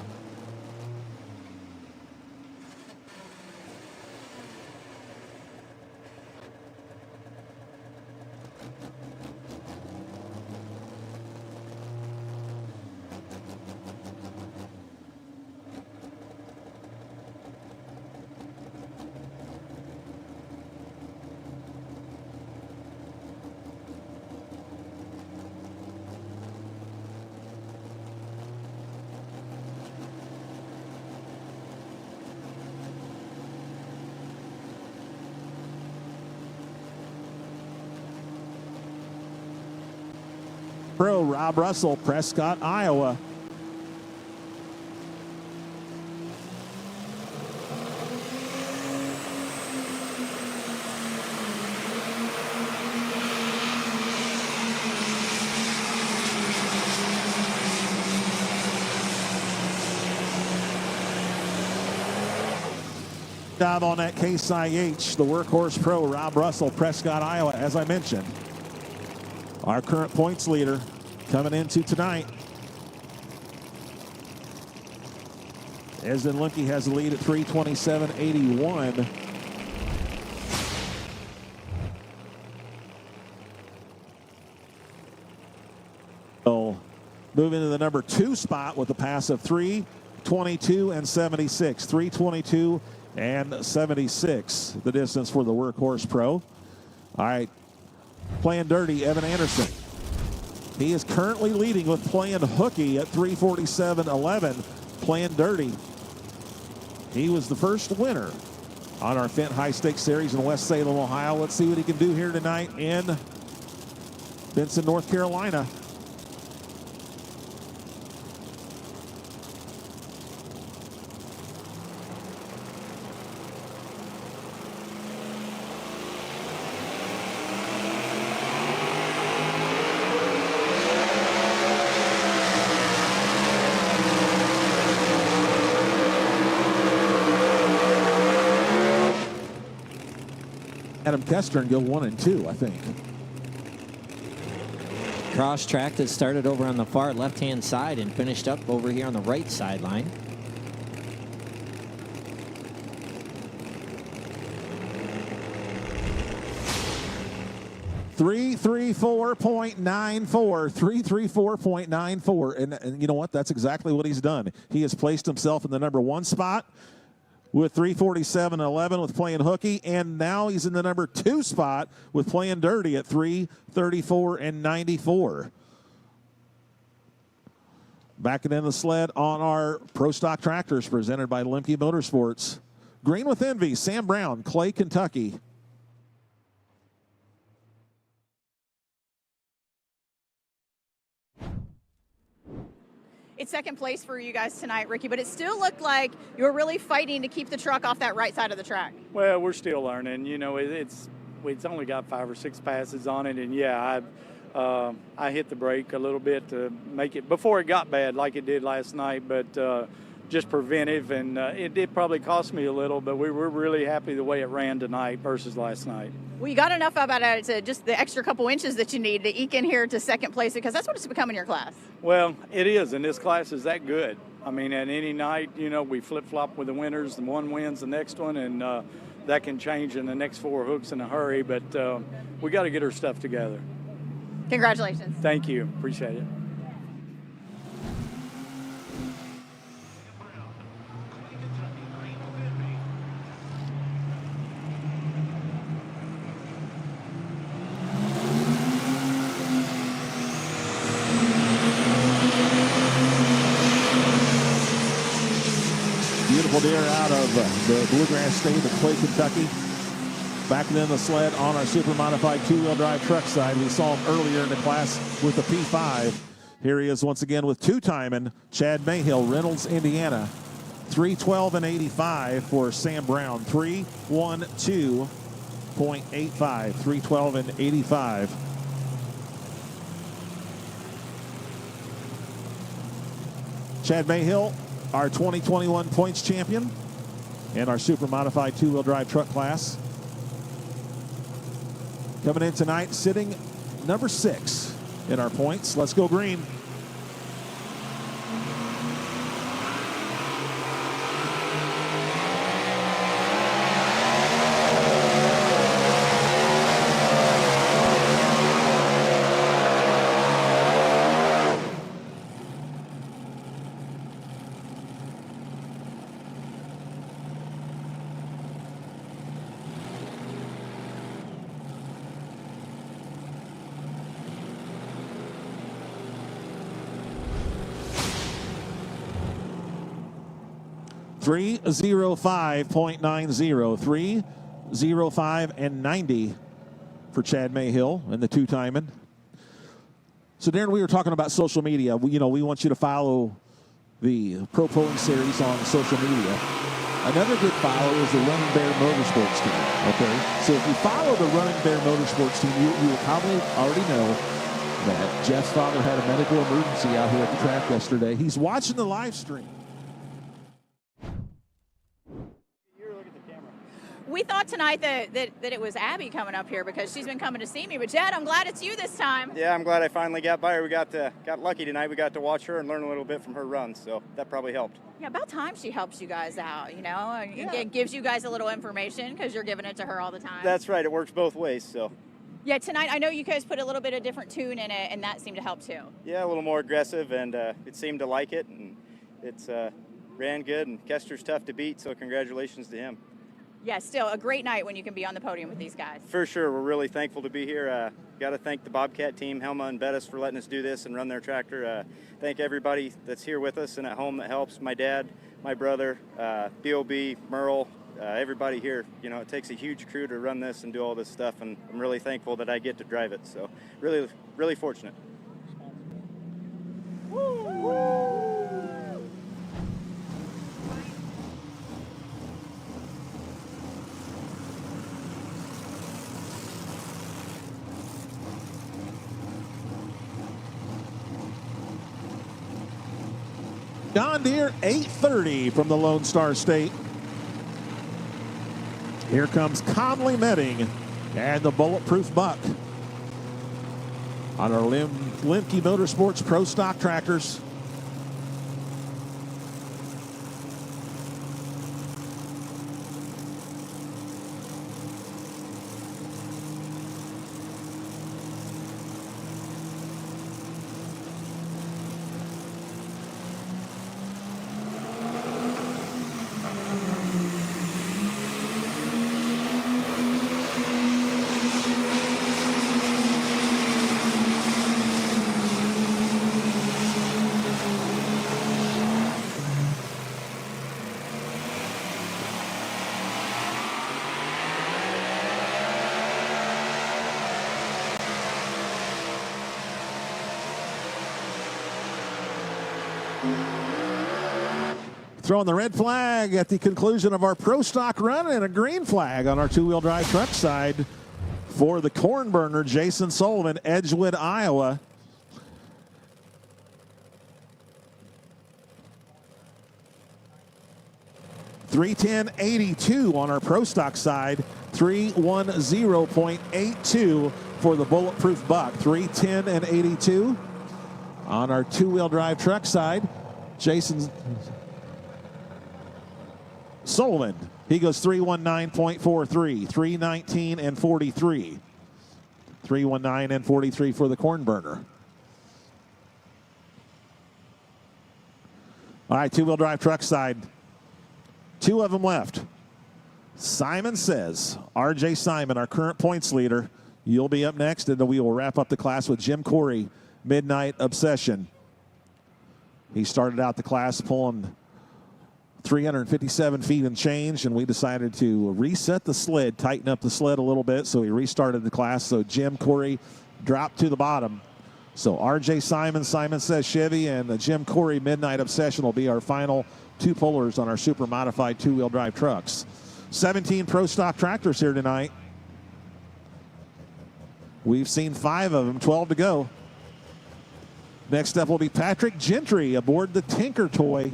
Pro Rob Russell, Prescott, Iowa. Job on that Case IH, the Workhorse Pro, Rob Russell, Prescott, Iowa, as I mentioned. Our current points leader coming into tonight. Esden Lemke has the lead at 3:27.81. So move into the number 2 spot with a pass of 3:22.76. 3:22.76, the distance for the Workhorse Pro. All right. Playing dirty, Evan Anderson. He is currently leading with Playing Hooky at 3:47.11. Playing dirty. He was the first winner on our Fendt High Stakes Series in West Salem, Ohio. Let's see what he can do here tonight in Benson, North Carolina. Adam Kester and go 1 and 2, I think. Cross track that started over on the far left-hand side and finished up over here on the right sideline. 334.94, 334.94. And you know what? That's exactly what he's done. He has placed himself in the number 1 spot with 347.11 with playing hooky, and now he's in the number 2 spot with playing dirty at 334.94. Backing in the sled on our Pro Stock Tractors presented by Lemke Motorsports. Green with Envy, Sam Brown, Clay, Kentucky. It's second place for you guys tonight, Ricky, but it still looked like you were really fighting to keep the truck off that right side of the track. Well, we're still learning. You know, it's only got 5 or 6 passes on it, and yeah, I hit the brake a little bit to make it before it got bad like it did last night, but just preventive, and it did probably cost me a little, but we were really happy the way it ran tonight versus last night. Well, you got enough about it to just the extra couple inches that you need to eke in here to second place, because that's what it's become in your class. Well, it is, and this class is that good. I mean, at any night, you know, we flip-flop with the winners, and one wins the next one, and that can change in the next 4 hooks in a hurry, but we got to get our stuff together. Congratulations. Thank you. Appreciate it. Beautiful deer out of the Bluegrass State of Clay, Kentucky. Backing in the sled on our super modified 2-wheel drive truck side. We saw him earlier in the class with the P5. Here he is once again with 2-timing Chad Mayhill, Reynolds, Indiana. 312.85 for Sam Brown. 312.85. 312.85. Chad Mayhill, our 2021 points champion in our super modified 2-wheel drive truck class. Coming in tonight, sitting number 6 in our points. Let's go green. .90, 305 and 90 for Chad Mayhill and the 2-timing. So Darren, we were talking about social media. We want you to follow the Pro Polling Series on social media. Another good follow is the Running Bear Motorsports team. Okay, so if you follow the Running Bear Motorsports team, you will probably already know that Jeff's father had a medical emergency out here at the track yesterday. He's watching the live stream. We thought tonight that it was Abby coming up here because she's been coming to see me. But Jed, I'm glad it's you this time. Yeah, I'm glad I finally got by her. We got lucky tonight. We got to watch her and learn a little bit from her runs, so that probably helped. Yeah, about time she helps you guys out, you know. Yeah. It gives you guys a little information because you're giving it to her all the time. That's right. It works both ways, so. Yeah, tonight I know you guys put a little bit of different tune in it, and that seemed to help too. Yeah, a little more aggressive, and it seemed to like it, and it's ran good, and Kester's tough to beat, so congratulations to him. Yeah, still a great night when you can be on the podium with these guys. For sure. We're really thankful to be here. Got to thank the Bobcat team, Helma and Bettis, for letting us do this and run their tractor. Thank everybody that's here with us and at home that helps. My dad, my brother, B.O.B., Merle, everybody here. You know, it takes a huge crew to run this and do all this stuff, and I'm really thankful that I get to drive it. So really, really fortunate. Woo! John Deere 830 from the Lone Star State. Here comes Conley Metting and the Bulletproof Buck on our Lemke Motorsports Pro Stock Tractors. Throwing the red flag at the conclusion of our pro stock run, and a green flag on our two-wheel drive truck side for the corn burner, Jason Sullivan, Edgewood, Iowa. .310.82 on our pro stock side, 310.82 for the bulletproof buck. 310.82 on our two-wheel drive truck side. Jason Sullivan, he goes 319.43, 319.43. 319.43 for the corn burner. All right, two-wheel drive truck side. Two of them left. Simon Says, RJ Simon, our current points leader. You'll be up next, and then we will wrap up the class with Jim Corey, Midnight Obsession. He started out the class pulling 357 feet and change, and we decided to reset the sled, tighten up the sled a little bit, so we restarted the class. So Jim Corey dropped to the bottom. So RJ Simon, Simon Says Chevy, and Jim Corey, Midnight Obsession will be our final two pullers on our super modified two-wheel drive trucks. 17 pro stock tractors here tonight. We've seen 5 of them, 12 to go. Next up will be Patrick Gentry aboard the Tinker Toy.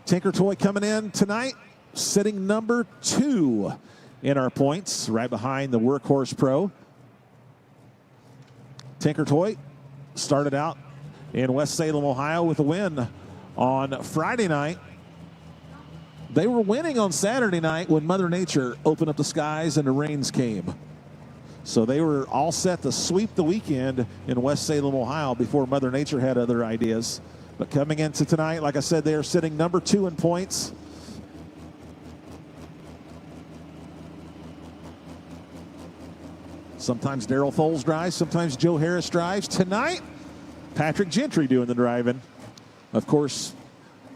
Tinker Toy coming in tonight, sitting number 2 in our points, right behind the Workhorse Pro. Tinker Toy started out in West Salem, Ohio with a win on Friday night. They were winning on Saturday night when Mother Nature opened up the skies and the rains came. So they were all set to sweep the weekend in West Salem, Ohio before Mother Nature had other ideas. But coming into tonight, like I said, they are sitting number 2 in points. Sometimes Darrell Foles drives, sometimes Joe Harris drives. Tonight, Patrick Gentry doing the driving. Of course,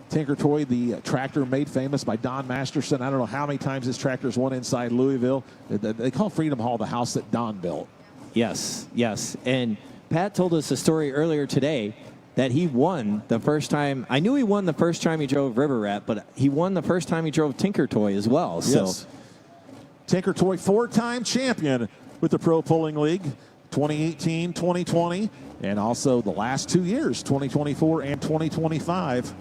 Tinker Toy, the tractor made famous by Don Masterson. I don't know how many times this tractor's won inside Louisville. They call Freedom Hall the house that Don built. Yes, yes. And Pat told us a story earlier today that he won the first time. I knew he won the first time he drove River Rat, but he won the first time he drove Tinker Toy as well. Yes. So Tinker Toy, 4-time champion with the Pro Pulling League, 2018, 2020, and also the last 2 years, 2024 and 2025.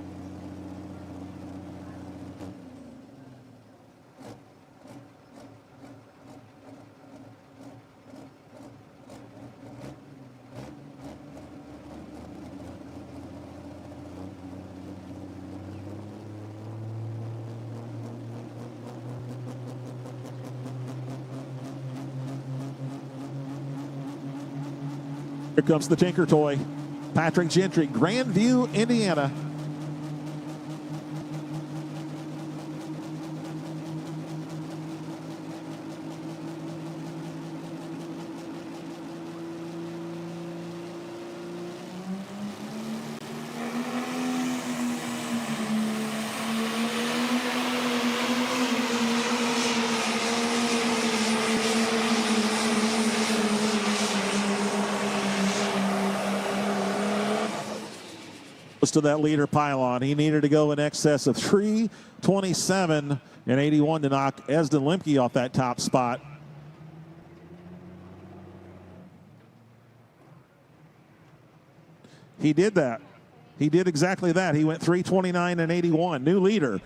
Here comes the Tinker Toy. Patrick Gentry, Grandview, Indiana. To that leader pylon. He needed to go in excess of 327 and 81 to knock Esden Lemke off that top spot. He did that. He did exactly that. He went 329 and 81. New leader.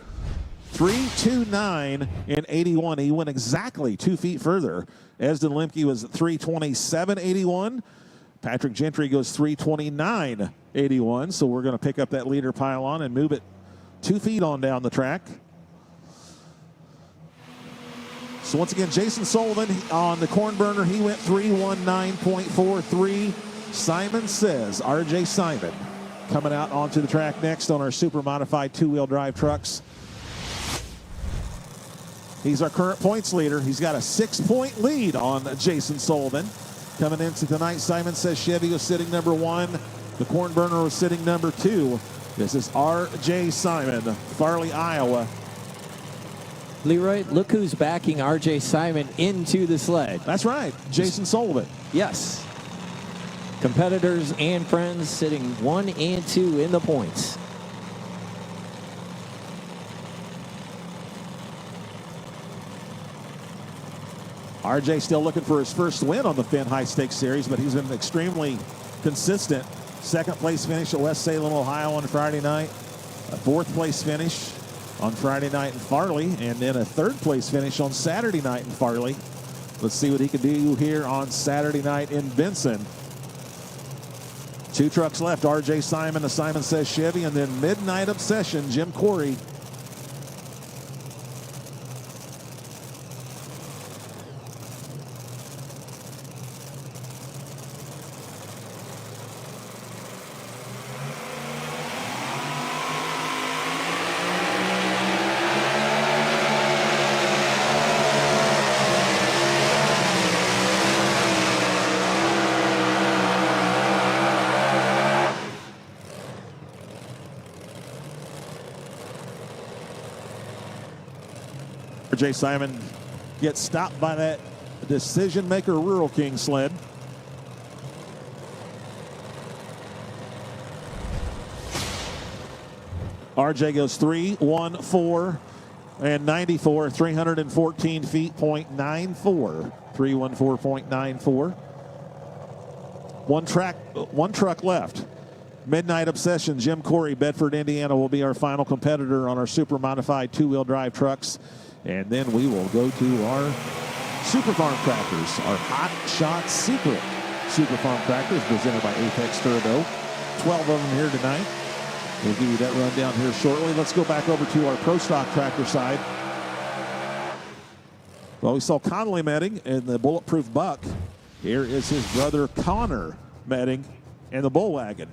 329 and 81. He went exactly 2 feet further. Esden Lemke was 327.81. Patrick Gentry goes 329.81. So we're going to pick up that leader pylon and move it 2 feet on down the track. So once again, Jason Sullivan on the corn burner, he went 319.43. Simon Says, RJ Simon, coming out onto the track next on our super modified two-wheel drive trucks. He's our current points leader. He's got a 6-point lead on Jason Sullivan. Coming into tonight, Simon Says Chevy was sitting number 1. The corn burner was sitting number 2. This is RJ Simon, Farley, Iowa. Leroy, look who's backing RJ Simon into the sled. That's right, Jason Sullivan. Yes. Competitors and friends sitting 1 and 2 in the points. RJ still looking for his first win on the Fendt High Stakes Series, but he's been extremely consistent. Second place finish at West Salem, Ohio on Friday night. A fourth place finish on Friday night in Farley, and then a third place finish on Saturday night in Farley. Let's see what he can do here on Saturday night in Benson. 2 trucks left, RJ Simon of Simon Says Chevy, and then Midnight Obsession, Jim Corey. RJ Simon gets stopped by that decision maker Rural King sled. RJ goes 314 and 94, 314 feet, .94, 314.94. One truck left. Midnight Obsession, Jim Corey, Bedford, Indiana, will be our final competitor on our super modified 2-wheel drive trucks. And then we will go to our Super Farm Tractors, our Hot Shot Secret Super Farm Tractors presented by Apex Turbo. 12 of them here tonight. We'll give you that rundown here shortly. Let's go back over to our Pro Stock Tractor side. Well, we saw Connolly Metting in the Bulletproof Buck. Here is his brother Connor Metting in the Bull Wagon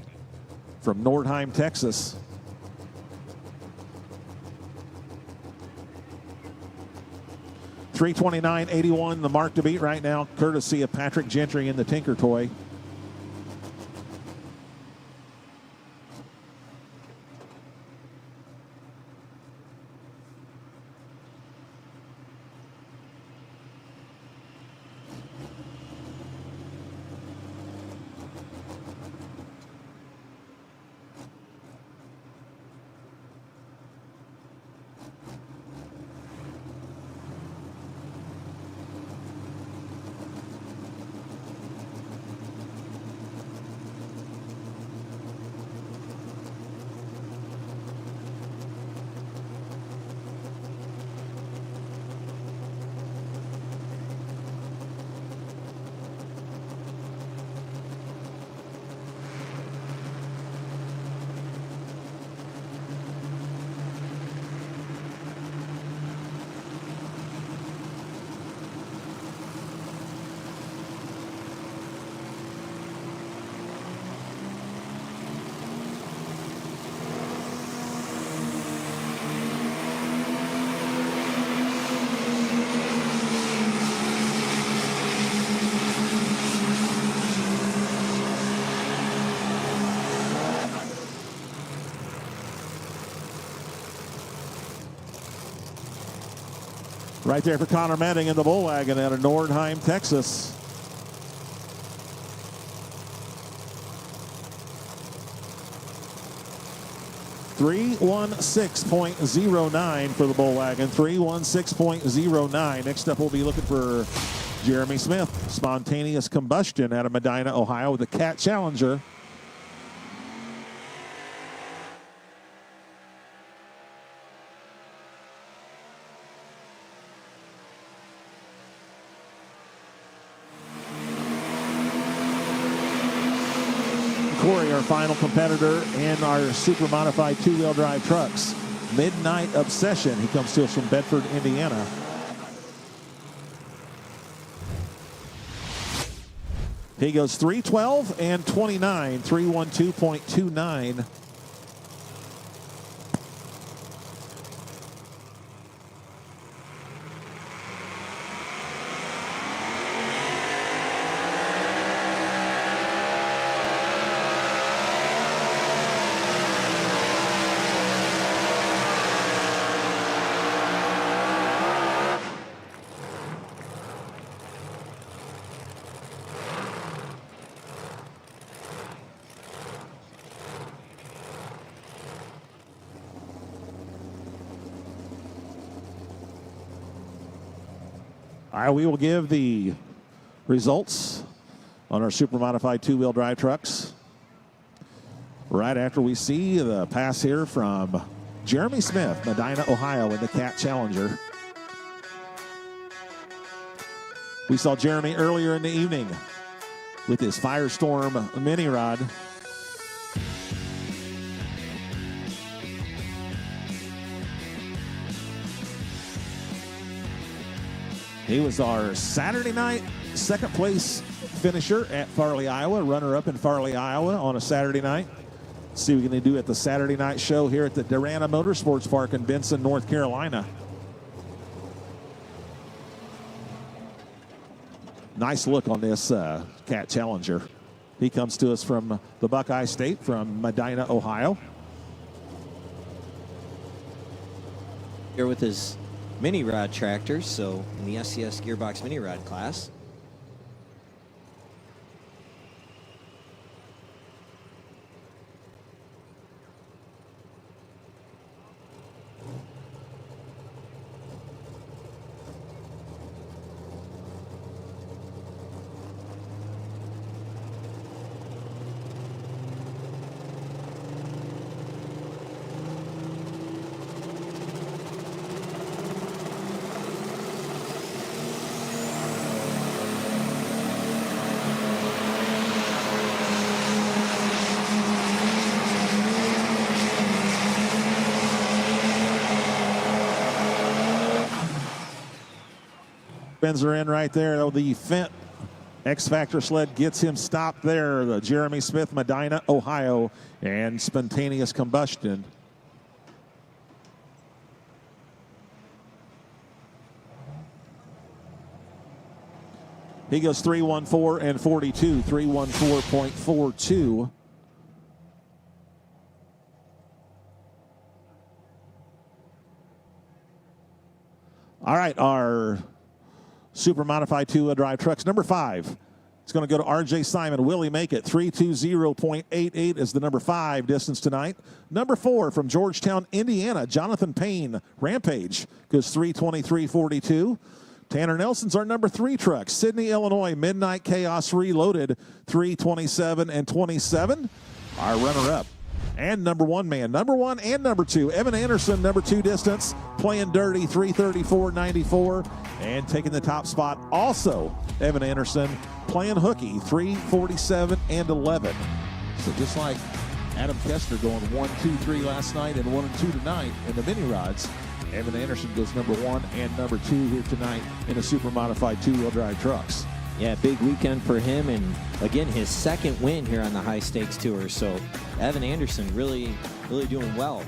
from Nordheim, Texas. $329.81, the mark to beat right now, courtesy of Patrick Gentry in the Tinker Toy. Right there for Connor Metting in the Bull Wagon out of Nordheim, Texas. $316.09 for the Bull Wagon. $316.09. Next up, we'll be looking for Jeremy Smith, Spontaneous Combustion out of Medina, Ohio, with the Cat Challenger. Corey, our final competitor in our super modified 2-wheel drive trucks. Midnight Obsession. He comes to us from Bedford, Indiana. He goes 312 and 29, 312.29. All right, we will give the results on our super modified two-wheel drive trucks right after we see the pass here from Jeremy Smith, Medina, Ohio, in the Cat Challenger. We saw Jeremy earlier in the evening with his Firestorm mini rod. He was our Saturday night second place finisher at Farley, Iowa, runner-up in Farley, Iowa on a Saturday night. Let's see what we're going to do at the Saturday night show here at the Darana Motorsports Park in Benson, North Carolina. Nice look on this Cat Challenger. He comes to us from the Buckeye State, from Medina, Ohio. Here with his mini rod tractors, so in the SCS Gearbox mini rod class. Are in right there. The Fendt X-Factor sled gets him stopped there. The Jeremy Smith, Medina, Ohio, and spontaneous combustion. He goes 314 and 42, 314.42. All right, our super modified two-wheel drive trucks. Number 5, it's going to go to R.J. Simon. Will he make it? 320.88 is the number 5 distance tonight. Number 4 from Georgetown, Indiana, Jonathan Payne, Rampage, goes 323.42. Tanner Nelson's our number 3 truck. Sydney, Illinois, Midnight Chaos Reloaded, 327 and 27. Our runner-up and number 1 man. Number 1 and number 2. Evan Anderson, number 2 distance, playing dirty, 334.94. And taking the top spot also, Evan Anderson, playing hooky, 347 and 11. So just like Adam Kessler going 1, 2, 3 last night and 1 and 2 tonight in the mini rods, Evan Anderson goes number 1 and number 2 here tonight in the super modified two-wheel drive trucks. Yeah, big weekend for him, and again, his second win here on the High Stakes Tour. So Evan Anderson really doing well.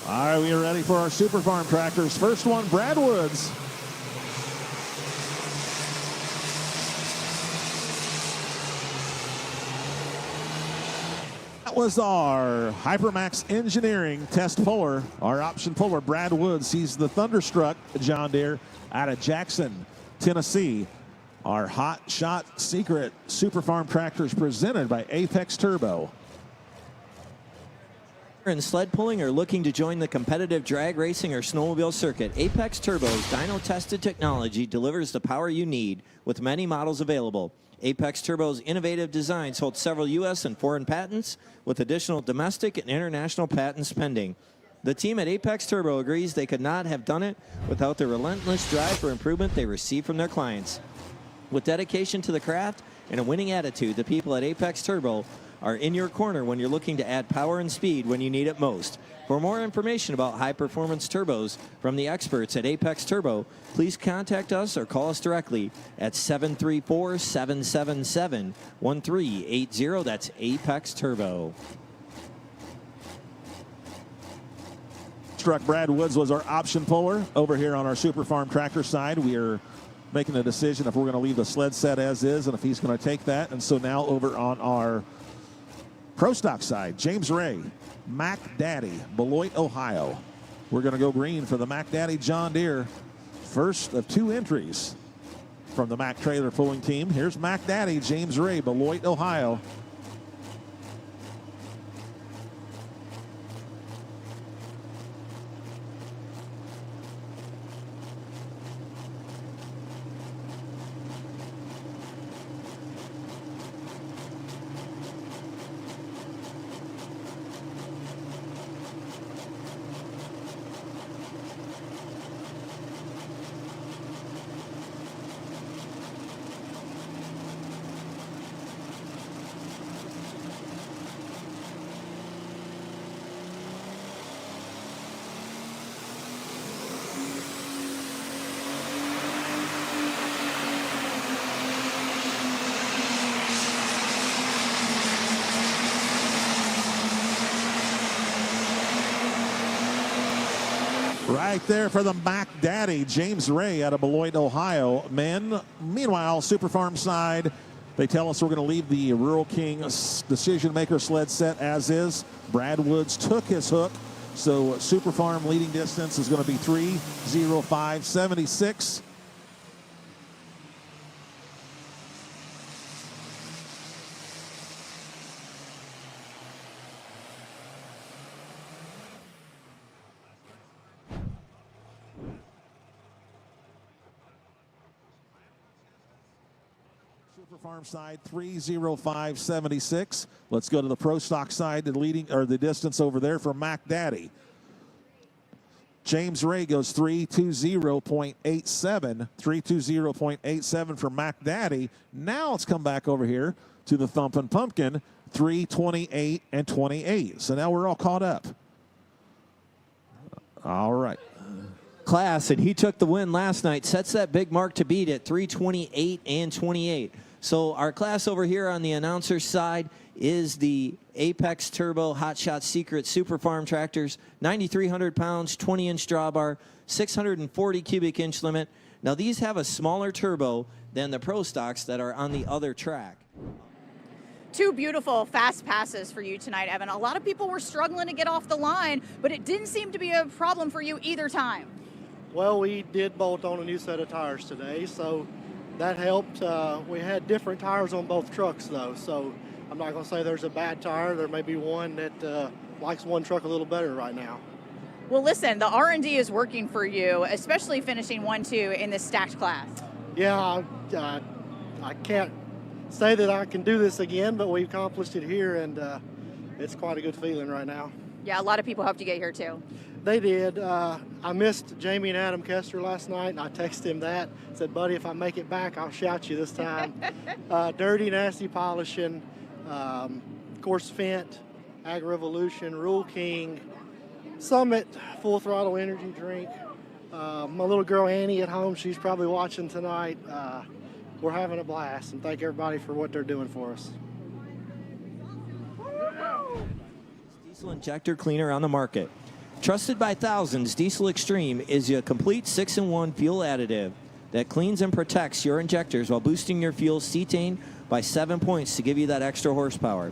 All right, we are ready for our Super Farm tractors. First one, Brad Woods. That was our Hypermax Engineering test puller, our option puller, Brad Woods. He's the Thunderstruck John Deere out of Jackson, Tennessee. Our Hot Shot Secret Super Farm tractors presented by Apex Turbo. And sled pulling or looking to join the competitive drag racing or snowmobile circuit, Apex Turbo's dyno-tested technology delivers the power you need with many models available. Apex Turbo's innovative designs hold several U.S. and foreign patents with additional domestic and international patents pending. The team at Apex Turbo agrees they could not have done it without the relentless drive for improvement they receive from their clients. With dedication to the craft and a winning attitude, the people at Apex Turbo are in your corner when you're looking to add power and speed when you need it most. For more information about high-performance turbos from the experts at Apex Turbo, please contact us or call us directly at 734-777-1380. That's Apex Turbo. Struck Brad Woods was our option puller over here on our Super Farm tractor side. We are making a decision if we're going to leave the sled set as is and if he's going to take that. And so now over on our Pro Stock side, James Ray, Mac Daddy, Beloit, Ohio. We're going to go green for the Mac Daddy John Deere. First of 2 entries from the Mac Trailer Pulling Team. Here's Mac Daddy, James Ray, Beloit, Ohio. Right there for the Mac Daddy, James Ray out of Beloit, Ohio. Men, meanwhile, Super Farm side, they tell us we're going to leave the Rural King Decision Maker sled set as is. Brad Woods took his hook, so Super Farm leading distance is going to be 3:05.76. Super Farm side 3:05.76. Let's go to the Pro Stock side, the leading or the distance over there for Mac Daddy. James Ray goes 3:20.87. 3:20.87 for Mac Daddy. Now let's come back over here to the Thumpin' Pumpkin, 3:28.28. So now we're all caught up. All right. Class, and he took the win last night, sets that big mark to beat at 3:28.28. So our class over here on the announcer side is the Apex Turbo Hot Shot Secret Super Farm tractors, 9,300 pounds, 20-inch drawbar, 640 cubic inch limit. Now these have a smaller turbo than the Pro Stocks that are on the other track. 2 beautiful fast passes for you tonight, Evan. A lot of people were struggling to get off the line, but it didn't seem to be a problem for you either time. Well, we did bolt on a new set of tires today, so that helped. We had different tires on both trucks, though, so I'm not going to say there's a bad tire. There may be one that likes one truck a little better right now. Well, listen, the R&D is working for you, especially finishing 1-2 in this stacked class. Yeah, I can't say that I can do this again, but we accomplished it here, and it's quite a good feeling right now. Yeah, a lot of people hope to get here, too. They did. I missed Jamie and Adam Kester last night, and I texted him that. Said, buddy, if I make it back, I'll shout you this time. Dirty Nasty Polishing, of course, Fendt, Ag Revolution, Rule King, Summit, Full Throttle Energy Drink. My little girl Annie at home, she's probably watching tonight. We're having a blast, and thank everybody for what they're doing for us. Diesel injector cleaner on the market. Trusted by thousands, Diesel Extreme is a complete 6-in-1 fuel additive that cleans and protects your injectors while boosting your fuel cetane by 7 points to give you that extra horsepower.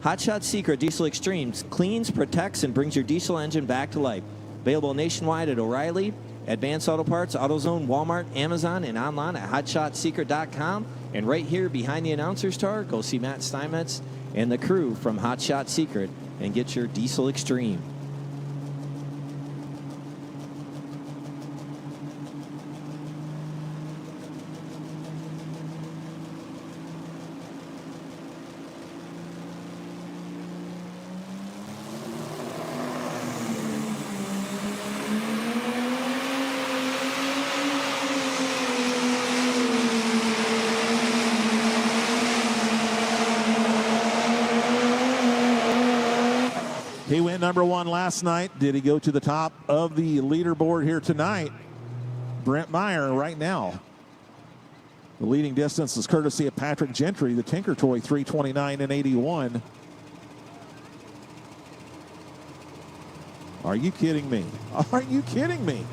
Hot Shot Secret Diesel Extreme cleans, protects, and brings your diesel engine back to life. Available nationwide at O'Reilly, Advanced Auto Parts, AutoZone, Walmart, Amazon, and online at HotShotSecret.com. And right here behind the announcer's tower, go see Matt Steinmetz and the crew from Hot Shot Secret and get your Diesel Extreme. He went #1 last night. Did he go to the top of the leaderboard here tonight? Brent Meyer right now. The leading distance is courtesy of Patrick Gentry, the Tinker Toy, 3:29.81. Are you kidding me? Are you kidding me?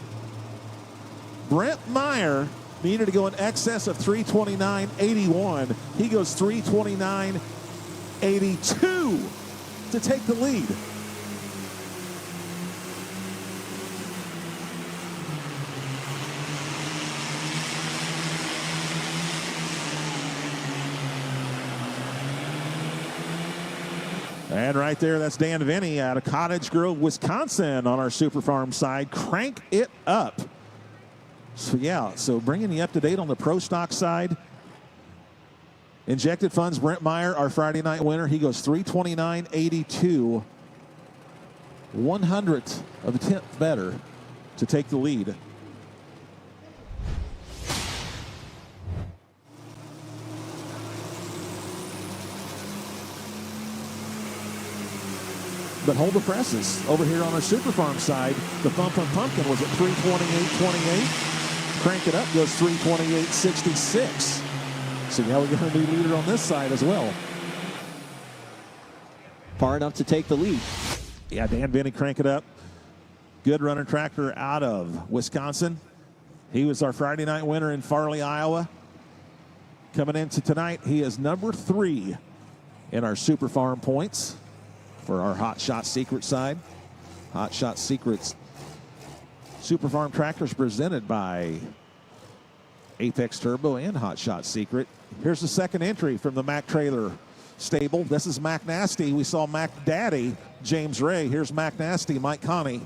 Brent Meyer needed to go in excess of 3:29.81. He goes 3:29.82 to take the lead. And right there, that's Dan Vinny out of Cottage Grove, Wisconsin on our Super Farm side. Crank it up. So, yeah, so bringing you up to date on the Pro Stock side. Injected Funds, Brent Meyer, our Friday night winner. He goes 329.82. 100th of a tenth better to take the lead. But hold the presses. Over here on our Super Farm side, the Thumpin' Pumpkin was at 328.28. Crank it up, goes 328.66. So now we got a new leader on this side as well. Far enough to take the lead. Yeah, Dan Vinny, crank it up. Good running tractor out of Wisconsin. He was our Friday night winner in Farley, Iowa. Coming into tonight, he is number 3 in our Super Farm points for our Hot Shot Secret side. Hot Shot Secrets Super Farm tractors presented by Apex Turbo and Hot Shot Secret. Here's the second entry from the Mac Trailer stable. This is Mac Nasty. We saw Mac Daddy, James Ray. Here's Mac Nasty, Mike Connie.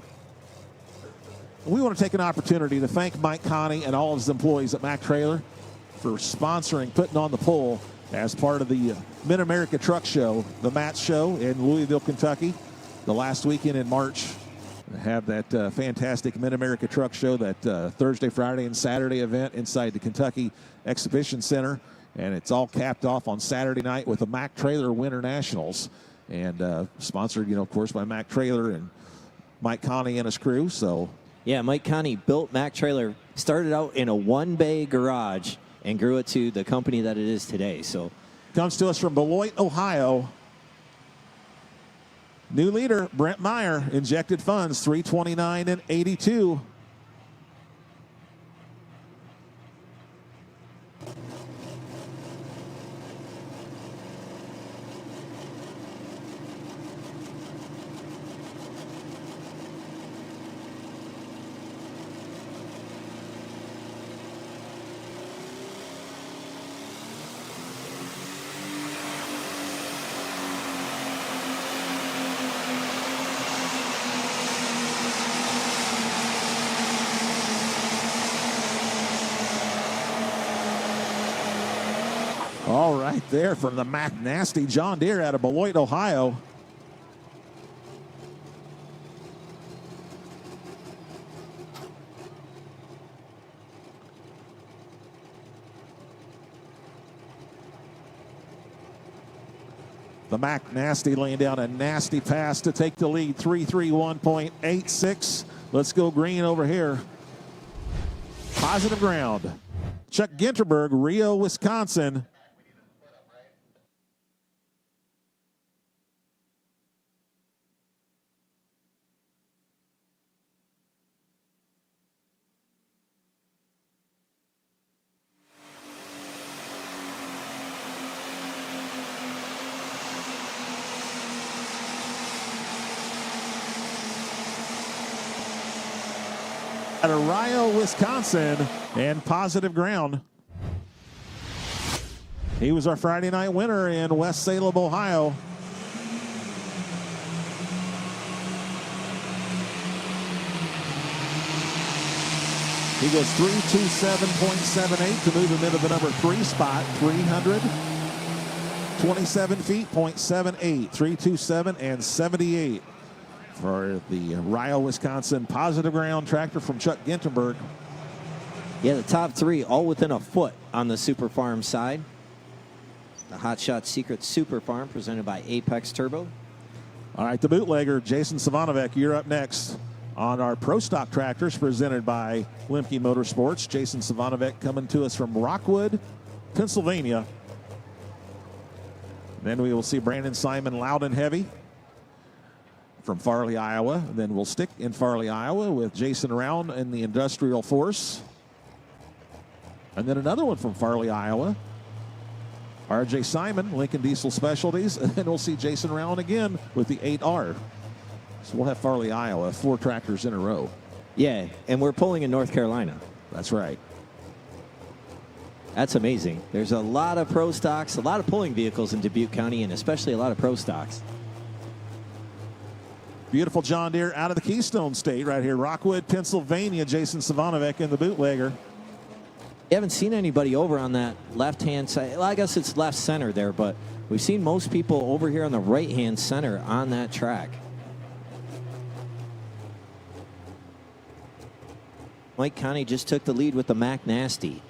We want to take an opportunity to thank Mike Connie and all of his employees at Mac Trailer for sponsoring, putting on the pole as part of the Mid-America Truck Show, the MATS show in Louisville, Kentucky. The last weekend in March, have that fantastic Mid-America Truck Show, that Thursday, Friday, and Saturday event inside the Kentucky Exhibition Center. And it's all capped off on Saturday night with the Mac Trailer Winter Nationals. And sponsored, of course, by Mac Trailer and Mike Connie and his crew. So, yeah, Mike Connie built Mac Trailer, started out in a one-bay garage and grew it to the company that it is today. So, comes to us from Beloit, Ohio. New leader, Brent Meyer, Injected Funds, 329.82. All right there from the Mac Nasty John Deere out of Beloit, Ohio. The Mac Nasty laying down a nasty pass to take the lead, 331.86. Let's go green over here. Positive ground. Chuck Ginterberg, Rio, Wisconsin. Out of Rio, Wisconsin, and positive ground. He was our Friday night winner in West Salem, Ohio. He goes 327.78 to move him into the number 3 spot, 327 feet, 0.78, 327 and 78. For the Rio, Wisconsin positive ground tractor from Chuck Ginterberg. Yeah, the top 3 all within a foot on the Super Farm side. The Hot Shot Secret Super Farm presented by Apex Turbo. All right, the bootlegger, Jason Savanovic, you're up next on our Pro Stock tractors presented by Lemke Motorsports. Jason Savanovic coming to us from Rockwood, Pennsylvania. Then we will see Brandon Simon Loudon Heavy from Farley, Iowa. And then we'll stick in Farley, Iowa with Jason Round and the Industrial Force. And then another one from Farley, Iowa. RJ Simon, Lincoln Diesel Specialties. And then we'll see Jason Round again with the 8R. So we'll have Farley, Iowa, 4 tractors in a row. Yeah, and we're pulling in North Carolina. That's right. That's amazing. There's a lot of pro stocks, a lot of pulling vehicles in Dubuque County, and especially a lot of pro stocks. Beautiful John Deere out of the Keystone State right here. Rockwood, Pennsylvania. Jason Savanovic in the bootlegger. You haven't seen anybody over on that left-hand side. Well, I guess it's left center there, but we've seen most people over here on the right-hand center on that track. Mike Connie just took the lead with the Mac Nasty.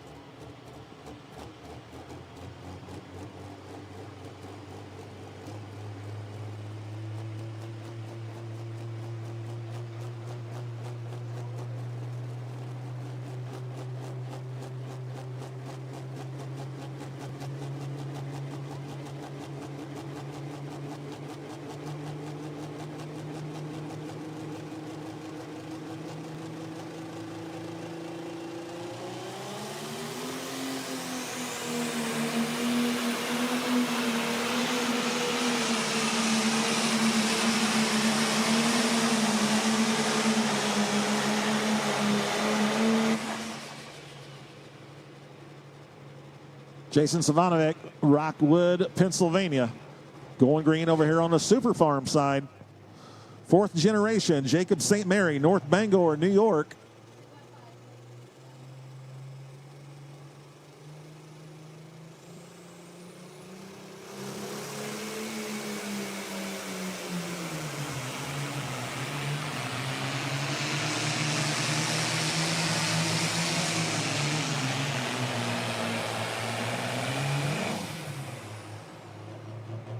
Jason Savanovic, Rockwood, Pennsylvania. Going green over here on the Super Farm side. Fourth generation, Jacob St. Mary, North Bangor, New York.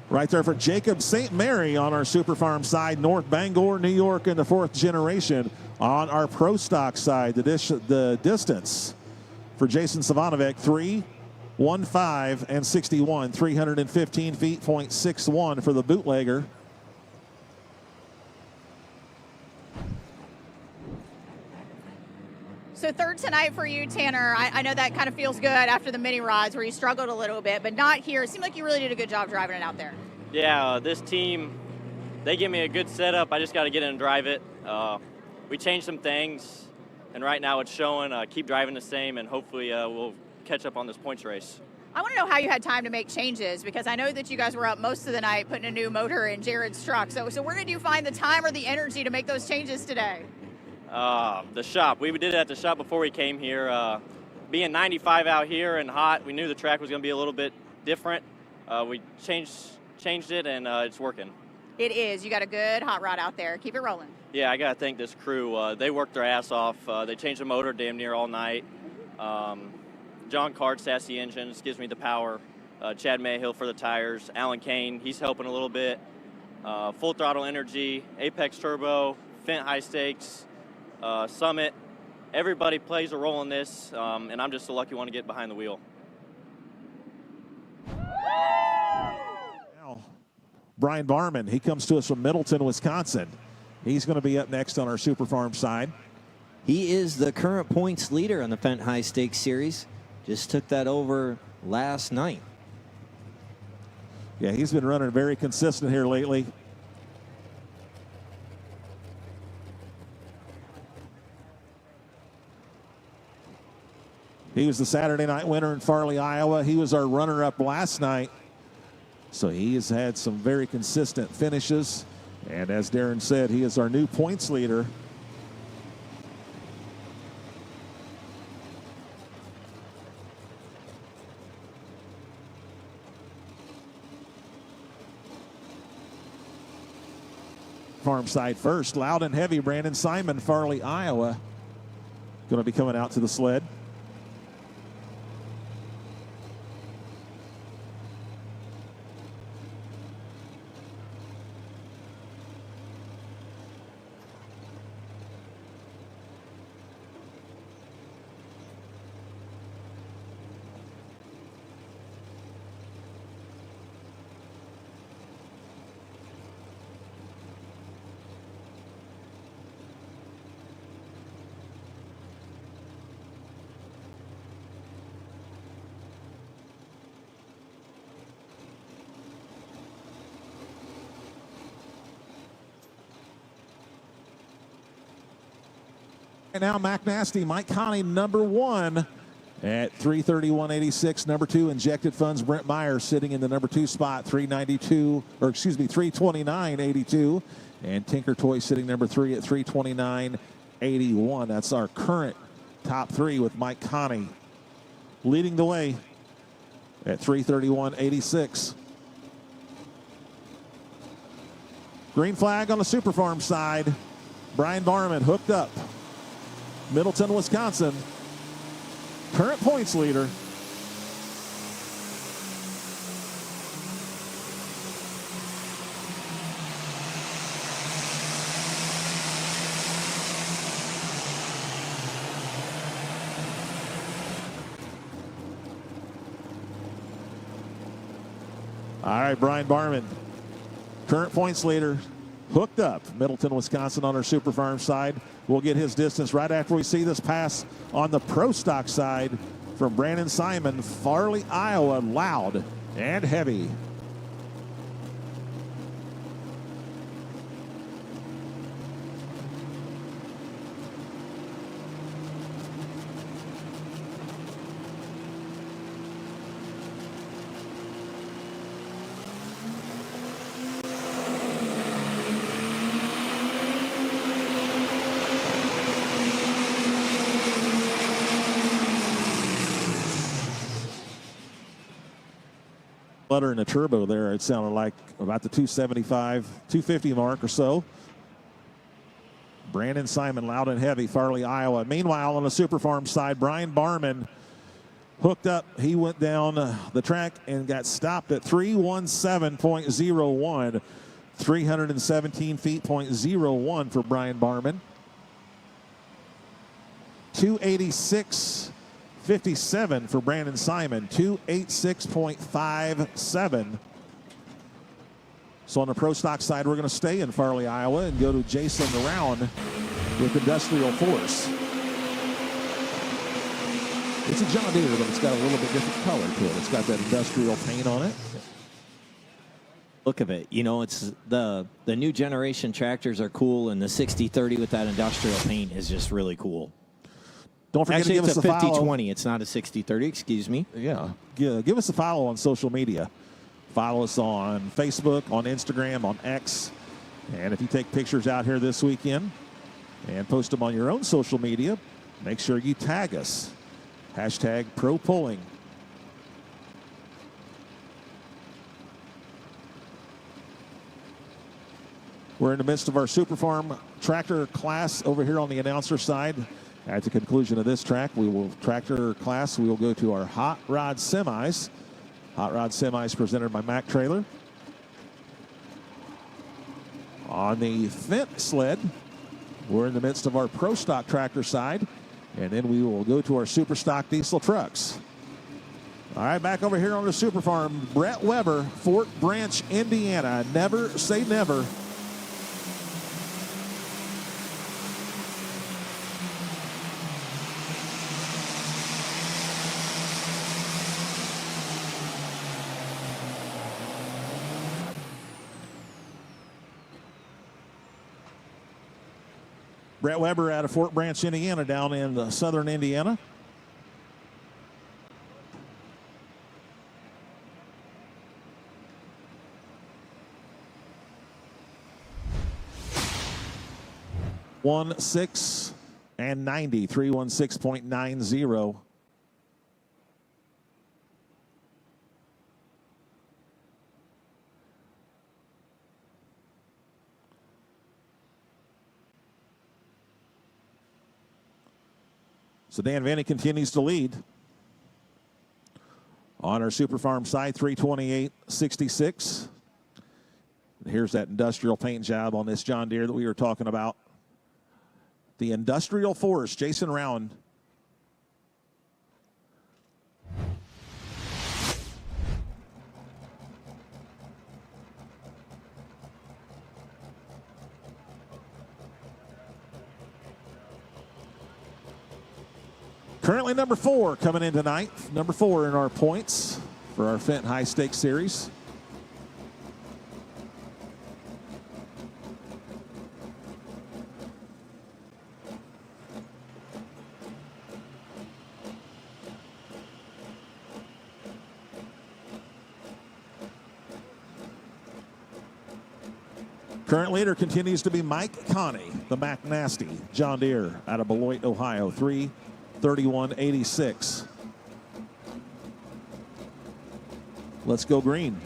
Right there for Jacob St. Mary on our Super Farm side, North Bangor, New York in the fourth generation. On our Pro Stock side, the distance for Jason Savanovic, 3:15 and 61, 315 feet, .61 for the bootlegger. So third tonight for you, Tanner. I know that kind of feels good after the mini rods where you struggled a little bit, but not here. It seemed like you really did a good job driving it out there. Yeah, this team, they give me a good setup. I just got to get in and drive it. We changed some things, and right now it's showing. Keep driving the same, and hopefully we'll catch up on this points race. I want to know how you had time to make changes, because I know that you guys were up most of the night putting a new motor in Jared's truck. So where did you find the time or the energy to make those changes today? The shop. We did it at the shop before we came here. Being 95 out here and hot, we knew the track was going to be a little bit different. We changed it, and it's working. It is. You got a good hot rod out there. Keep it rolling. Yeah, I got to thank this crew. They worked their ass off. They changed the motor damn near all night. John Card sassy engines, gives me the power. Chad Mayhill for the tires. Alan Kane, he's helping a little bit. Full Throttle Energy, Apex Turbo, Fendt High Stakes, Summit. Everybody plays a role in this, and I'm just the lucky one to get behind the wheel. Now, Brian Barman, he comes to us from Middleton, Wisconsin. He's going to be up next on our Super Farm side. He is the current points leader on the Fendt High Stakes Series. Just took that over last night. Yeah, he's been running very consistent here lately. He was the Saturday night winner in Farley, Iowa. He was our runner-up last night. So he has had some very consistent finishes. And as Darren said, he is our new points leader. Farm side first, loud and heavy, Brandon Simon, Farley, Iowa. Going to be coming out to the sled. And now Mac Nasty, Mike Connie, number one at 331.86. Number two, Injected Funds, Brent Meyer sitting in the number two spot, 329.82. And Tinker Toy sitting number 3 at 329.81. That's our current top 3 with Mike Connie leading the way at 331.86. Green flag on the Super Farm side. Brian Barman hooked up. Middleton, Wisconsin. Current points leader. All right, Brian Barman, current points leader, hooked up. Middleton, Wisconsin on our Super Farm side. We'll get his distance right after we see this pass on the Pro Stock side from Brandon Simon, Farley, Iowa, loud and heavy. Flutter in the turbo there, it sounded like about the 275, 250 mark or so. Brandon Simon, loud and heavy, Farley, Iowa. Meanwhile, on the Super Farm side, Brian Barman hooked up. He went down the track and got stopped at 317.01. 317 feet, .01 for Brian Barman. 286.57 for Brandon Simon, 286.57. So on the Pro Stock side, we're going to stay in Farley, Iowa, and go to Jason Round with Industrial Force. It's a John Deere, but it's got a little bit different color to it. It's got that industrial paint on it. Look of it. You know, it's the new generation tractors are cool, and the 6030 with that industrial paint is just really cool. Don't forget Actually, to give it's us a a follow. 5020. It's not a 6030. Excuse me. Yeah. Give us a follow on social media. Follow us on Facebook, on Instagram, on X. And if you take pictures out here this weekend and post them on your own social media, make sure you tag us. Hashtag ProPulling. We're in the midst of our Super Farm tractor class over here on the announcer side. At the conclusion of this track, we will go to our Hot Rod Semis. Hot Rod Semis presented by Mack Trailer. On the Fendt sled, we're in the midst of our Pro Stock tractor side. And then we will go to our Super Stock diesel trucks. All right, back over here on the Super Farm. Brett Weber, Fort Branch, Indiana. Never say never. Brett Weber out of Fort Branch, Indiana, down in southern Indiana. .16 and 90, 316.90. So Dan Vanny continues to lead on our Super Farm side, 328.66. Here's that industrial paint job on this John Deere that we were talking about. The Industrial Force, Jason Round. Currently number 4 coming in tonight. Number 4 in our points for our Fendt High Stakes Series. Current leader continues to be Mike Connie, the Mac Nasty John Deere out of Beloit, Ohio, 3:31.86. Let's go green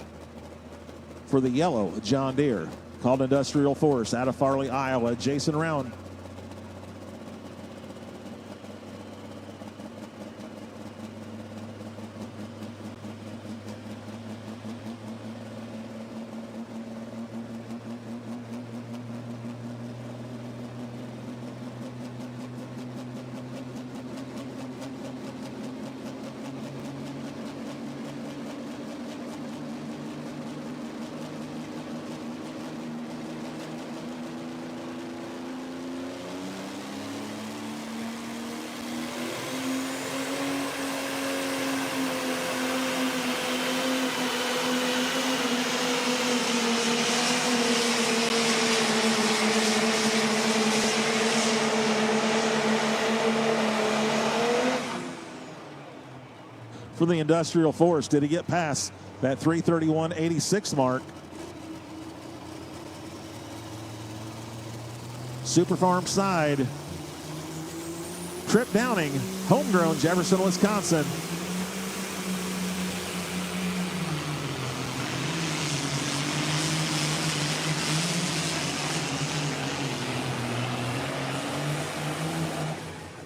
for the yellow John Deere, called Industrial Force out of Farley, Iowa, Jason Round. For the Industrial Force, did he get past that 3:31.86 mark? Super Farm side, Trip Downing, homegrown, Jefferson, Wisconsin.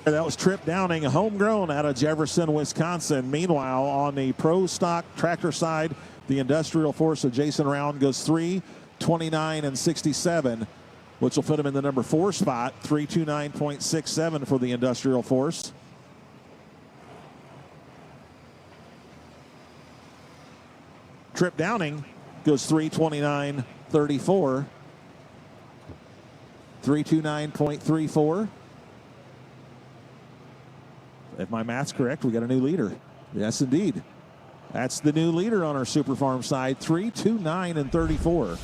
That was Trip Downing, homegrown out of Jefferson, Wisconsin. Meanwhile, on the Pro Stock tractor side, the Industrial Force of Jason Round goes 3:29.67, which will put him in the number 4 spot, 3:29.67 for the Industrial Force. Trip Downing goes 3:29.34, 3:29.34. If my math's correct, we got a new leader. Yes, indeed. That's the new leader on our Super Farm side, 3:29.34.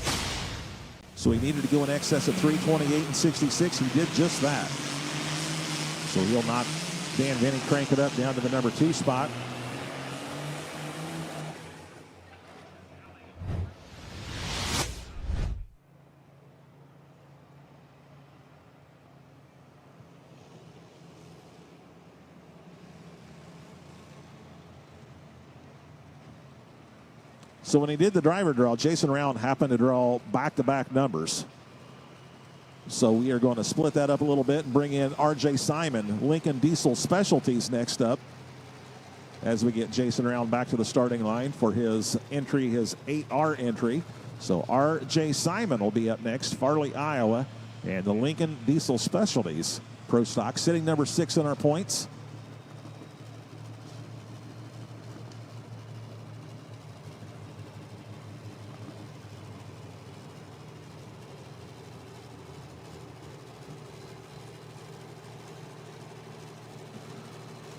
So he needed to go in excess of 3:28.66. He did just that. So he'll knock Dan Vinny crank it up down to the number 2 spot. So when he did the driver draw, Jason Round happened to draw back-to-back numbers. So we are going to split that up a little bit and bring in R.J. Simon, Lincoln Diesel Specialties, next up, as we get Jason Round back to the starting line for his entry, his 8R entry. So R.J. Simon will be up next, Farley, Iowa, and the Lincoln Diesel Specialties Pro Stock, sitting number 6 in our points.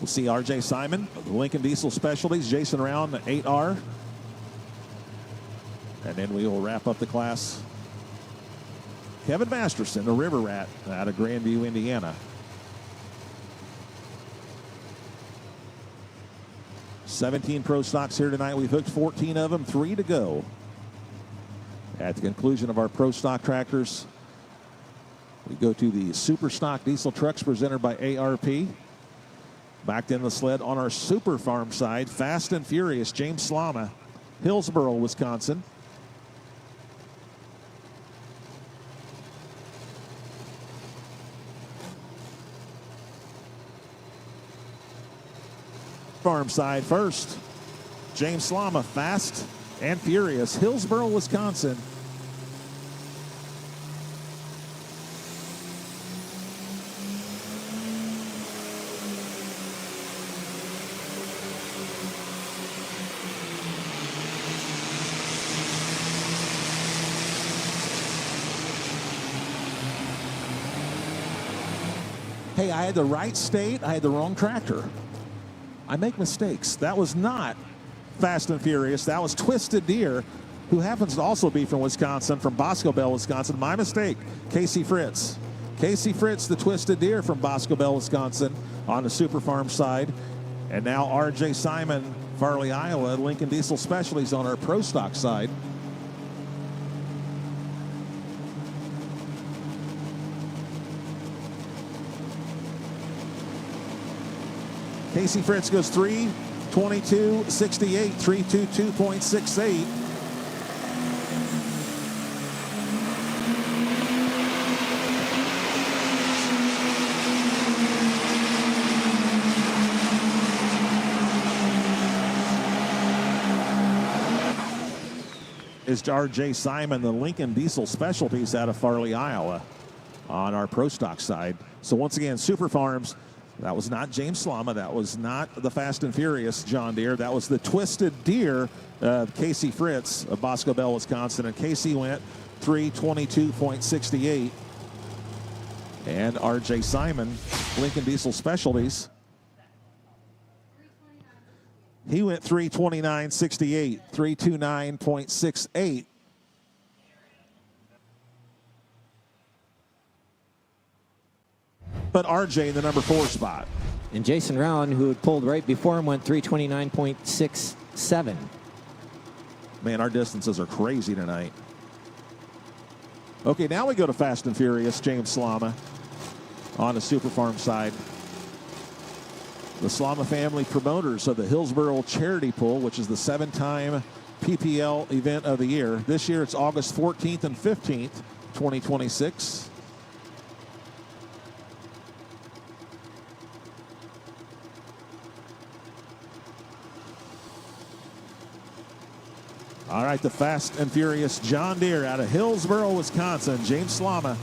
We'll see R.J. Simon, the Lincoln Diesel Specialties, Jason Round, the 8R. And then we will wrap up the class. Kevin Masterson, the River Rat, out of Grandview, Indiana. 17 Pro Stocks here tonight. We've hooked 14 of them, 3 to go. At the conclusion of our Pro Stock tractors, we go to the Super Stock Diesel Trucks presented by ARP. Backed in the sled on our Super Farm side, Fast and Furious, James Slama, Hillsboro, Wisconsin. Farm side first, James Slama, Fast and Furious, Hillsboro, Wisconsin. Hey, I had the right state, I had the wrong tractor. I make mistakes. That was not Fast and Furious. That was Twisted Deer, who happens to also be from Wisconsin, from Bosco Bell, Wisconsin. My mistake, Casey Fritz. Casey Fritz, the Twisted Deer from Bosco Bell, Wisconsin, on the Super Farm side. And now R.J. Simon, Farley, Iowa, Lincoln Diesel Specialties on our Pro Stock side. Casey Fritz goes 3:22.68, 3:22.68. Is R.J. Simon, the Lincoln Diesel Specialties out of Farley, Iowa, on our Pro Stock side. So once again, Super Farms, that was not James Slama. That was not the Fast and Furious John Deere. That was the Twisted Deer of Casey Fritz of Bosco Bell, Wisconsin. And Casey went 3:22.68. And R.J. Simon, Lincoln Diesel Specialties, he went 3:29.68, 3:29.68. But RJ in the number 4 spot. And Jason Round, who had pulled right before him, went 3:29.67. Man, our distances are crazy tonight. Okay, now we go to Fast and Furious, James Slama on the Super Farm side. The Slama family promoters of the Hillsboro Charity Pool, which is the 7-time PPL event of the year. This year it's August 14th and 15th, 2026. All right, the Fast and Furious John Deere out of Hillsboro, Wisconsin, James Slama.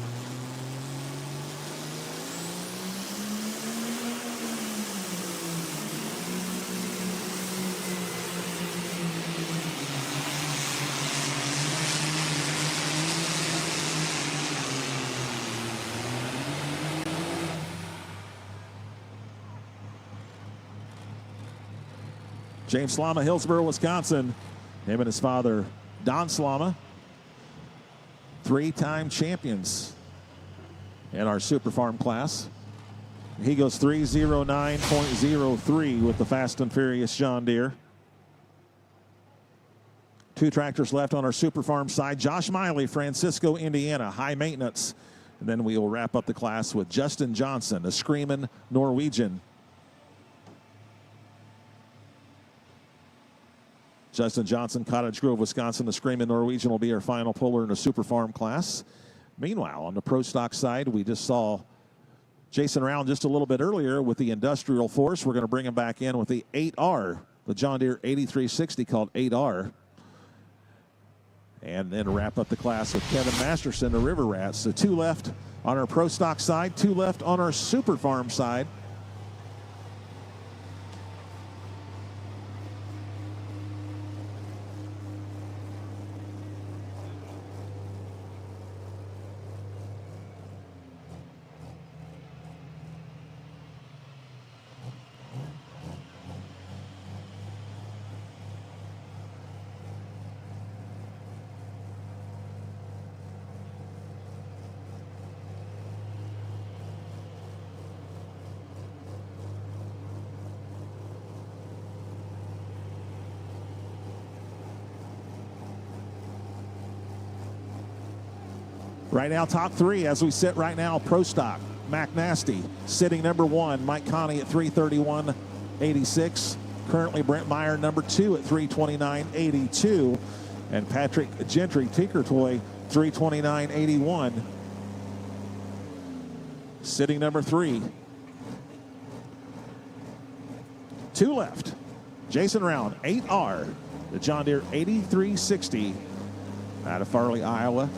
James Slama, Hillsboro, Wisconsin. Him and his father, Don Slama, 3-time champions in our Super Farm class. He goes 3:09.03 with the Fast and Furious John Deere. 2 tractors left on our Super Farm side. Josh Miley, Francisco, Indiana, high maintenance. And then we will wrap up the class with Justin Johnson, a screaming Norwegian. Justin Johnson, Cottage Grove, Wisconsin. The Screaming Norwegian will be our final puller in the Super Farm class. Meanwhile, on the Pro Stock side, we just saw Jason Round just a little bit earlier with the Industrial Force. We're going to bring him back in with the 8R, the John Deere 8360 called 8R. And then wrap up the class with Kevin Masterson, the River Rats. So 2 left on our Pro Stock side, 2 left on our Super Farm side. Right now, top 3 as we sit right now, Pro Stock. Mac Nasty sitting number 1. Mike Connie at 3:31.86. Currently Brent Meyer number 2 at 3:29.82. And Patrick Gentry, Tinker Toy, 3:29.81. Sitting number 3. 2 left. Jason Round, 8R. The John Deere 8360 out of Farley, Iowa.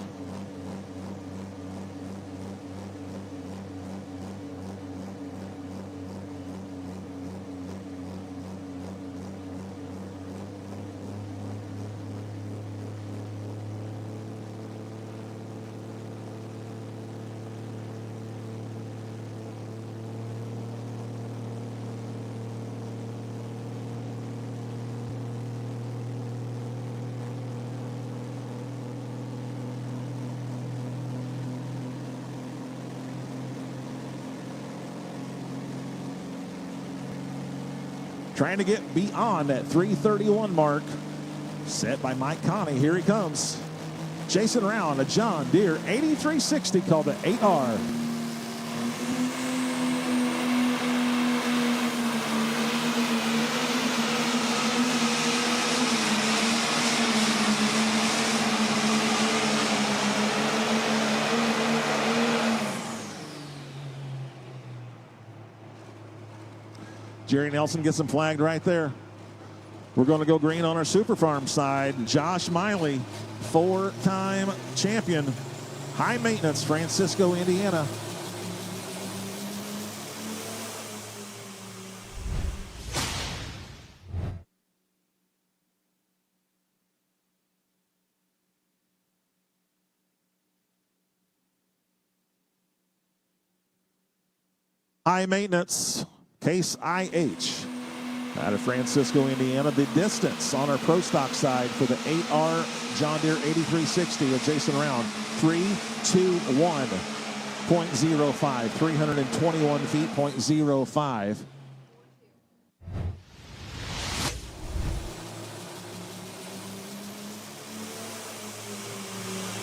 Trying to get beyond that 3:31 mark. Set by Mike Connie. Here he comes. Jason Round, a John Deere 8360 called the 8R. Jerry Nelson gets him flagged right there. We're going to go green on our Super Farm side. Josh Miley, 4-time champion. High maintenance, Francisco, Indiana. High maintenance, Case IH. Out of Francisco, Indiana. The distance on our Pro Stock side for the 8R John Deere 8360 of Jason Round, 321.05. 321 feet, 0.05.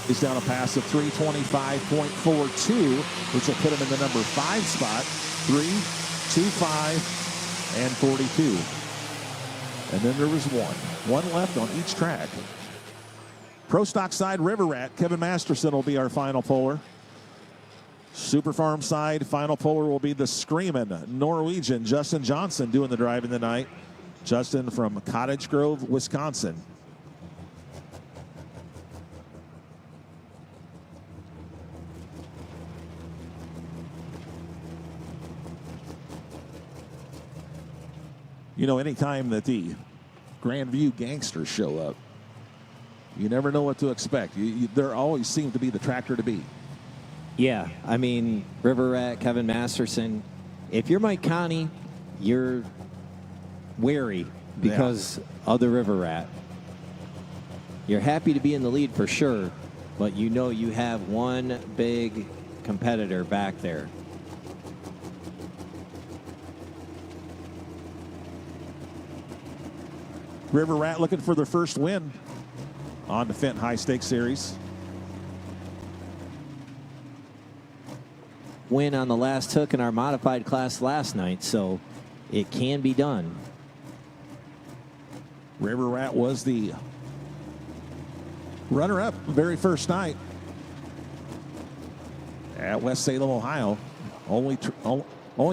He's down a pass of 325.42, which will put him in the number 5 spot. 325 and 42. And then there was one left on each track. Pro Stock side, River Rat, Kevin Masterson will be our final puller. Super Farm side, final puller will be the Screamin' Norwegian, Justin Johnson, doing the driving tonight. Justin from Cottage Grove, Wisconsin. You know, anytime that the Grandview gangsters show up, you never know what to expect. There always seems to be the tractor to beat. Yeah, I mean, River Rat, Kevin Masterson. If you're Mike Connie, you're wary because of the River Rat. You're happy to be in the lead for sure, but you know you have one big competitor back there. River Rat looking for their first win on the Fendt High Stakes Series. Win on the last hook in our modified class last night, so it can be done. River Rat was the runner-up very first night at West Salem, Ohio. Only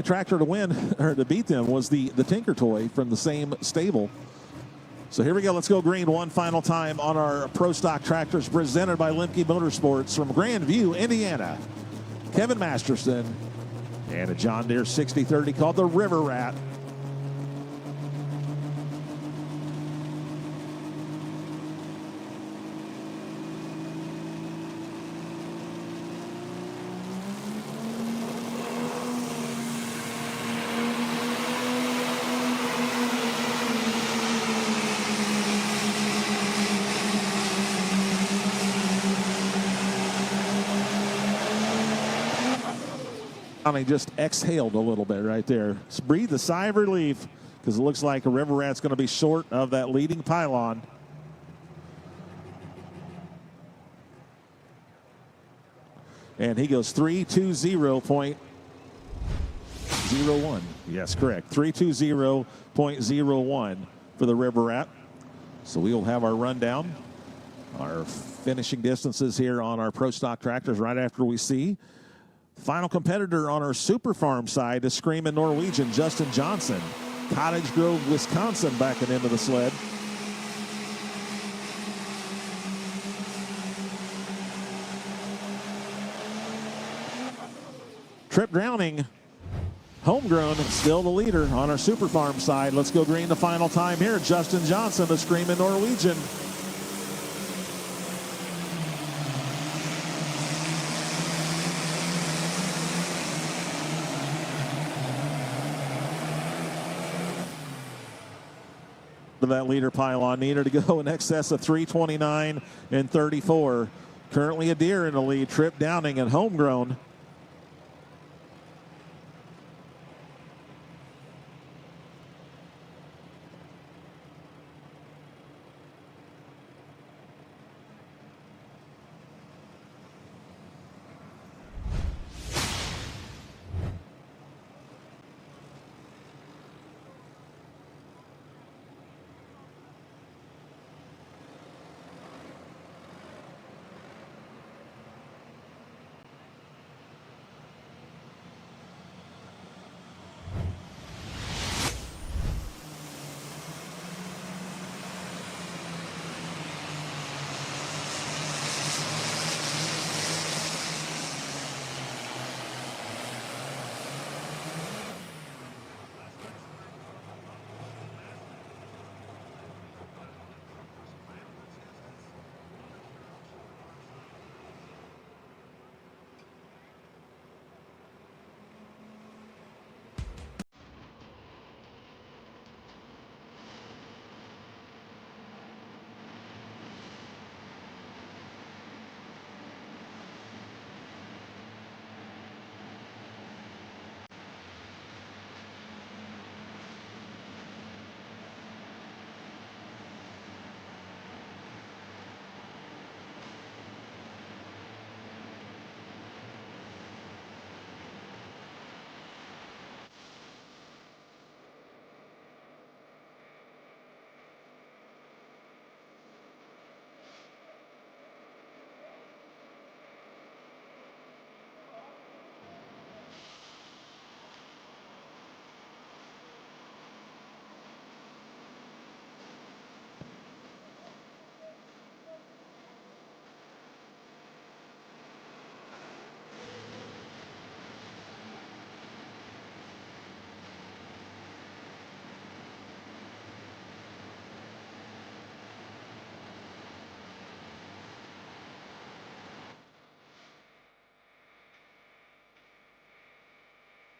tractor to win or to beat them was the Tinker Toy from the same stable. So here we go. Let's go green one final time on our Pro Stock tractors presented by Lemke Motorsports from Grandview, Indiana. Kevin Masterson and a John Deere 6030 called the River Rat. He just exhaled a little bit right there. Just breathe a sigh of relief because it looks like a River Rat's going to be short of that leading pylon. And he goes 320.01. Yes, correct. 320.01 for the River Rat. So we'll have our rundown, our finishing distances here on our Pro Stock tractors right after we see. Final competitor on our Super Farm side is Screamin' Norwegian, Justin Johnson. Cottage Grove, Wisconsin, backing into the sled. Trip Drowning, homegrown, still the leader on our Super Farm side. Let's go green the final time here. Justin Johnson, the Screamin' Norwegian. That leader pylon needed to go in excess of 329 and 34. Currently a Deere in the lead. Trip Downing and homegrown.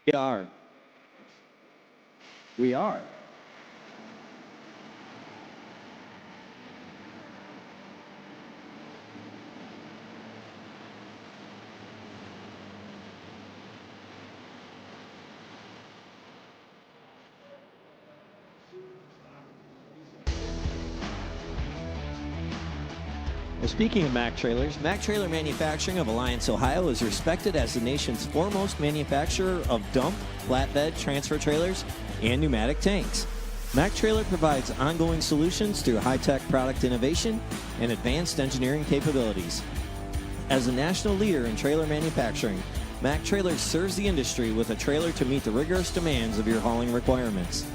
We are. We are. Well, speaking of Mack Trailers, Mack Trailer Manufacturing of Alliance, Ohio is respected as the nation's foremost manufacturer of dump, flatbed, transfer trailers, and pneumatic tanks. Mack Trailer provides ongoing solutions through high-tech product innovation and advanced engineering capabilities. As a national leader in trailer manufacturing, Mack Trailer serves the industry with a trailer to meet the rigorous demands of your hauling requirements.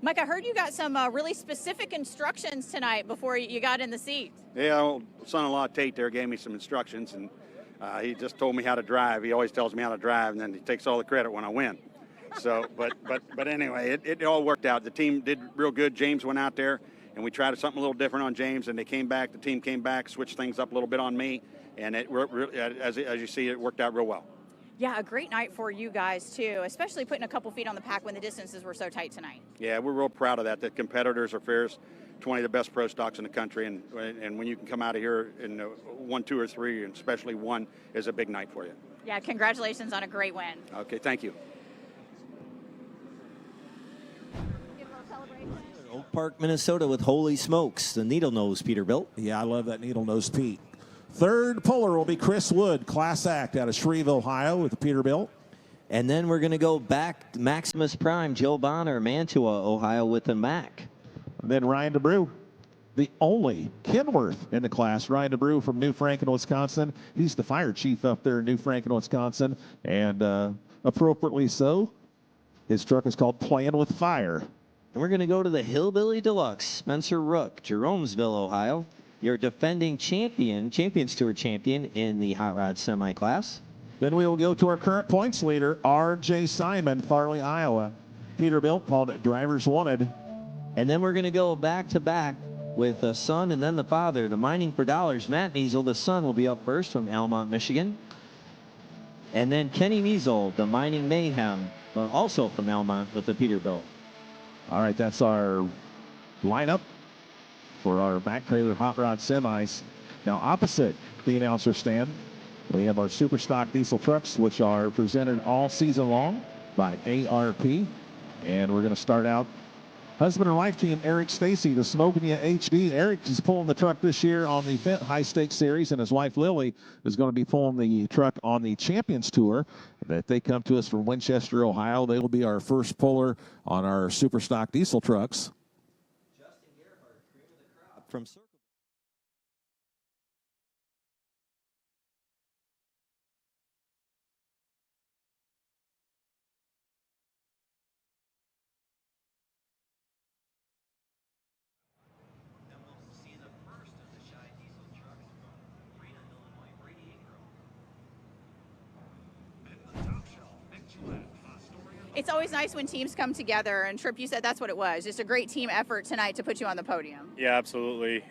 Mike, I heard you got some really specific instructions tonight before you got in the seat. Yeah, old son-in-law Tate there gave me some instructions, and he just told me how to drive. He always tells me how to drive, and then he takes all the credit when I win. So, but anyway, it all worked out. The team did real good. James went out there, and we tried something a little different on James, and they came back. The team came back, switched things up a little bit on me, and as you see, it worked out real well. Yeah, a great night for you guys, too, especially putting a couple feet on the pack when the distances were so tight tonight. Yeah, we're real proud of that. The competitors are fairs, 20 of the best pro stocks in the country, and when you can come out of here in 1, 2, or 3, and especially 1, is a big night for you. Yeah, congratulations on a great win. Okay, thank you. Oak Park, Minnesota with Holy Smokes, the Needle Nose Peterbilt. Yeah, I love that Needle Nose Pete. Third puller will be Chris Wood, Class Act out of Shreveville, Ohio with the Peterbilt. And then we're going to go back to Maximus Prime, Joe Bonner, Mantua, Ohio with the Mack. And then Ryan DeBrew, the only Kenworth in the class. Ryan DeBrew from New Franken, Wisconsin. He's the fire chief up there in New Franken, Wisconsin. And appropriately so, his truck is called Playing with Fire. And we're going to go to the Hillbilly Deluxe, Spencer Rook, Jeromesville, Ohio. Your defending Champions Tour champion in the hot rod semi class. Then we will go to our current points leader, R.J. Simon, Farley, Iowa. Peterbilt called it Drivers Wanted. And then we're going to go back to back with the son and then the father, the Mining for Dollars. Matt Measle, the son, will be up first from Almont, Michigan. And then Kenny Measle, the Mining Mayhem, also from Almont with the Peterbilt. All right, that's our lineup for our Mack Trailer Hot Rod Semis. Now, opposite the announcer stand, we have our super stock diesel trucks, which are presented all season long by ARP. And we're going to start out husband and wife team, Eric Stacy, the Smoking Ya HD. Eric is pulling the truck this year on the Fendt High Stakes Series, and his wife Lily is going to be pulling the truck on the Champions Tour. That they come to us from Winchester, Ohio. They will be our first puller on our super stock diesel trucks. From Circle. It's always nice when teams come together, and Tripp, you said that's what it was. Just a great team effort tonight to put you on the podium. Yeah, absolutely.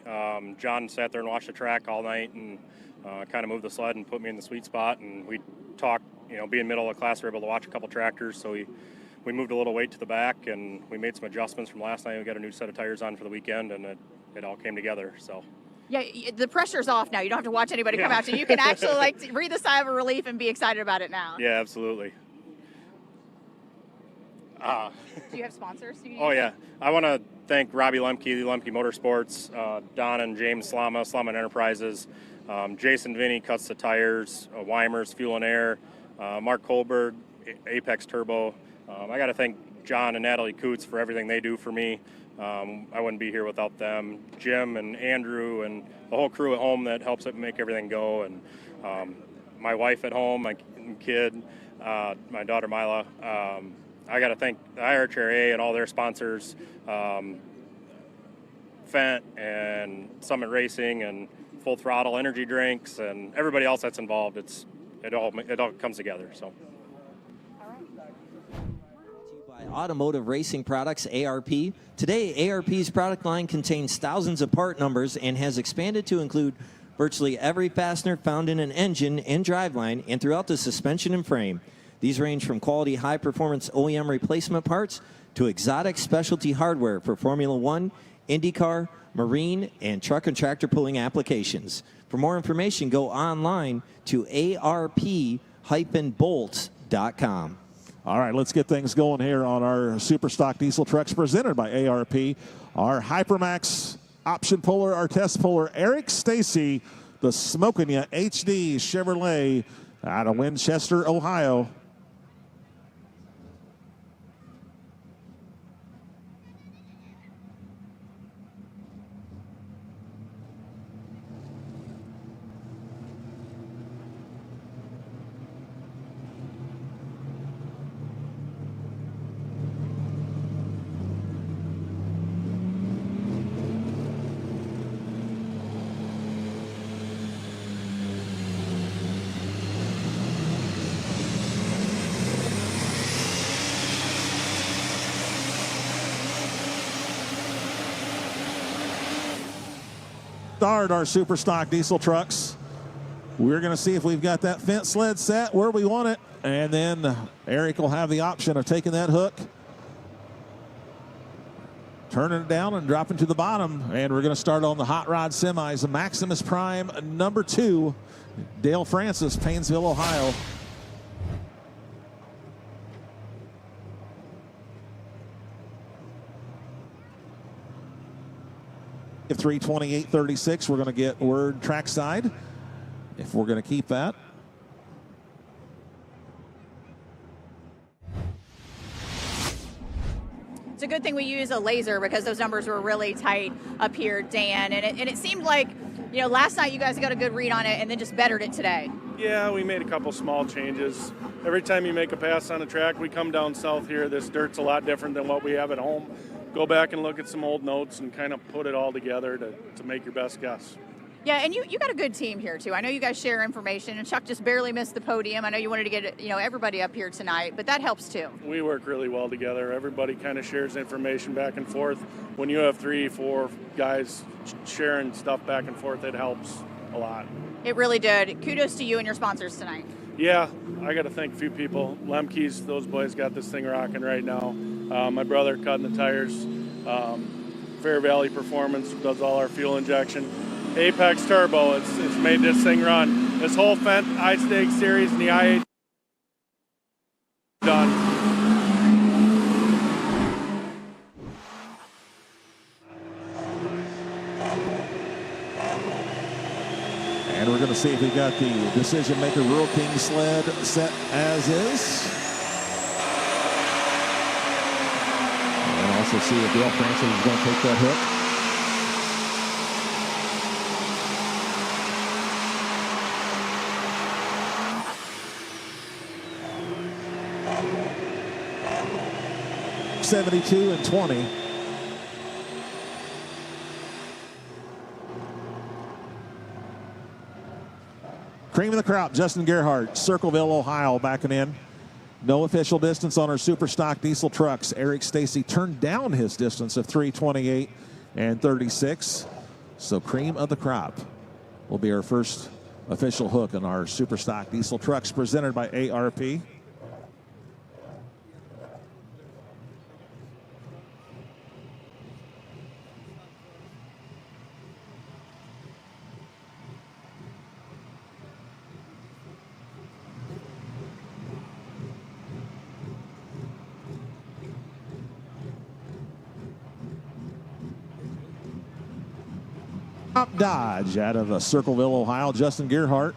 John sat there and watched the track all night and kind of moved the sled and put me in the sweet spot. And we talked, being middle of the class, we were able to watch a couple tractors. So we moved a little weight to the back, and we made some adjustments from last night. We got a new set of tires on for the weekend, and it all came together. So. Yeah, the pressure's off now. You don't have to watch anybody come out to you. You can actually breathe a sigh of relief and be excited about it now. Yeah, absolutely. Do you have sponsors? Yeah. I want to thank Robbie Lemke, Lemke Motorsports, Don and James Slama Enterprises, Jason Vinny cuts the tires, Weimers Fuel and Air, Mark Kohlberg, Apex Turbo. I got to thank John and Natalie Coots for everything they do for me. I wouldn't be here without them. Jim and Andrew and the whole crew at home that helps it make everything go. And my wife at home, my kid, my daughter Mila. I got to thank the IHRA and all their sponsors, Fendt and Summit Racing and Full Throttle Energy Drinks and everybody else that's involved. It all comes together. So. By Automotive Racing Products, ARP. Today, ARP's product line contains thousands of part numbers and has expanded to include virtually every fastener found in an engine and driveline and throughout the suspension and frame. These range from quality high-performance OEM replacement parts to exotic specialty hardware for Formula One, IndyCar, marine, and truck and tractor pulling applications. For more information, go online to arp-bolts.com. All right, let's get things going here on our Super Stock Diesel Trucks presented by ARP. Our Hypermax option puller, our test puller, Eric Stacy, the Smokin' Ya HD Chevrolet out of Winchester, Ohio. Start our Super Stock Diesel Trucks. We're going to see if we've got that Fendt sled set where we want it, and then Eric will have the option of taking that hook, turning it down and dropping to the bottom, and we're going to start on the hot rod semis, the Maximus Prime number 2, Dale Francis, Painesville, Ohio. If 328.36, we're going to get word trackside if we're going to keep that. It's a good thing we use a laser because those numbers were really tight up here, Dan. And it seemed like, you know, last night you guys got a good read on it and then just bettered it today. Yeah, we made a couple small changes. Every time you make a pass on a track, we come down south here. This dirt's a lot different than what we have at home. Go back and look at some old notes and kind of put it all together to make your best guess. Yeah, and you got a good team here, too. I know you guys share information, and Chuck just barely missed the podium. I know you wanted to get, you know, everybody up here tonight, but that helps, too. We work really well together. Everybody kind of shares information back and forth. When you have 3, 4 guys sharing stuff back and forth, it helps a lot. It really did. Kudos to you and your sponsors tonight. Yeah, I got to thank a few people. Lemke's, those boys got this thing rocking right now. My brother cutting the tires. Fair Valley Performance does all our fuel injection. Apex Turbo, it's made this thing run. This whole Fendt High Stakes Series and the IH done. And we're going to see if we got the Decision Maker Rural King sled set as is. And also see if Dale Francis is going to take that hook. .72 and 20. Cream of the crop, Justin Gerhardt, Circleville, Ohio, backing in. No official distance on our Super Stock Diesel trucks. Eric Stacy turned down his distance of 328 and 36. So cream of the crop will be our first official hook on our Super Stock Diesel trucks presented by ARP. Dodge out of Circleville, Ohio, Justin Gerhardt.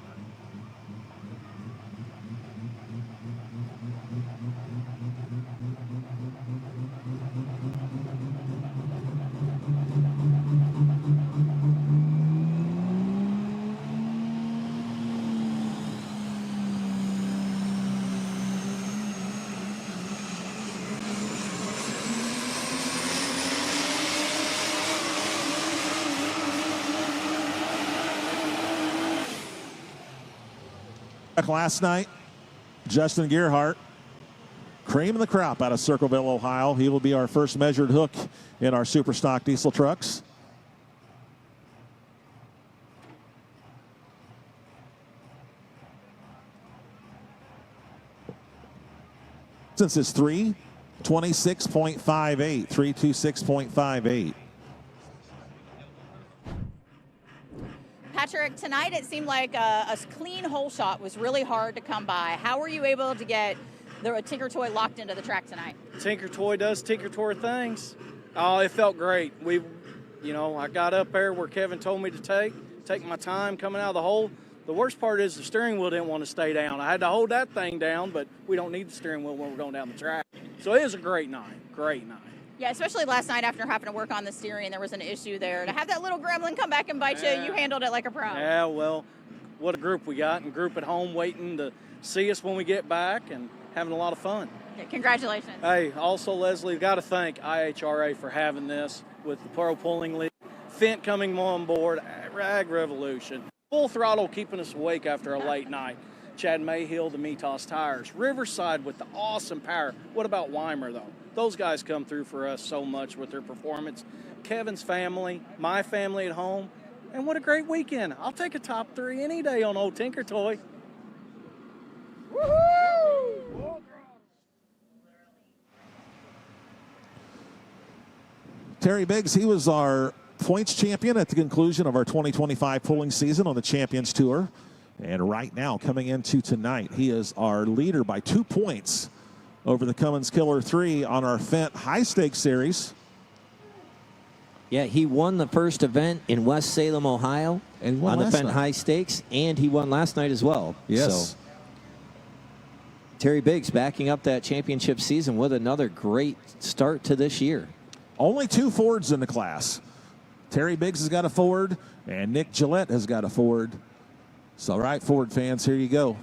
Last night, Justin Gearhart, cream of the crop out of Circleville, Ohio. He will be our first measured hook in our super stock diesel trucks. Since it's 326.58, 326.58. Patrick, tonight it seemed like a clean hole shot was really hard to come by. How were you able to get the Tinker Toy locked into the track tonight? Tinker Toy does Tinker Toy things. Oh, it felt great. I got up there where Kevin told me to take my time coming out of the hole. The worst part is the steering wheel didn't want to stay down. I had to hold that thing down, but we don't need the steering wheel when we're going down the track. So it was a great night, great night. Yeah, especially last night after having to work on the steering, there was an issue there. To have that little gremlin come back and bite you, you handled it like a pro. Yeah, well, what a group we got, and group at home waiting to see us when we get back and having a lot of fun. Yeah, congratulations. Hey, also, Leslie, got to thank IHRA for having this with the Pro Pulling League, Fendt coming on board, Ag Revolution, Full Throttle keeping us awake after a late night, Chad Mayhill, the Mitas Tires, Riverside with the awesome power. What about Weimer, though? Those guys come through for us so much with their performance. Kevin's family, my family at home, and what a great weekend. I'll take a top 3 any day on old Tinker Toy. Woo-hoo! Terry Biggs, he was our points champion at the conclusion of our 2025 pulling season on the Champions Tour. And right now, coming into tonight, he is our leader by 2 points over the Cummins Killer 3 on our Fendt High Stakes Series. Yeah, he won the first event in West Salem, Ohio on the Fendt High Stakes, and he won last night as well. Yes. So, Terry Biggs backing up that championship season with another great start to this year. Only 2 Fords in the class. Terry Biggs has got a Ford, and Nick Gillette has got a Ford. So, all right, Ford fans, here you go.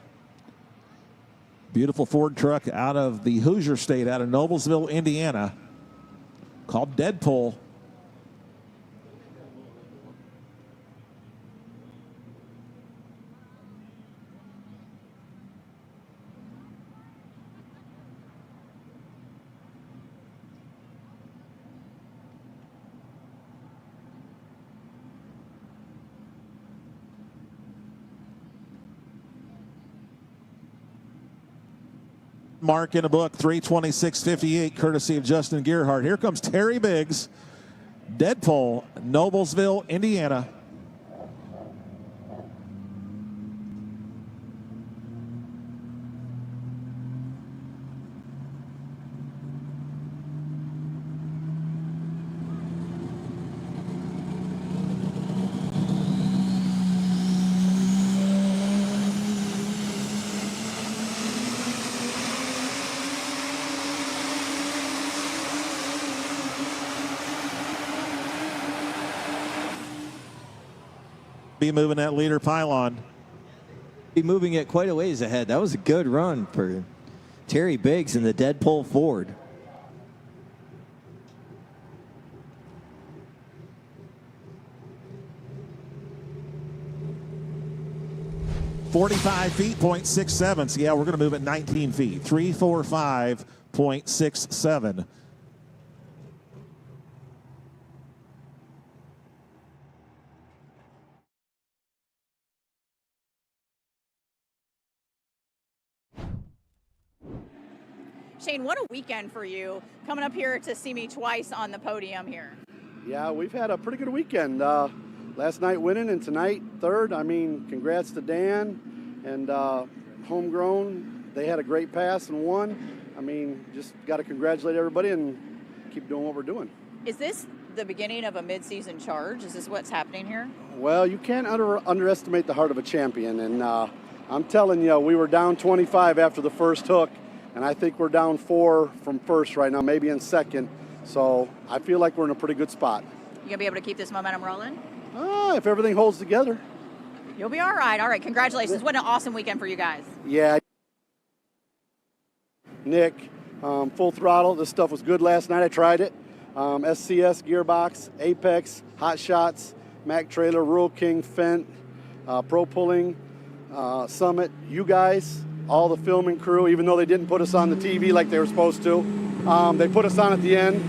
Beautiful Ford truck out of the Hoosier State, out of Noblesville, Indiana, called Deadpool. Mark in a book, 326.58, courtesy of Justin Gearhart. Here comes Terry Biggs, Deadpool, Noblesville, Indiana. Be moving that leader pylon. Be moving it quite a ways ahead. That was a good run for Terry Biggs in the Deadpool Ford. .45 feet, 0.67. So yeah, we're going to move at 19 feet. 345.67. Shane, what a weekend for you, coming up here to see me twice on the podium here. Yeah, we've had a pretty good weekend. Last night winning and tonight third. I mean, congrats to Dan and Homegrown. They had a great pass and won. I mean, just got to congratulate everybody and keep doing what we're doing. Is this the beginning of a mid-season charge? Is this what's happening here? Well, you can't underestimate the heart of a champion. And I'm telling you, we were down 25 after the first hook. And I think we're down 4 from first right now, maybe in second. So I feel like we're in a pretty good spot. You going to be able to keep this momentum rolling? If everything holds together. You'll be all right. All right, congratulations. What an awesome weekend for you guys. Yeah. Nick, Full Throttle. This stuff was good last night. I tried it. SCS, Gearbox, Apex, Hot Shots, Mac Trailer, Rural King, Fendt, Pro Pulling. Summit, you guys, all the filming crew, even though they didn't put us on the TV like they were supposed to. They put us on at the end.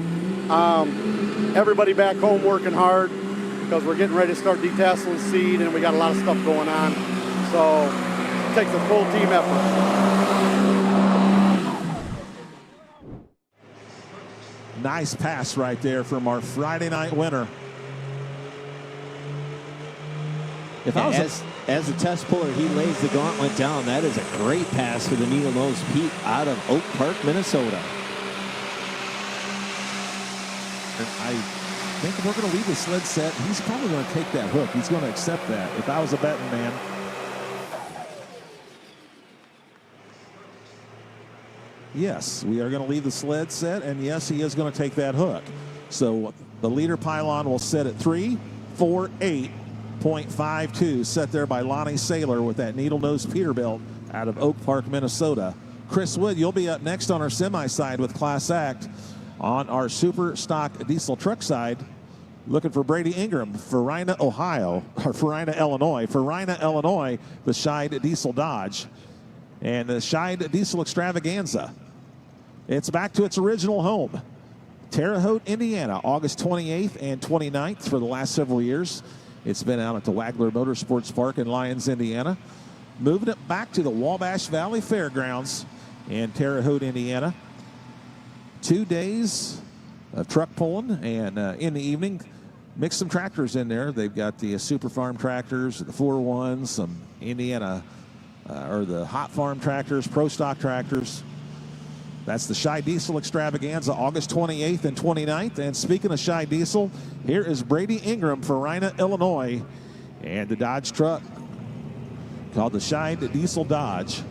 Everybody back home working hard because we're getting ready to start detasseling seed and we got a lot of stuff going on. So it takes a full team effort. Nice pass right there from our Friday night winner. If I was as a test puller, he lays the gauntlet down. That is a great pass for the needle-nosed Pete out of Oak Park, Minnesota. I think if we're going to leave the sled set, he's probably going to take that hook. He's going to accept that. If I was a betting man. Yes, we are going to leave the sled set, and yes, he is going to take that hook. So the leader pylon will set at 348.52, set there by Lonnie Saylor with that needle-nosed Peterbilt out of Oak Park, Minnesota. Chris Wood, you'll be up next on our semi side with Class Act. On our super stock diesel truck side, looking for Brady Ingram, Farina, Ohio, or Farina, Illinois. Farina, Illinois, the Scheid Diesel Dodge. And the Scheid Diesel Extravaganza. It's back to its original home. Terre Haute, Indiana, August 28th and 29th for the last several years. It's been out at the Wagler Motorsports Park in Lyons, Indiana. Moving it back to the Wabash Valley Fairgrounds in Terre Haute, Indiana. 2 days of truck pulling, and in the evening, mix some tractors in there. They've got the Super Farm tractors, the 4-1s, some Indiana, or the Hot Farm tractors, Pro Stock tractors. That's the Scheid Diesel Extravaganza, August 28th and 29th. And speaking of Scheid Diesel, here is Brady Ingram, Farina, Illinois, and the Dodge truck called the Scheid Diesel Dodge.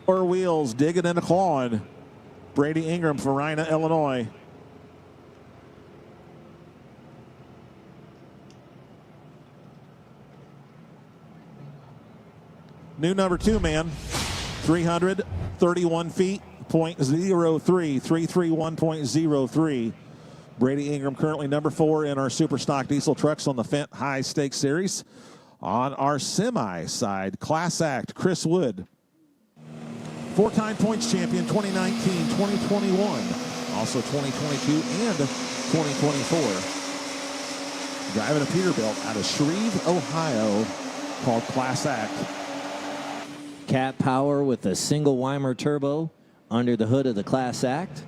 Four wheels digging and clawing. Brady Ingram, Farina, Illinois. New number 2 man, 331 feet, 0.03, 331.03. Brady Ingram currently number 4 in our super stock diesel trucks on the Fendt High Stakes Series. On our semi side, Class Act, Chris Wood. 4-time points champion, 2019, 2021, also 2022 and 2024. Driving a Peterbilt out of Shreve, Ohio, called Class Act. Cat power with a single Weimer turbo under the hood of the Class Act.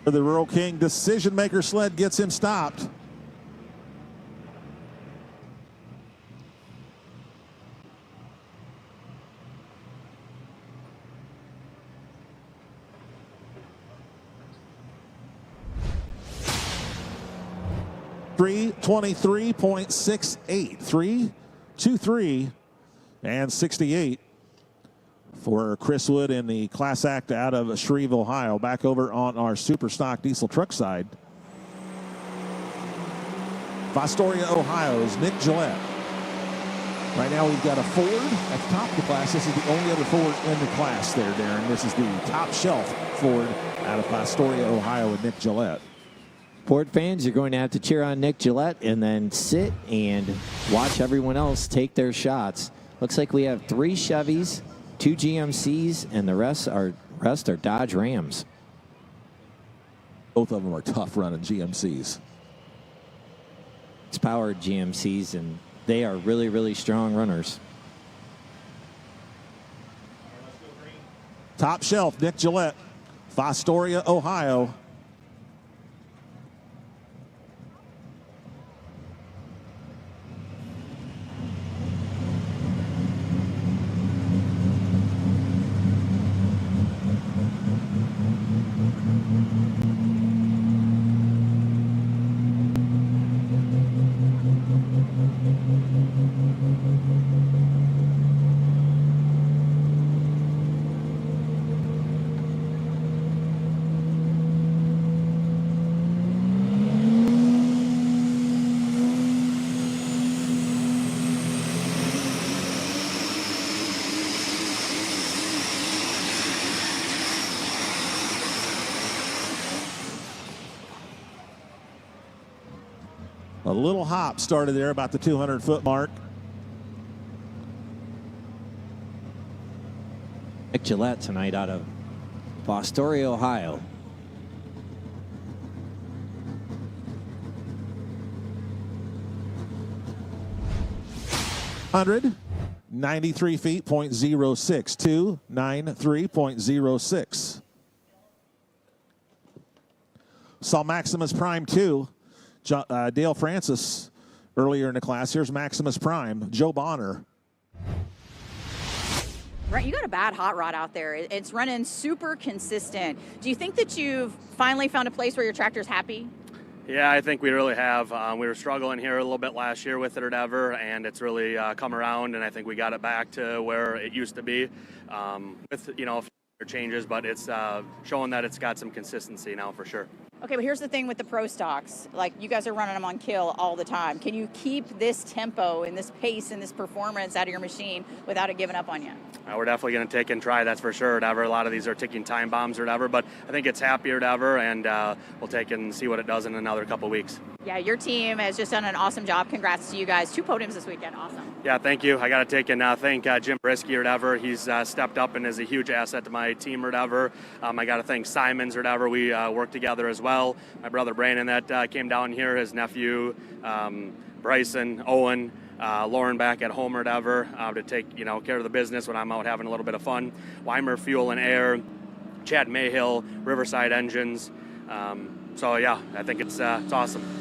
The Rural King decision maker sled gets him stopped. .68, 3:23 and 68 for Chris Wood in the Class Act out of Shreve, Ohio. Back over on our super stock diesel truck side. Fostoria, Ohio's Nick Gillette. Right now we've got a Ford at the top of the class. This is the only other Ford in the class there, Darren. This is the top shelf Ford out of Astoria, Ohio with Nick Gillette. Ford fans, you're going to have to cheer on Nick Gillette and then sit and watch everyone else take their shots. Looks like we have 3 Chevys, 2 GMCs, and the rest are Dodge Rams. Both of them are tough running GMCs. It's powered GMCs, and they are really, really strong runners. Top shelf, Nick Gillette, Fostoria, Ohio. A little hop started there about the 200-foot mark. Nick Gillette tonight out of Fostoria, Ohio. Hundred 93 feet, 0.06, 293.06. Saw Maximus Prime 2. Dale Francis earlier in the class. Here's Maximus Prime, Joe Bonner. Right, you got a bad hot rod out there. It's running super consistent. Do you think that you've finally found a place where your tractor's happy? Yeah, I think we really have. We were struggling here a little bit last year with it or whatever, and it's really come around, and I think we got it back to where it used to be with, a few changes, but it's showing that it's got some consistency now for sure. Okay, but here's the thing with the Pro Stocks. Like, you guys are running them on kill all the time. Can you keep this tempo and this pace and this performance out of your machine without it giving up on you? We're definitely going to take and try, that's for sure. A lot of these are ticking time bombs or whatever, but I think it's happier ever, and we'll take and see what it does in another couple weeks. Yeah, your team has just done an awesome job. Congrats to you guys. 2 podiums this weekend. Awesome. Yeah, thank you. I got to take and thank Jim Brisky or whatever. He's stepped up and is a huge asset to my team or whatever. I got to thank Simons or whatever. We work together as well. My brother Brandon that came down here, his nephew Bryson, Owen, Lauren back at home or whatever to take care of the business when I'm out having a little bit of fun. Weimer Fuel and Air, Chad Mayhill, Riverside Engines. So yeah, I think it's awesome.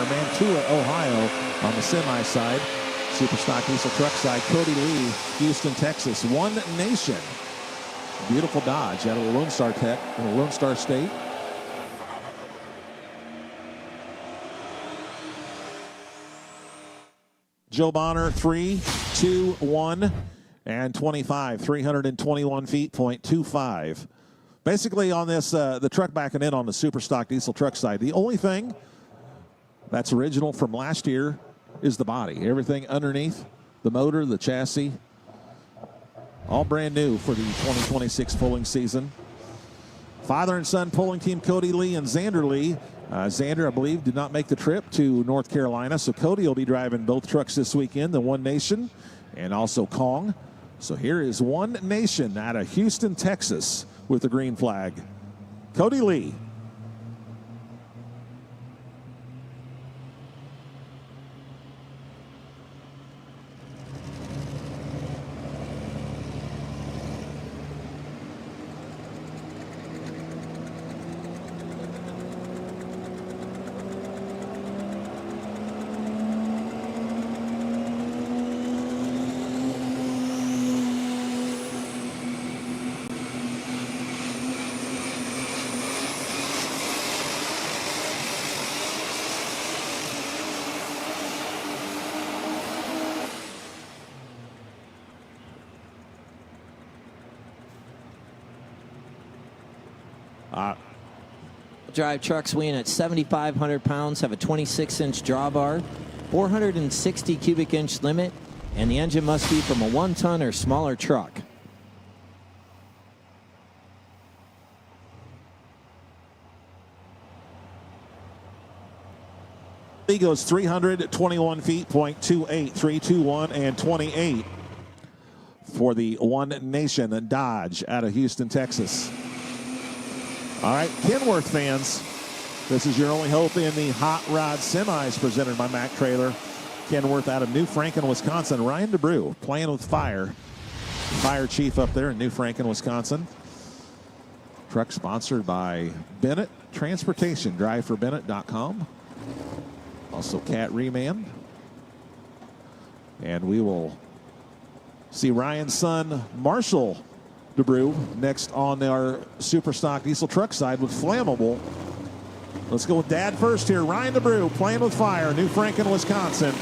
Mantua, Ohio on the semi side. Superstock diesel truck side. Cody Lee, Houston, Texas. One Nation. Beautiful Dodge out of the Lone Star Tech in the Lone Star State. Joe Bonner, 3, 2, 1, and 25. 321 feet, 0.25. Basically on this, the truck backing in on the Superstock diesel truck side. The only thing that's original from last year is the body. Everything underneath, the motor, the chassis, all brand new for the 2026 pulling season. Father and son pulling team Cody Lee and Xander Lee. Xander, I believe, did not make the trip to North Carolina, so Cody will be driving both trucks this weekend, the One Nation and also Kong. So here is One Nation out of Houston, Texas with the green flag. Cody Lee. Drive trucks weighing at 7,500 pounds have a 26-inch drawbar, 460 cubic inch limit, and the engine must be from a 1-ton or smaller truck. He goes 321 feet, 0.28, 321 and 28 for the One Nation Dodge out of Houston, Texas. All right, Kenworth fans, this is your only hope in the Hot Rod Semis presented by Mack Trailer. Kenworth out of New Franken, Wisconsin. Ryan DeBrew playing with fire. Fire chief up there in New Franken, Wisconsin. Truck sponsored by Bennett Transportation. DriveForBennett.com. Also Cat Reman. And we will see Ryan's son, Marshall DeBrew, next on our super stock diesel truck side with Flammable. Let's go with Dad first here. Ryan DeBrew playing with fire, New Franken, Wisconsin.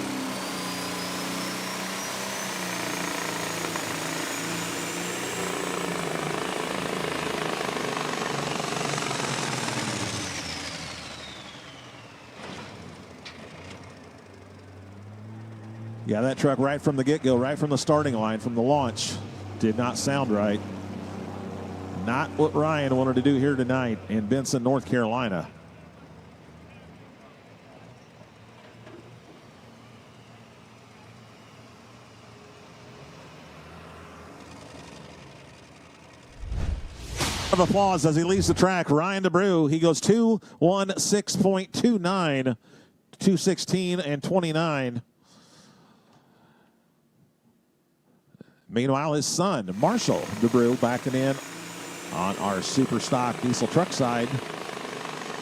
Yeah, that truck right from the get-go, right from the starting line, from the launch, did not sound right. Not what Ryan wanted to do here tonight in Benson, North Carolina. Of applause as he leaves the track. Ryan DeBrew, he goes 2:16.29, 2:16 and 29. Meanwhile, his son, Marshall DeBrew, backing in on our super stock diesel truck side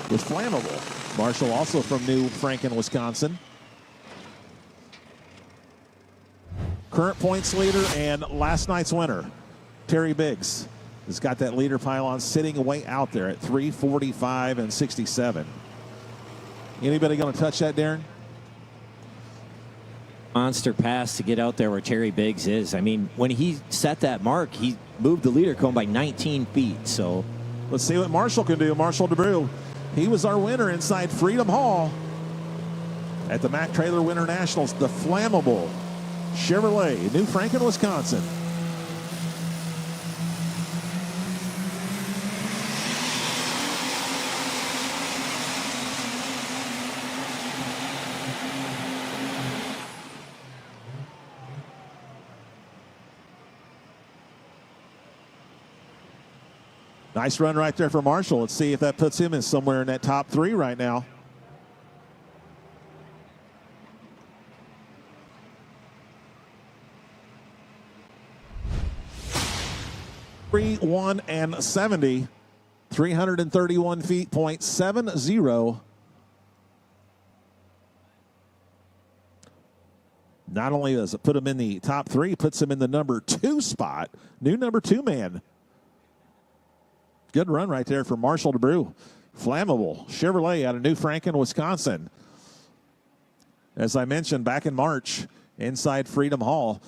with Flammable. Marshall also from New Franken, Wisconsin. Current points leader and last night's winner, Terry Biggs, has got that leader pylon sitting way out there at 3:45 and 67. Anybody going to touch that, Darren? Monster pass to get out there where Terry Biggs is. I mean, when he set that mark, he moved the leader cone by 19 feet. So let's see what Marshall can do. Marshall DeBrew, he was our winner inside Freedom Hall at the Mack Trailer Winter Nationals. The Flammable Chevrolet, New Franken, Wisconsin. Nice run right there for Marshall. Let's see if that puts him in somewhere in that top three right now. Three, 1 and 70, 331 feet, 0.70. Not only does it put him in the top three, puts him in the number 2 spot. New number 2 man. Good run right there for Marshall DeBrew. Flammable Chevrolet out of New Franken, Wisconsin. As I mentioned, back in March, inside Freedom Hall,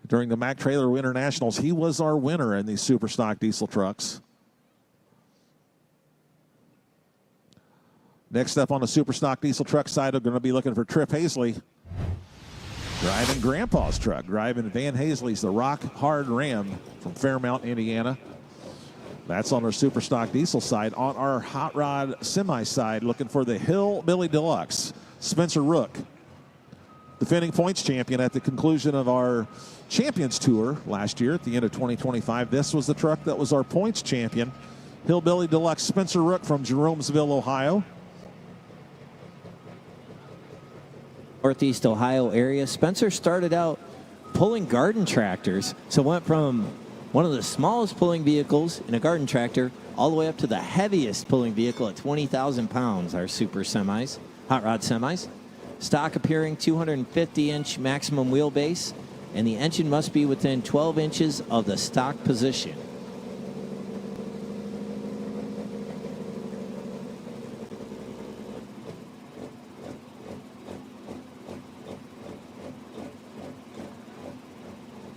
during the Mack Trailer Winter Nationals, he was our winner in these super stock diesel trucks. Next up on the super stock diesel truck side, we're going to be looking for Trip Hazley. Driving Grandpa's truck, driving Van Hazley's the Rock Hard Ram from Fairmount, Indiana. That's on our super stock diesel side. On our hot rod semi side, looking for the Hillbilly Deluxe, Spencer Rook, defending points champion at the conclusion of our Champions Tour last year at the end of 2025. This was the truck that was our points champion. Hillbilly Deluxe, Spencer Rook from Jeromesville, Ohio. Northeast Ohio area. Spencer started out pulling garden tractors, so went from one of the smallest pulling vehicles in a garden tractor all the way up to the heaviest pulling vehicle at 20,000 pounds, our super semis, hot rod semis. Stock appearing 250-inch maximum wheelbase, and the engine must be within 12 inches of the stock position.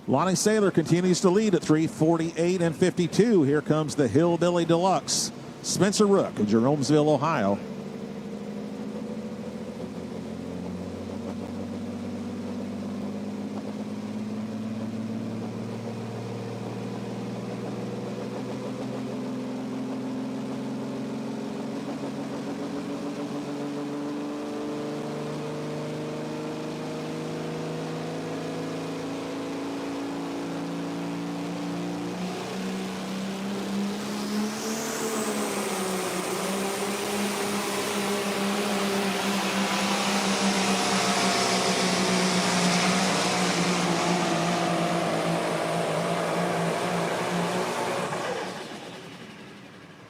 Lonnie Saylor continues to lead at 3:48 and 52. Here comes the Hillbilly Deluxe, Spencer Rook of Jeromesville, Ohio.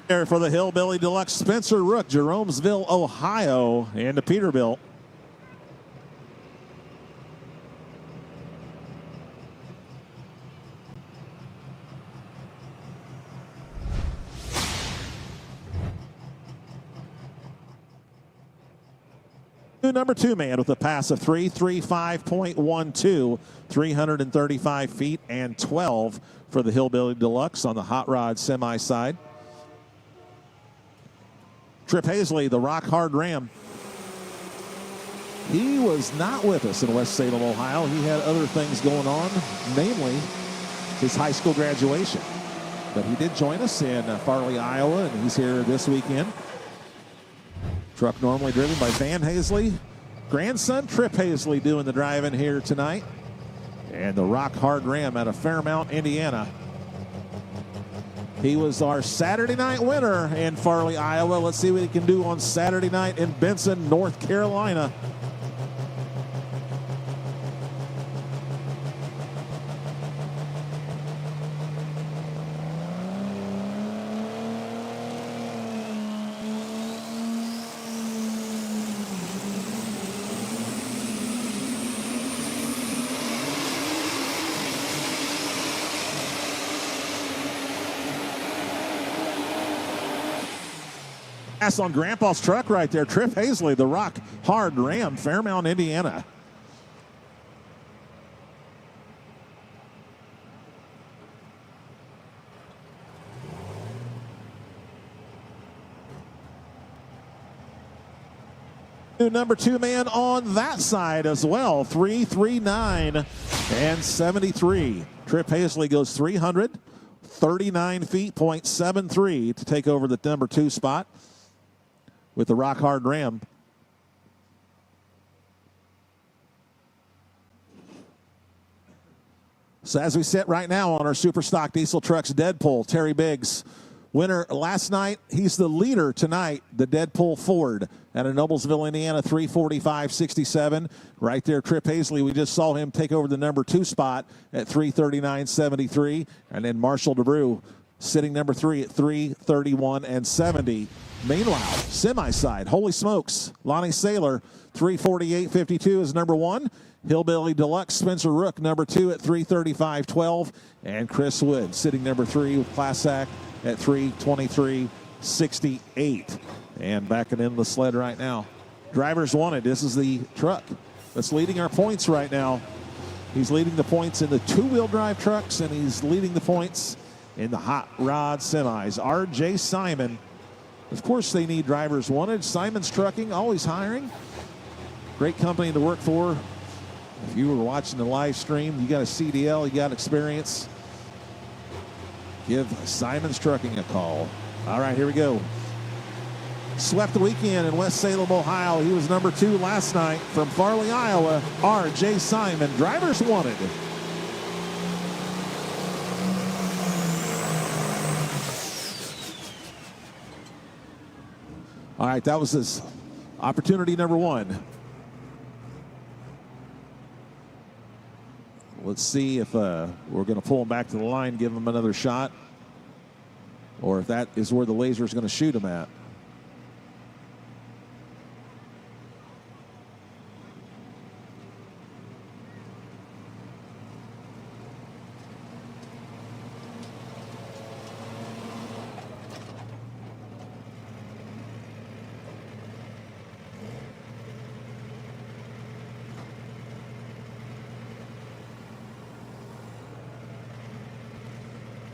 There for the Hillbilly Deluxe, Spencer Rook, Jeromesville, Ohio, and the Peterbilt. Number 2 man with a pass of 335.12, 335 feet and 12 for the Hillbilly Deluxe on the hot rod semi side. Trip Hazley, the Rock Hard Ram. He was not with us in West Salem, Ohio. He had other things going on, namely his high school graduation. But he did join us in Farley, Iowa, and he's here this weekend. Truck normally driven by Van Hazley. Grandson Trip Hazley doing the driving here tonight. And the Rock Hard Ram out of Fairmount, Indiana. He was our Saturday night winner in Farley, Iowa. Let's see what he can do on Saturday night in Benson, North Carolina. Pass on Grandpa's truck right there. Trip Hazley, the Rock Hard Ram, Fairmount, Indiana. New number 2 man on that side as well. 339 and 73. Trip Hazley goes 339 feet, .73 to take over the number 2 spot with the Rock Hard Ram. So as we sit right now on our Super Stock Diesel Trucks Deadpool, Terry Biggs, winner last night. He's the leader tonight, the Deadpool Ford out of Noblesville, Indiana, 345.67. Right there, Trip Hazley, we just saw him take over the number 2 spot at 339.73. And then Marshall DeBrew sitting number 3 at 331.70. Meanwhile, semi-side, holy smokes, Lonnie Saylor, 348.52 is number 1. Hillbilly Deluxe, Spencer Rook, number 2 at 335.12. And Chris Wood sitting number 3 with Class Act at 323.68. And backing in the sled right now. Drivers wanted. This is the truck that's leading our points right now. He's leading the points in the 2-wheel drive trucks, and he's leading the points in the hot rod semis. R.J. Simon. Of course, they need drivers wanted. Simon's Trucking, always hiring. Great company to work for. If you were watching the live stream, you got a CDL, you got experience, give Simon's Trucking a call. All right, here we go. Swept the weekend in West Salem, Ohio. He was number 2 last night from Farley, Iowa. R.J. Simon, drivers wanted. All right, that was his opportunity number 1. Let's see if we're going to pull him back to the line, give him another shot, or if that is where the laser is going to shoot him at.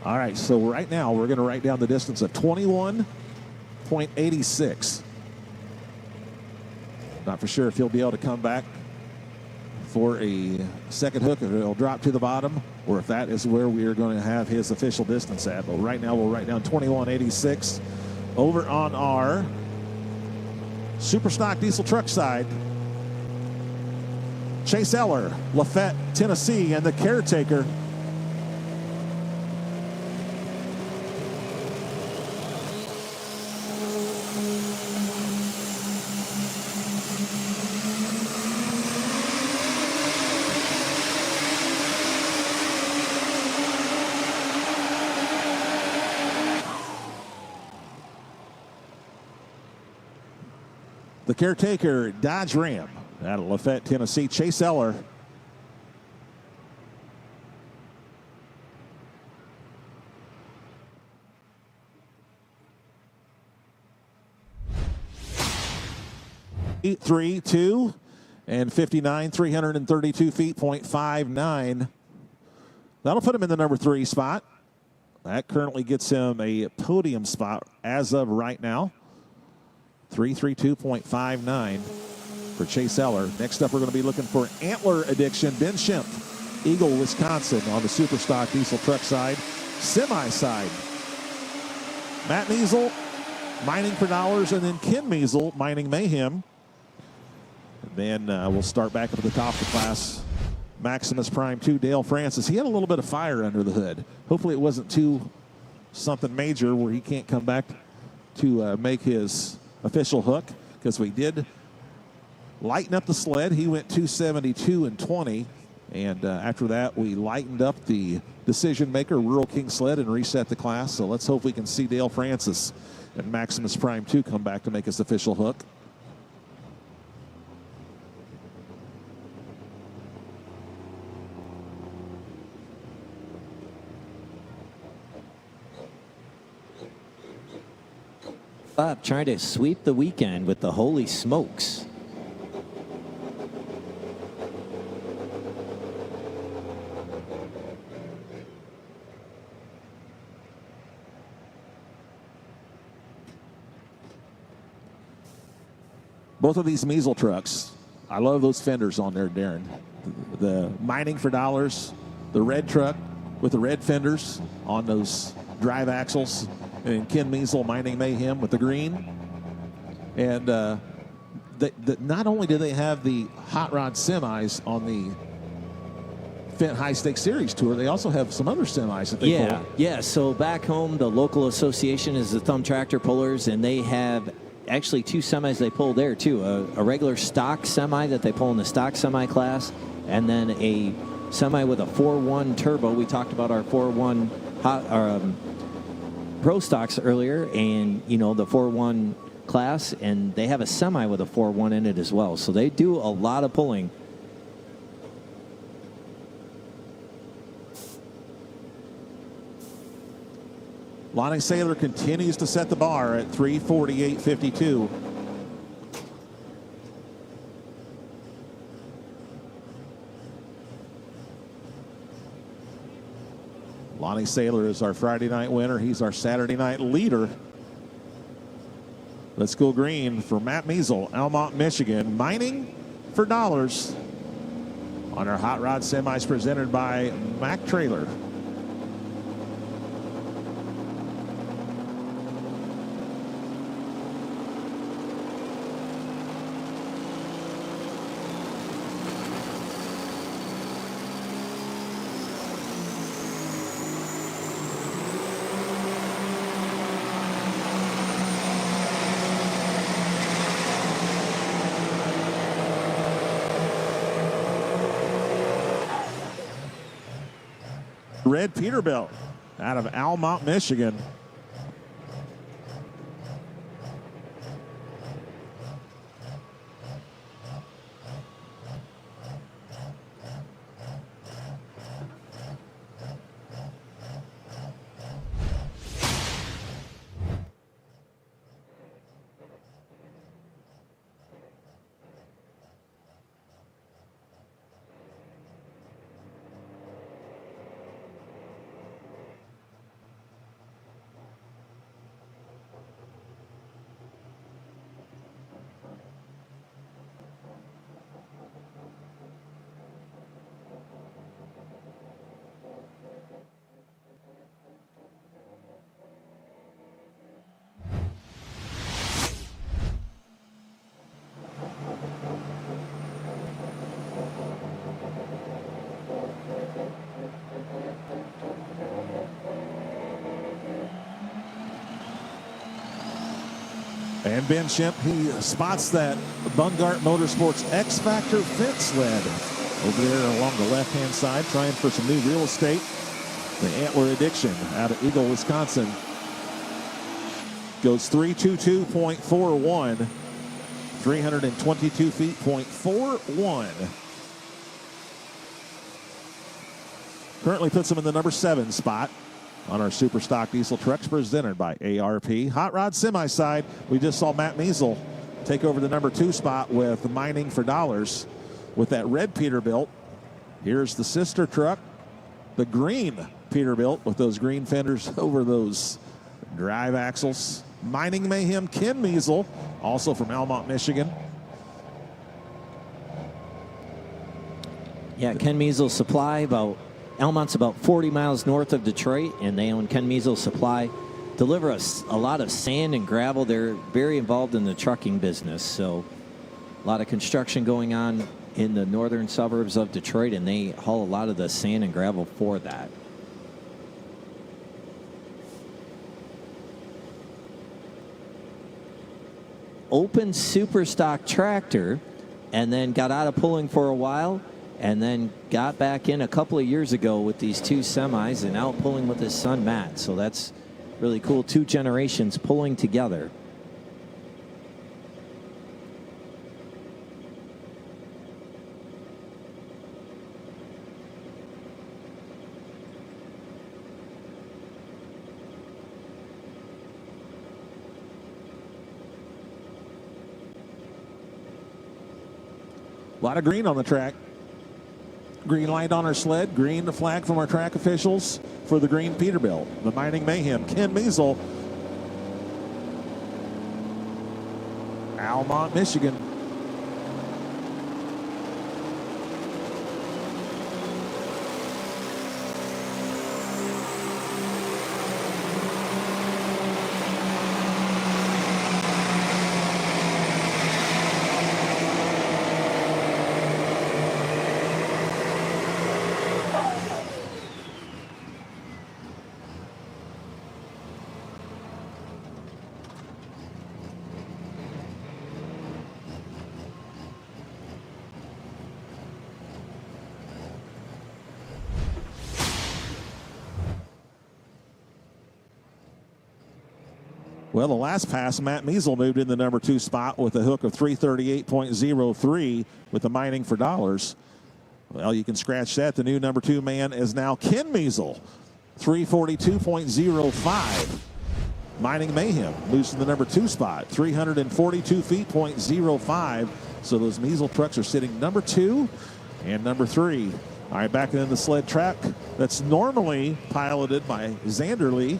All right, so right now we're going to write down the distance of 21 .86. Not for sure if he'll be able to come back for a second hook, if it'll drop to the bottom, or if that is where we are going to have his official distance at. But right now we'll write down 21.86. Over on our super stock diesel truck side, Chase Eller, Lafayette, Tennessee, and the caretaker. The caretaker, Dodge Ram, out of Lafayette, Tennessee, Chase Eller. .832 and 59, 332 feet, .59. That'll put him in the number 3 spot. That currently gets him a podium spot as of right now. 332.59 for Chase Eller. Next up, we're going to be looking for Antler Addiction, Ben Schimpf, Eagle, Wisconsin, on the super stock diesel truck side. Semi side, Matt Measle, Mining for Dollars, and then Ken Measle, Mining Mayhem. And then we'll start back up at the top of the class. Maximus Prime 2, Dale Francis. He had a little bit of fire under the hood. Hopefully it wasn't too something major where he can't come back to make his official hook, because we did lighten up the sled. He went 272 and 20, and after that we lightened up the decision maker Rural King sled and reset the class. So let's hope we can see Dale Francis and Maximus Prime 2 come back to make his official hook. Bob trying to sweep the weekend with the Holy Smokes. Both of these Measle trucks, I love those fenders on there, Darren. The Mining for Dollars, the red truck with the red fenders on those drive axles, and Ken Measle, Mining Mayhem, with the green. And not only do they have the hot rod semis on the Fendt High Stakes Series tour, they also have some other semis that they pull. Yeah, so back home, the local association is the Thumb Tractor Pullers, and they have actually 2 semis they pull there, too. A regular stock semi that they pull in the stock semi class, and then a semi with a 4.1 turbo. We talked about our 4.1 Pro Stocks earlier, and the 4.1 class, and they have a semi with a 4.1 in it as well. So they do a lot of pulling. Lonnie Saylor continues to set the bar at 348.52. Lonnie Saylor is our Friday night winner. He's our Saturday night leader. Let's go green for Matt Measle, Almont, Michigan. Mining for Dollars on our hot rod semis presented by Mack Trailer. Red Peterbilt out of Almont, Michigan. And Benson, he spots that Bungart Motorsports X Factor Fendt sled over there along the left-hand side, trying for some new real estate. The Antler Addiction out of Eagle, Wisconsin, goes 322.41, 322 feet, .41. Currently puts him in the number 7 spot on our Super Stock Diesel Trucks, presented by ARP. Hot Rod Semi side, we just saw Matt Measle take over the number 2 spot with Mining for Dollars with that red Peterbilt. Here's the sister truck, the green Peterbilt with those green fenders over those drive axles. Mining Mayhem, Ken Measle, also from Almont, Michigan. Yeah, Ken Measle Supply, Almont's about 40 miles north of Detroit, and they own Ken Measle Supply. Deliver us a lot of sand and gravel. They're very involved in the trucking business, so a lot of construction going on in the northern suburbs of Detroit, and they haul a lot of the sand and gravel for that. Open super stock tractor, and then got out of pulling for a while, and then got back in a couple of years ago with these 2 semis and out pulling with his son Matt. So that's really cool. 2 generations pulling together. A lot of green on the track. Green light on our sled, green the flag from our track officials for the green Peterbilt. The Mining Mayhem, Ken Measle, Almont, Michigan. Well, the last pass, Matt Measle moved in the number 2 spot with a hook of 338.03 with the Mining for Dollars. Well, you can scratch that. The new number 2 man is now Ken Measle, 342.05. Mining Mayhem moves to the number 2 spot, 342 feet, .05. So those Measle trucks are sitting number 2 and number 3. All right, back in the sled track that's normally piloted by Xander Lee.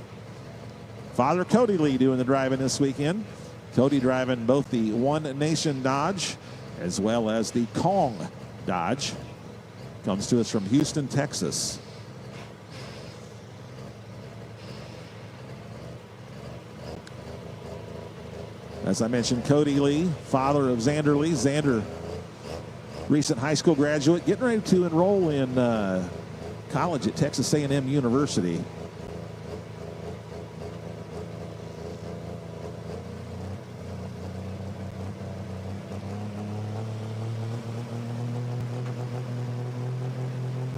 Father Cody Lee doing the driving this weekend. Cody driving both the One Nation Dodge as well as the Kong Dodge. Comes to us from Houston, Texas. As I mentioned, Cody Lee, father of Xander Lee. Xander, recent high school graduate, getting ready to enroll in college at Texas A&M University.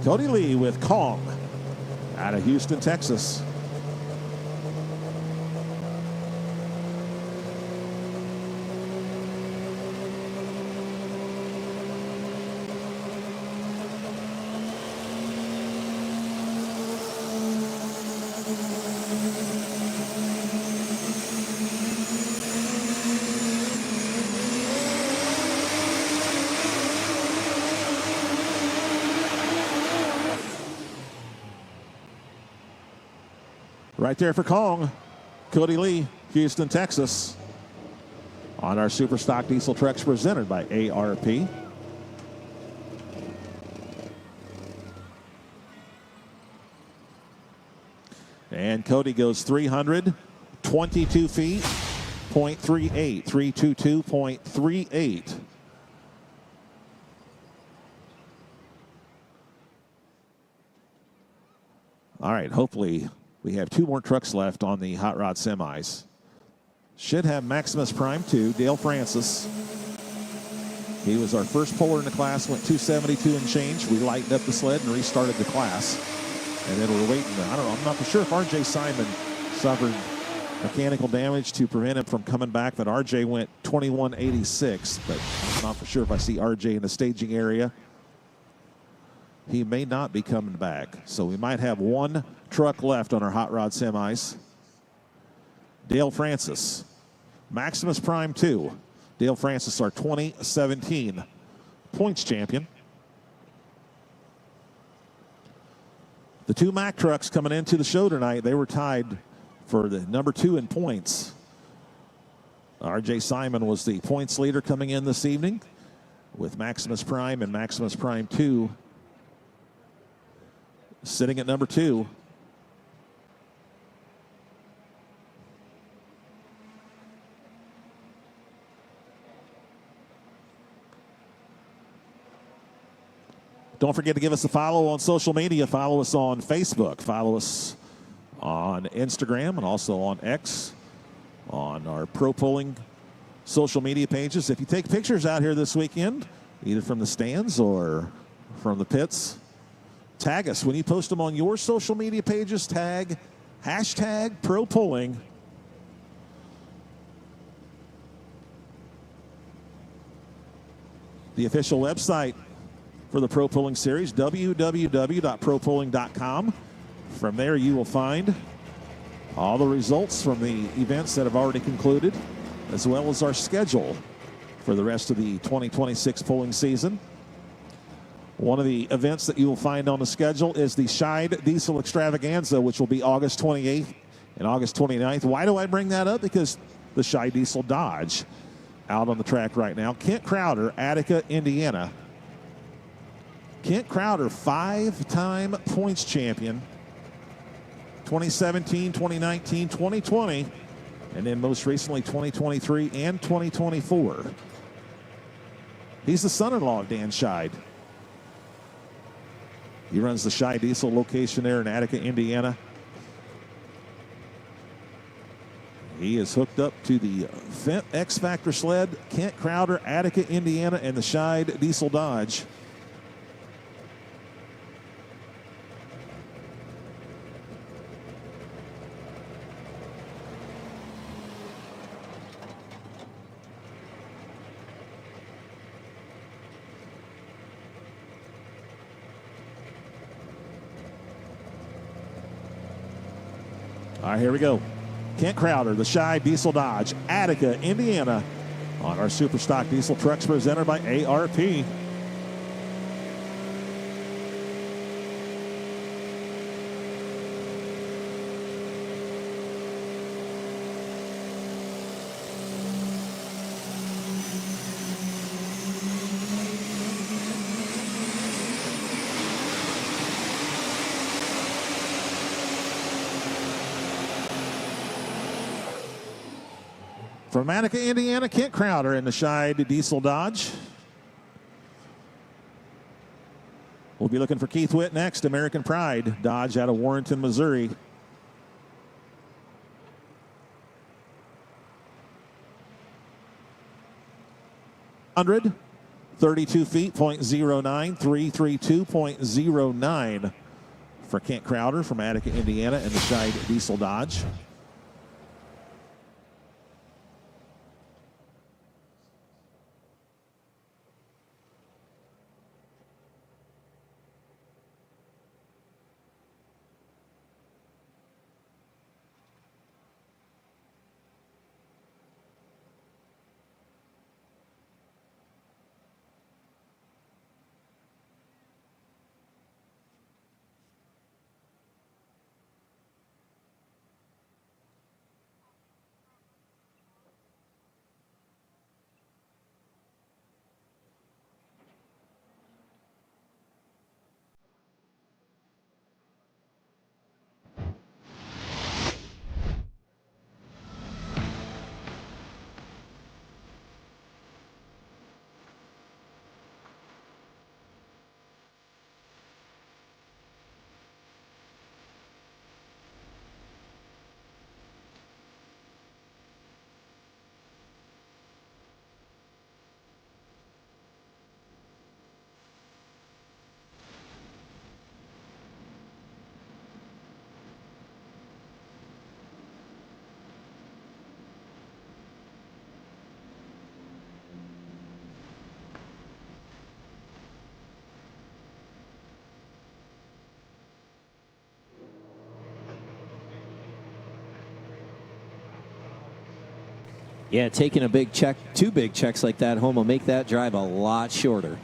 Cody Lee with Kong out of Houston, Texas. Right there for Kong, Cody Lee, Houston, Texas, on our Super Stock Diesel Trucks presented by ARP. And Cody goes 322 feet, .38, 322.38. All right, hopefully we have 2 more trucks left on the Hot Rod Semis. should have Maximus Prime 2, Dale Francis. He was our first puller in the class, went 272 and change. We lightened up the sled and restarted the class. And then we're waiting. I don't know. I'm not for sure if RJ Simon suffered mechanical damage to prevent him from coming back. That RJ went 2186, but I'm not for sure if I see RJ in the staging area. He may not be coming back. So we might have one truck left on our hot rod semis. Dale Francis, Maximus Prime 2. Dale Francis, our 2017 points champion. The two Mack trucks coming into the show tonight, they were tied for the number 2 in points. RJ Simon was the points leader coming in this evening with Maximus Prime and Maximus Prime 2 sitting at number 2. Don't forget to give us a follow on social media. Follow us on Facebook. Follow us on Instagram and also on X, on our Pro Pulling social media pages. If you take pictures out here this weekend, either from the stands or from the pits, tag us. When you post them on your social media pages, tag hashtag Pro Pulling. The official website for the Pro Pulling Series, www.propulling.com. From there, you will find all the results from the events that have already concluded, as well as our schedule for the rest of the 2026 pulling season. One of the events that you will find on the schedule is the Scheid Diesel Extravaganza, which will be August 28th and August 29th. Why do I bring that up? Because the Scheid Diesel Dodge out on the track right now. Kent Crowder, Attica, Indiana. Kent Crowder, 5-time points champion, 2017, 2019, 2020, and then most recently 2023 and 2024. He's the son-in-law of Dan Scheid. He runs the Scheid Diesel location there in Attica, Indiana. He is hooked up to the Fendt X Factor sled, Kent Crowder, Attica, Indiana, and the Scheid Diesel Dodge. All right, here we go. Kent Crowder, the Scheid Diesel Dodge, Attica, Indiana, on our Super Stock Diesel trucks presented by ARP. From Attica, Indiana, Kent Crowder in the Scheid Diesel Dodge. We'll be looking for Keith Witt next, American Pride Dodge out of Warrenton, Missouri. $132 feet, 0.09, 332.09 for Kent Crowder from Attica, Indiana, and the Scheid Diesel Dodge. Yeah, taking a big check, 2 big checks like that home will make that drive a lot shorter.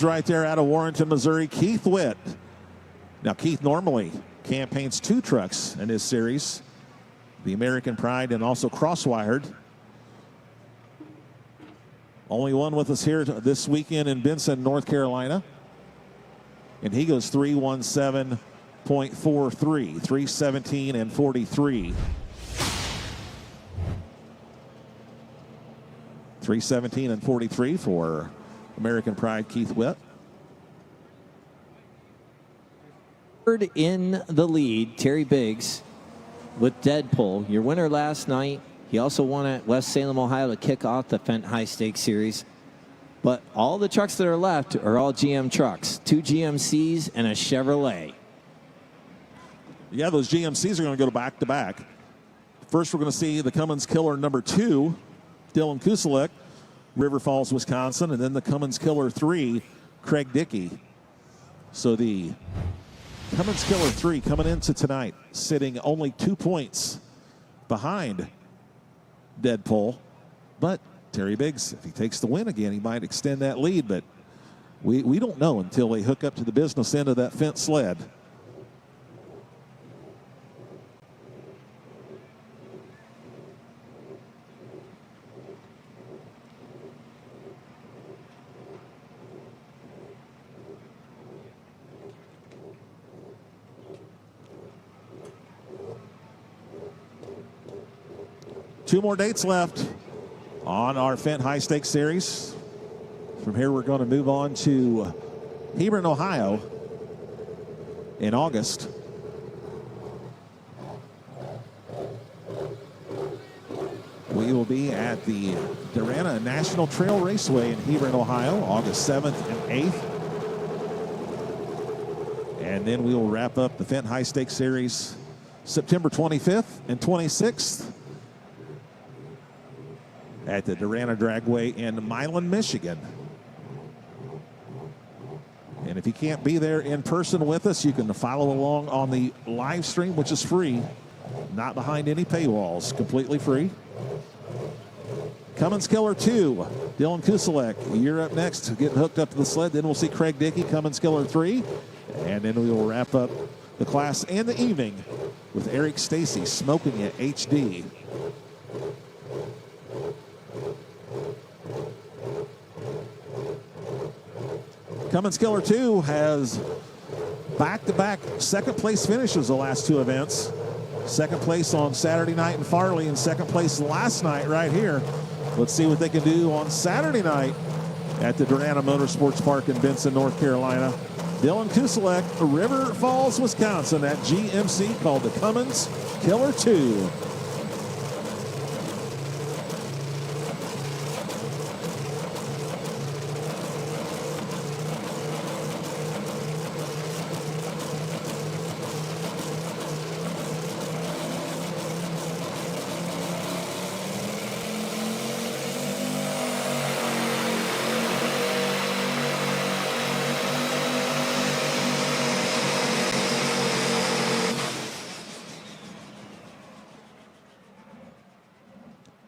Right there out of Warrenton, Missouri, Keith Witt. Now, Keith normally campaigns 2 trucks in his series, the American Pride and also Crosswired. Only one with us here this weekend in Benson, North Carolina. And he goes 317.43, 317 and 43. 317 and 43 for American Pride, Keith Witt. Third in the lead, Terry Biggs with Deadpool. Your winner last night. He also won at West Salem, Ohio to kick off the Fendt High Stakes Series. But all the trucks that are left are all GM trucks. 2 GMCs and a Chevrolet. Yeah, those GMCs are going to go back to back. First, we're going to see the Cummins Killer number 2, Dylan Kuselek, River Falls, Wisconsin, and then the Cummins Killer 3, Craig Dickey. So the Cummins Killer 3 coming into tonight, sitting only 2 points behind Deadpool. But Terry Biggs, if he takes the win again, he might extend that lead, but we don't know until they hook up to the business end of that Fendt sled. Two more dates left on our Fendt High Stakes Series. From here, we're going to move on to Hebron, Ohio in August. We will be at the Darana National Trail Raceway in Hebron, Ohio, August 7th and 8th. And then we will wrap up the Fendt High Stakes Series September 25th and 26th. At the Darana Dragway in Milan, Michigan. And if you can't be there in person with us, you can follow along on the live stream, which is free, not behind any paywalls, completely free. Cummins Killer 2, Dylan Kuselek, you're up next, getting hooked up to the sled. Then we'll see Craig Dickey, Cummins Killer 3, and then we will wrap up the class and the evening with Eric Stacy smoking at HD. Cummins Killer 2 has back-to-back second-place finishes the last 2 events. Second place on Saturday night in Farley and second place last night right here. Let's see what they can do on Saturday night at the Darana Motorsports Park in Benson, North Carolina. Dylan Kuselek, River Falls, Wisconsin, at GMC called the Cummins Killer 2.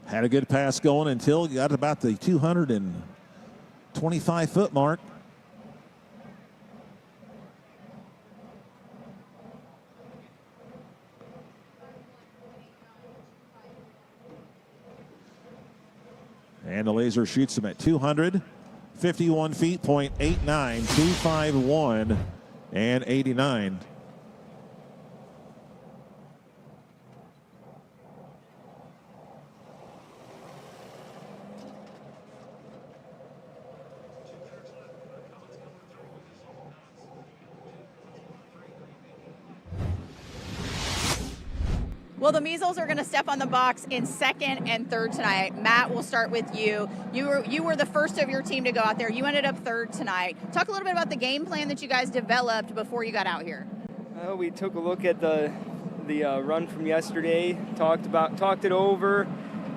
Had a good pass going until got about the 225-foot mark. And the laser shoots him at 200, 51 feet, .89, 251 and 89. Well, the Measles are going to step on the box in second and third tonight. Matt, we'll start with you. You were the first of your team to go out there. You ended up third tonight. Talk a little bit about the game plan that you guys developed before you got out here. We took a look at the run from yesterday, talked it over,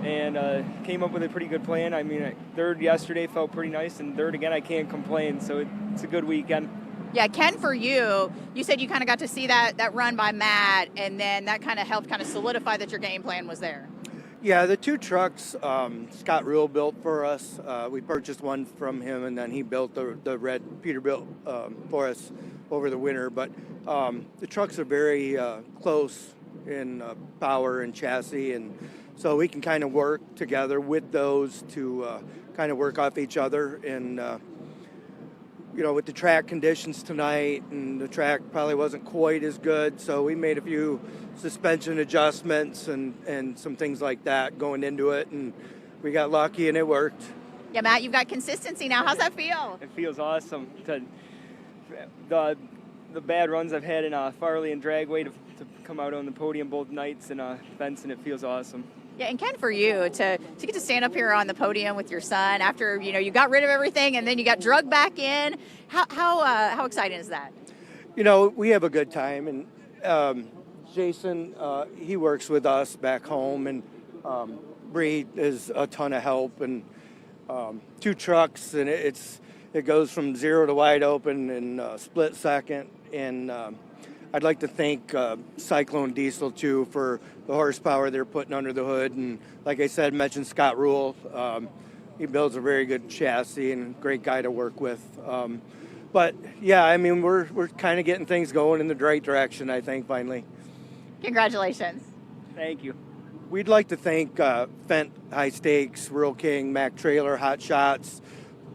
and came up with a pretty good plan. I mean, third yesterday felt pretty nice, and third again, I can't complain. So it's a good weekend. Yeah, Ken, for you said you kind of got to see that run by Matt, and then that kind of helped kind of solidify that your game plan was there. Yeah, the two trucks Scott Rule built for us. We purchased one from him, and then he built the red Peterbilt for us over the winter. But the trucks are very close in power and chassis, and so we can kind of work together with those to kind of work off each other. And with the track conditions tonight, and the track probably wasn't quite as good, so we made a few suspension adjustments and some things like that going into it, and we got lucky and it worked. Yeah, Matt, you've got consistency now. How's that feel? It feels awesome. The bad runs I've had in Farley and Dragway to come out on the podium both nights, and Benson, it feels awesome. Yeah, and Ken, for you to get to stand up here on the podium with your son after you got rid of everything and then you got drugged back in, how exciting is that? We have a good time, and Jason, he works with us back home, and Bree is a ton of help, and two trucks, and it goes from zero to wide open in a split second, and I'd like to thank Cyclone Diesel, too, for the horsepower they're putting under the hood. And like I said, mentioned Scott Rule. He builds a very good chassis and great guy to work with. But, yeah, I mean, we're kind of getting things going in the right direction, I think, finally. Congratulations. Thank you. We'd like to thank Fendt High Stakes, Rural King, Mac Trailer, Hot Shots,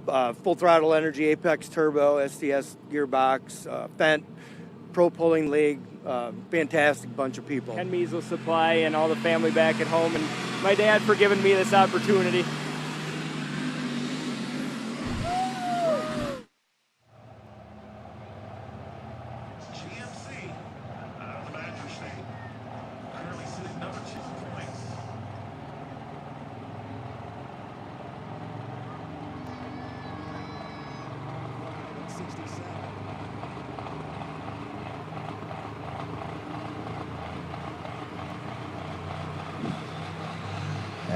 Full Throttle Energy, Apex Turbo, STS Gearbox, Fendt, Pro Pulling League, fantastic bunch of people. Ken Measles Supply and all the family back at home, and my dad for giving me this opportunity.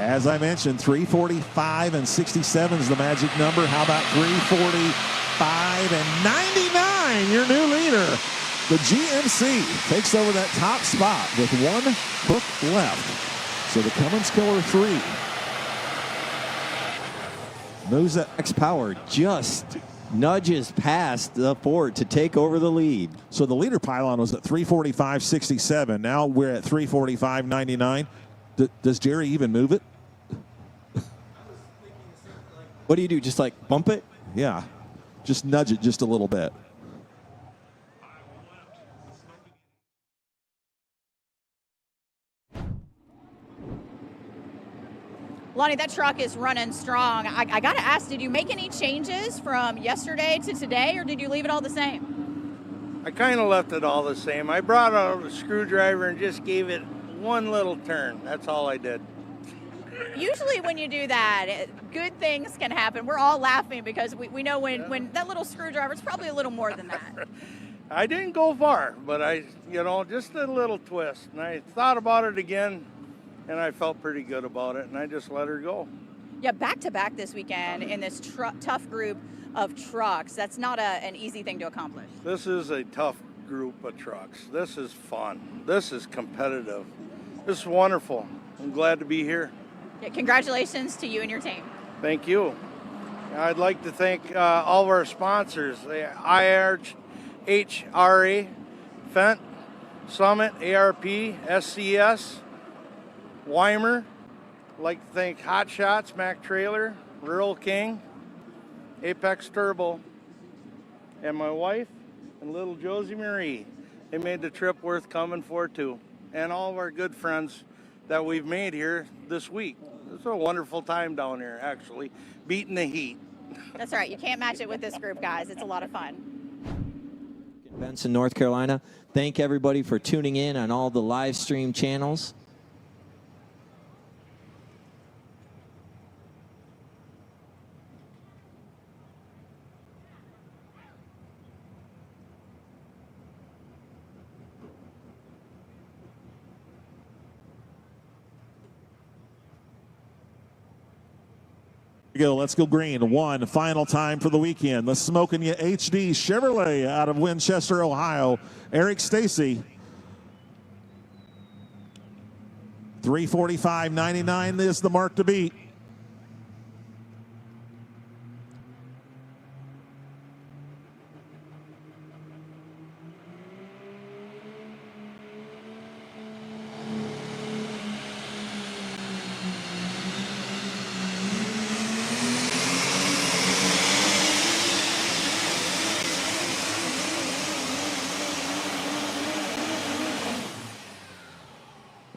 As I mentioned, 345 and 67 is the magic number. How about 345 and 99? Your new leader. The GMC takes over that top spot with one hook left. So the Cummins Killer 3 moves that. X-Power just nudges past the Ford to take over the lead. So the leader pylon was at 345.67. Now we're at 345.99. Does Jerry even move it? What do you do? Just like bump it? Yeah. Just nudge it just a little bit. Lonnie, that truck is running strong. I got to ask, did you make any changes from yesterday to today, or did you leave it all the same? I kind of left it all the same. I brought out a screwdriver and just gave it one little turn. That's all I did. Usually when you do that, good things can happen. We're all laughing because we know when that little screwdriver, it's probably a little more than that. I didn't go far, but just a little twist. And I thought about it again, and I felt pretty good about it, and I just let her go. Yeah, back-to-back this weekend in this tough group of trucks. That's not an easy thing to accomplish. This is a tough group of trucks. This is fun. This is competitive. This is wonderful. I'm glad to be here. Yeah, congratulations to you and your team. Thank you. I'd like to thank all of our sponsors, the IHRA, Fendt, Summit, ARP, SCS, Weimer. I'd like to thank Hot Shots, Mac Trailer, Rural King, Apex Turbo, and my wife and little Josie Marie. They made the trip worth coming for too. And all of our good friends that we've made here this week. It's a wonderful time down here, actually, beating the heat. That's right. You can't match it with this group, guys. It's a lot of fun. Benson, North Carolina. Thank everybody for tuning in on all the live stream channels. Go. Let's go green. One final time for the weekend. The Smokin' Ya HD Chevrolet out of Winchester, Ohio. Eric Stacy. 345.99 is the mark to beat.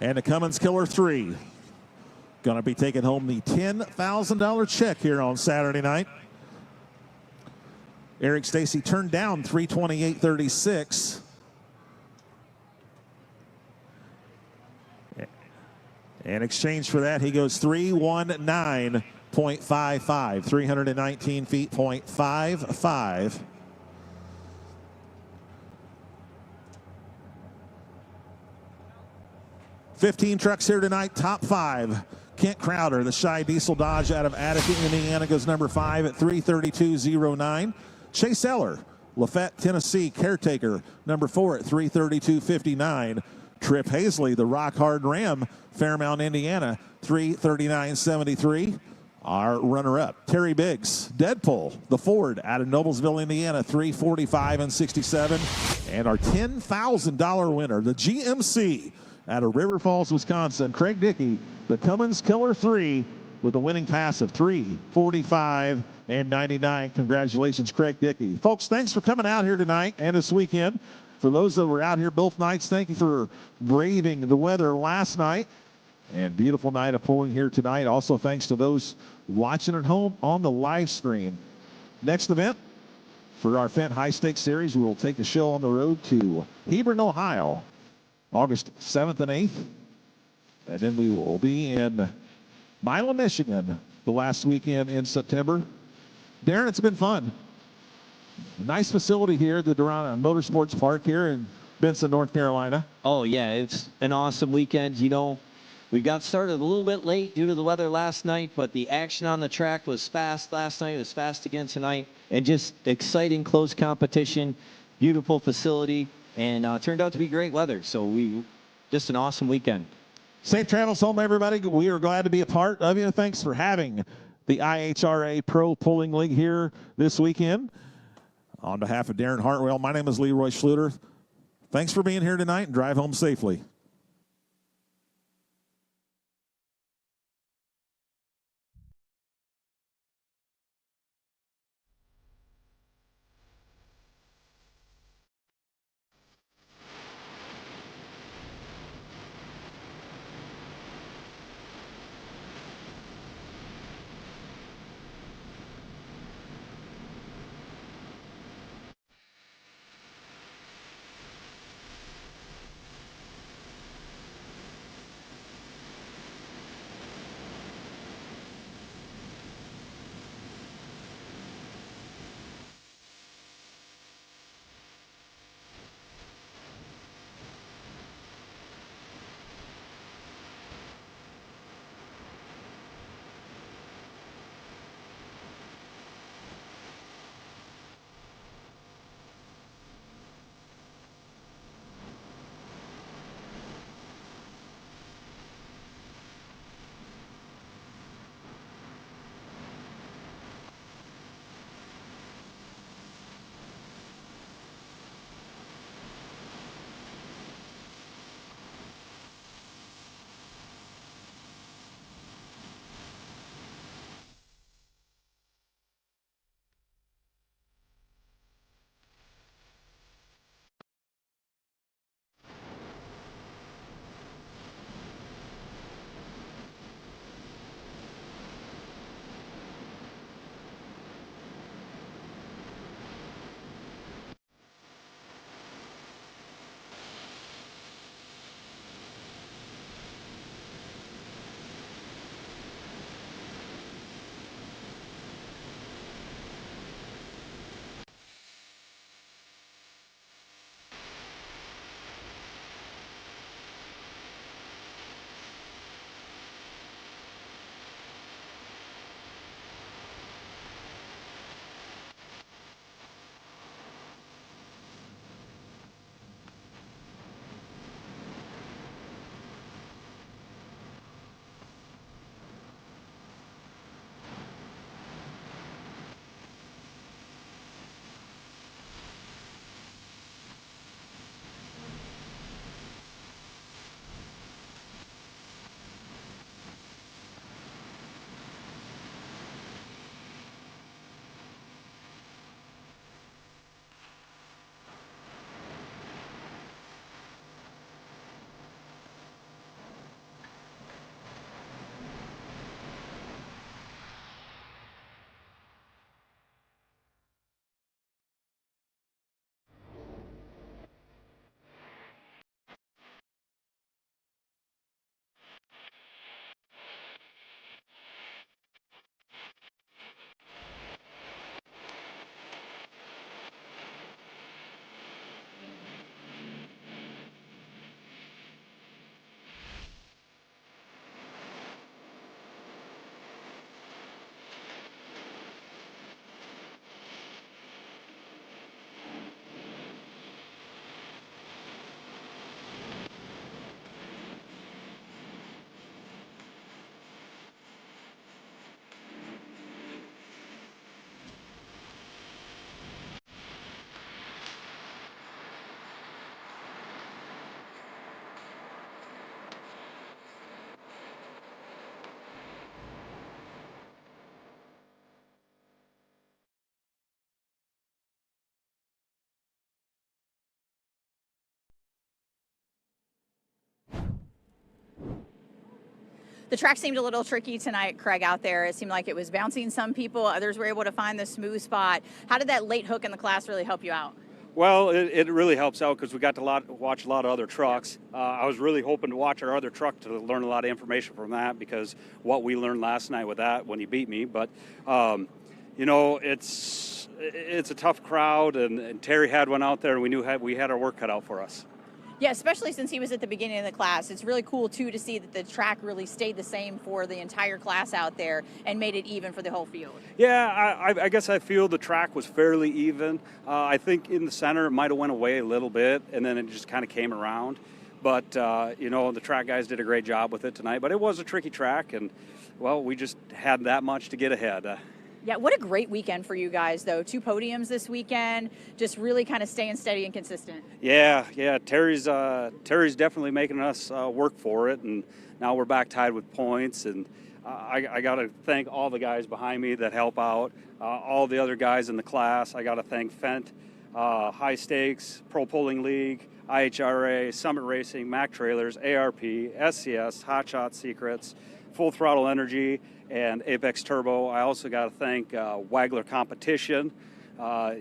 And the Cummins Killer 3. Going to be taking home the $10,000 check here on Saturday night. Eric Stacy turned down 328.36. In exchange for that, he goes 319.55. 319 feet, 0.55. 15 trucks here tonight, top 5. Kent Crowder, the Shy Diesel Dodge out of Attica, Indiana, goes number 5 at 332.09. Chase Eller, Lafayette, Tennessee, Caretaker, number 4 at 332.59. Trip Hazley, the Rock Hard Ram, Fairmount, Indiana, 339.73. Our runner-up, Terry Biggs, Deadpool, the Ford out of Noblesville, Indiana, 345.67. And our $10,000 winner, the GMC out of River Falls, Wisconsin, Craig Dickey, the Cummins Killer 3 with a winning pass of 345.99. Congratulations, Craig Dickey. Folks, thanks for coming out here tonight and this weekend. For those that were out here both nights, thank you for braving the weather last night. And beautiful night of pulling here tonight. Also, thanks to those watching at home on the live stream. Next event for our Fendt High Stakes Series, we will take the show on the road to Hebron, Ohio, August 7th and 8th. And then we will be in Milan, Michigan, the last weekend in September. Darren, it's been fun. Nice facility here at the Darana Motorsports Park here in Benson, North Carolina. Oh, yeah, it's an awesome weekend. You know, we got started a little bit late due to the weather last night, but the action on the track was fast last night. It was fast again tonight. And just exciting, close competition, beautiful facility, and turned out to be great weather. So just an awesome weekend. Safe travels home, everybody. We are glad to be a part of you. Thanks for having the IHRA Pro Pulling League here this weekend. On behalf of Darren Hartwell, my name is Leroy Schluter. Thanks for being here tonight, and drive home safely. The track seemed a little tricky tonight, Craig, out there. It seemed like it was bouncing some people. Others were able to find the smooth spot. How did that late hook in the class really help you out? Well, it really helps out because we got to watch a lot of other trucks. I was really hoping to watch our other truck to learn a lot of information from that, because what we learned last night with that when he beat me. But, you know, it's a tough crowd, and Terry had one out there, and we knew we had our work cut out for us. Yeah, especially since he was at the beginning of the class. It's really cool, too, to see that the track really stayed the same for the entire class out there and made it even for the whole field. Yeah, I guess I feel the track was fairly even. I think in the center it might have went away a little bit, and then it just kind of came around. But, you know, the track guys did a great job with it tonight. But it was a tricky track, and, well, we just had that much to get ahead. Yeah, what a great weekend for you guys, though. 2 podiums this weekend, just really kind of staying steady and consistent. Yeah, Terry's definitely making us work for it, and now we're back tied with points. And I got to thank all the guys behind me that help out, all the other guys in the class. I got to thank Fendt High Stakes, Pro Pulling League, IHRA, Summit Racing, Mac Trailers, ARP, SCS, Hot Shot Secrets, Full Throttle Energy, and Apex Turbo. I also got to thank Wagler Competition.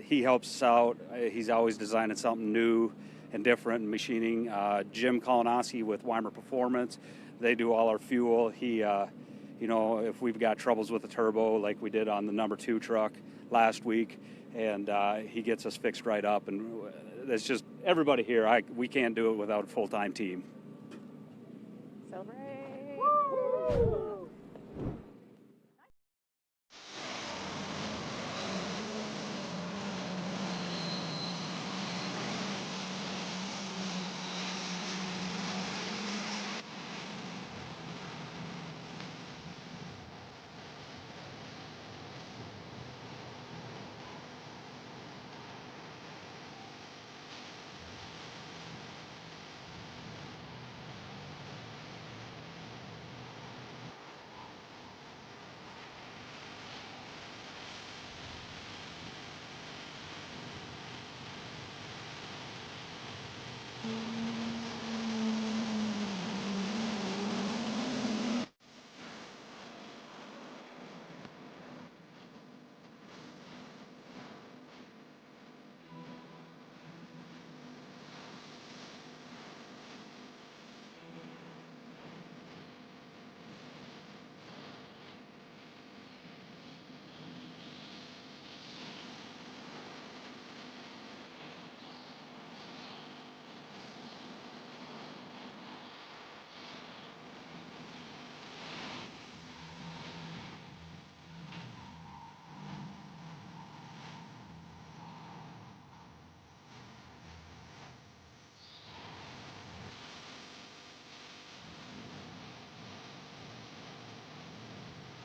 He helps us out. He's always designing something new and different in machining. Jim Kolonowski with Weimer Performance. They do all our fuel. He, you know, if we've got troubles with the turbo, like we did on the number 2 truck last week, and he gets us fixed right up. And it's just everybody here. We can't do it without a full-time team. Celebrate. Woo!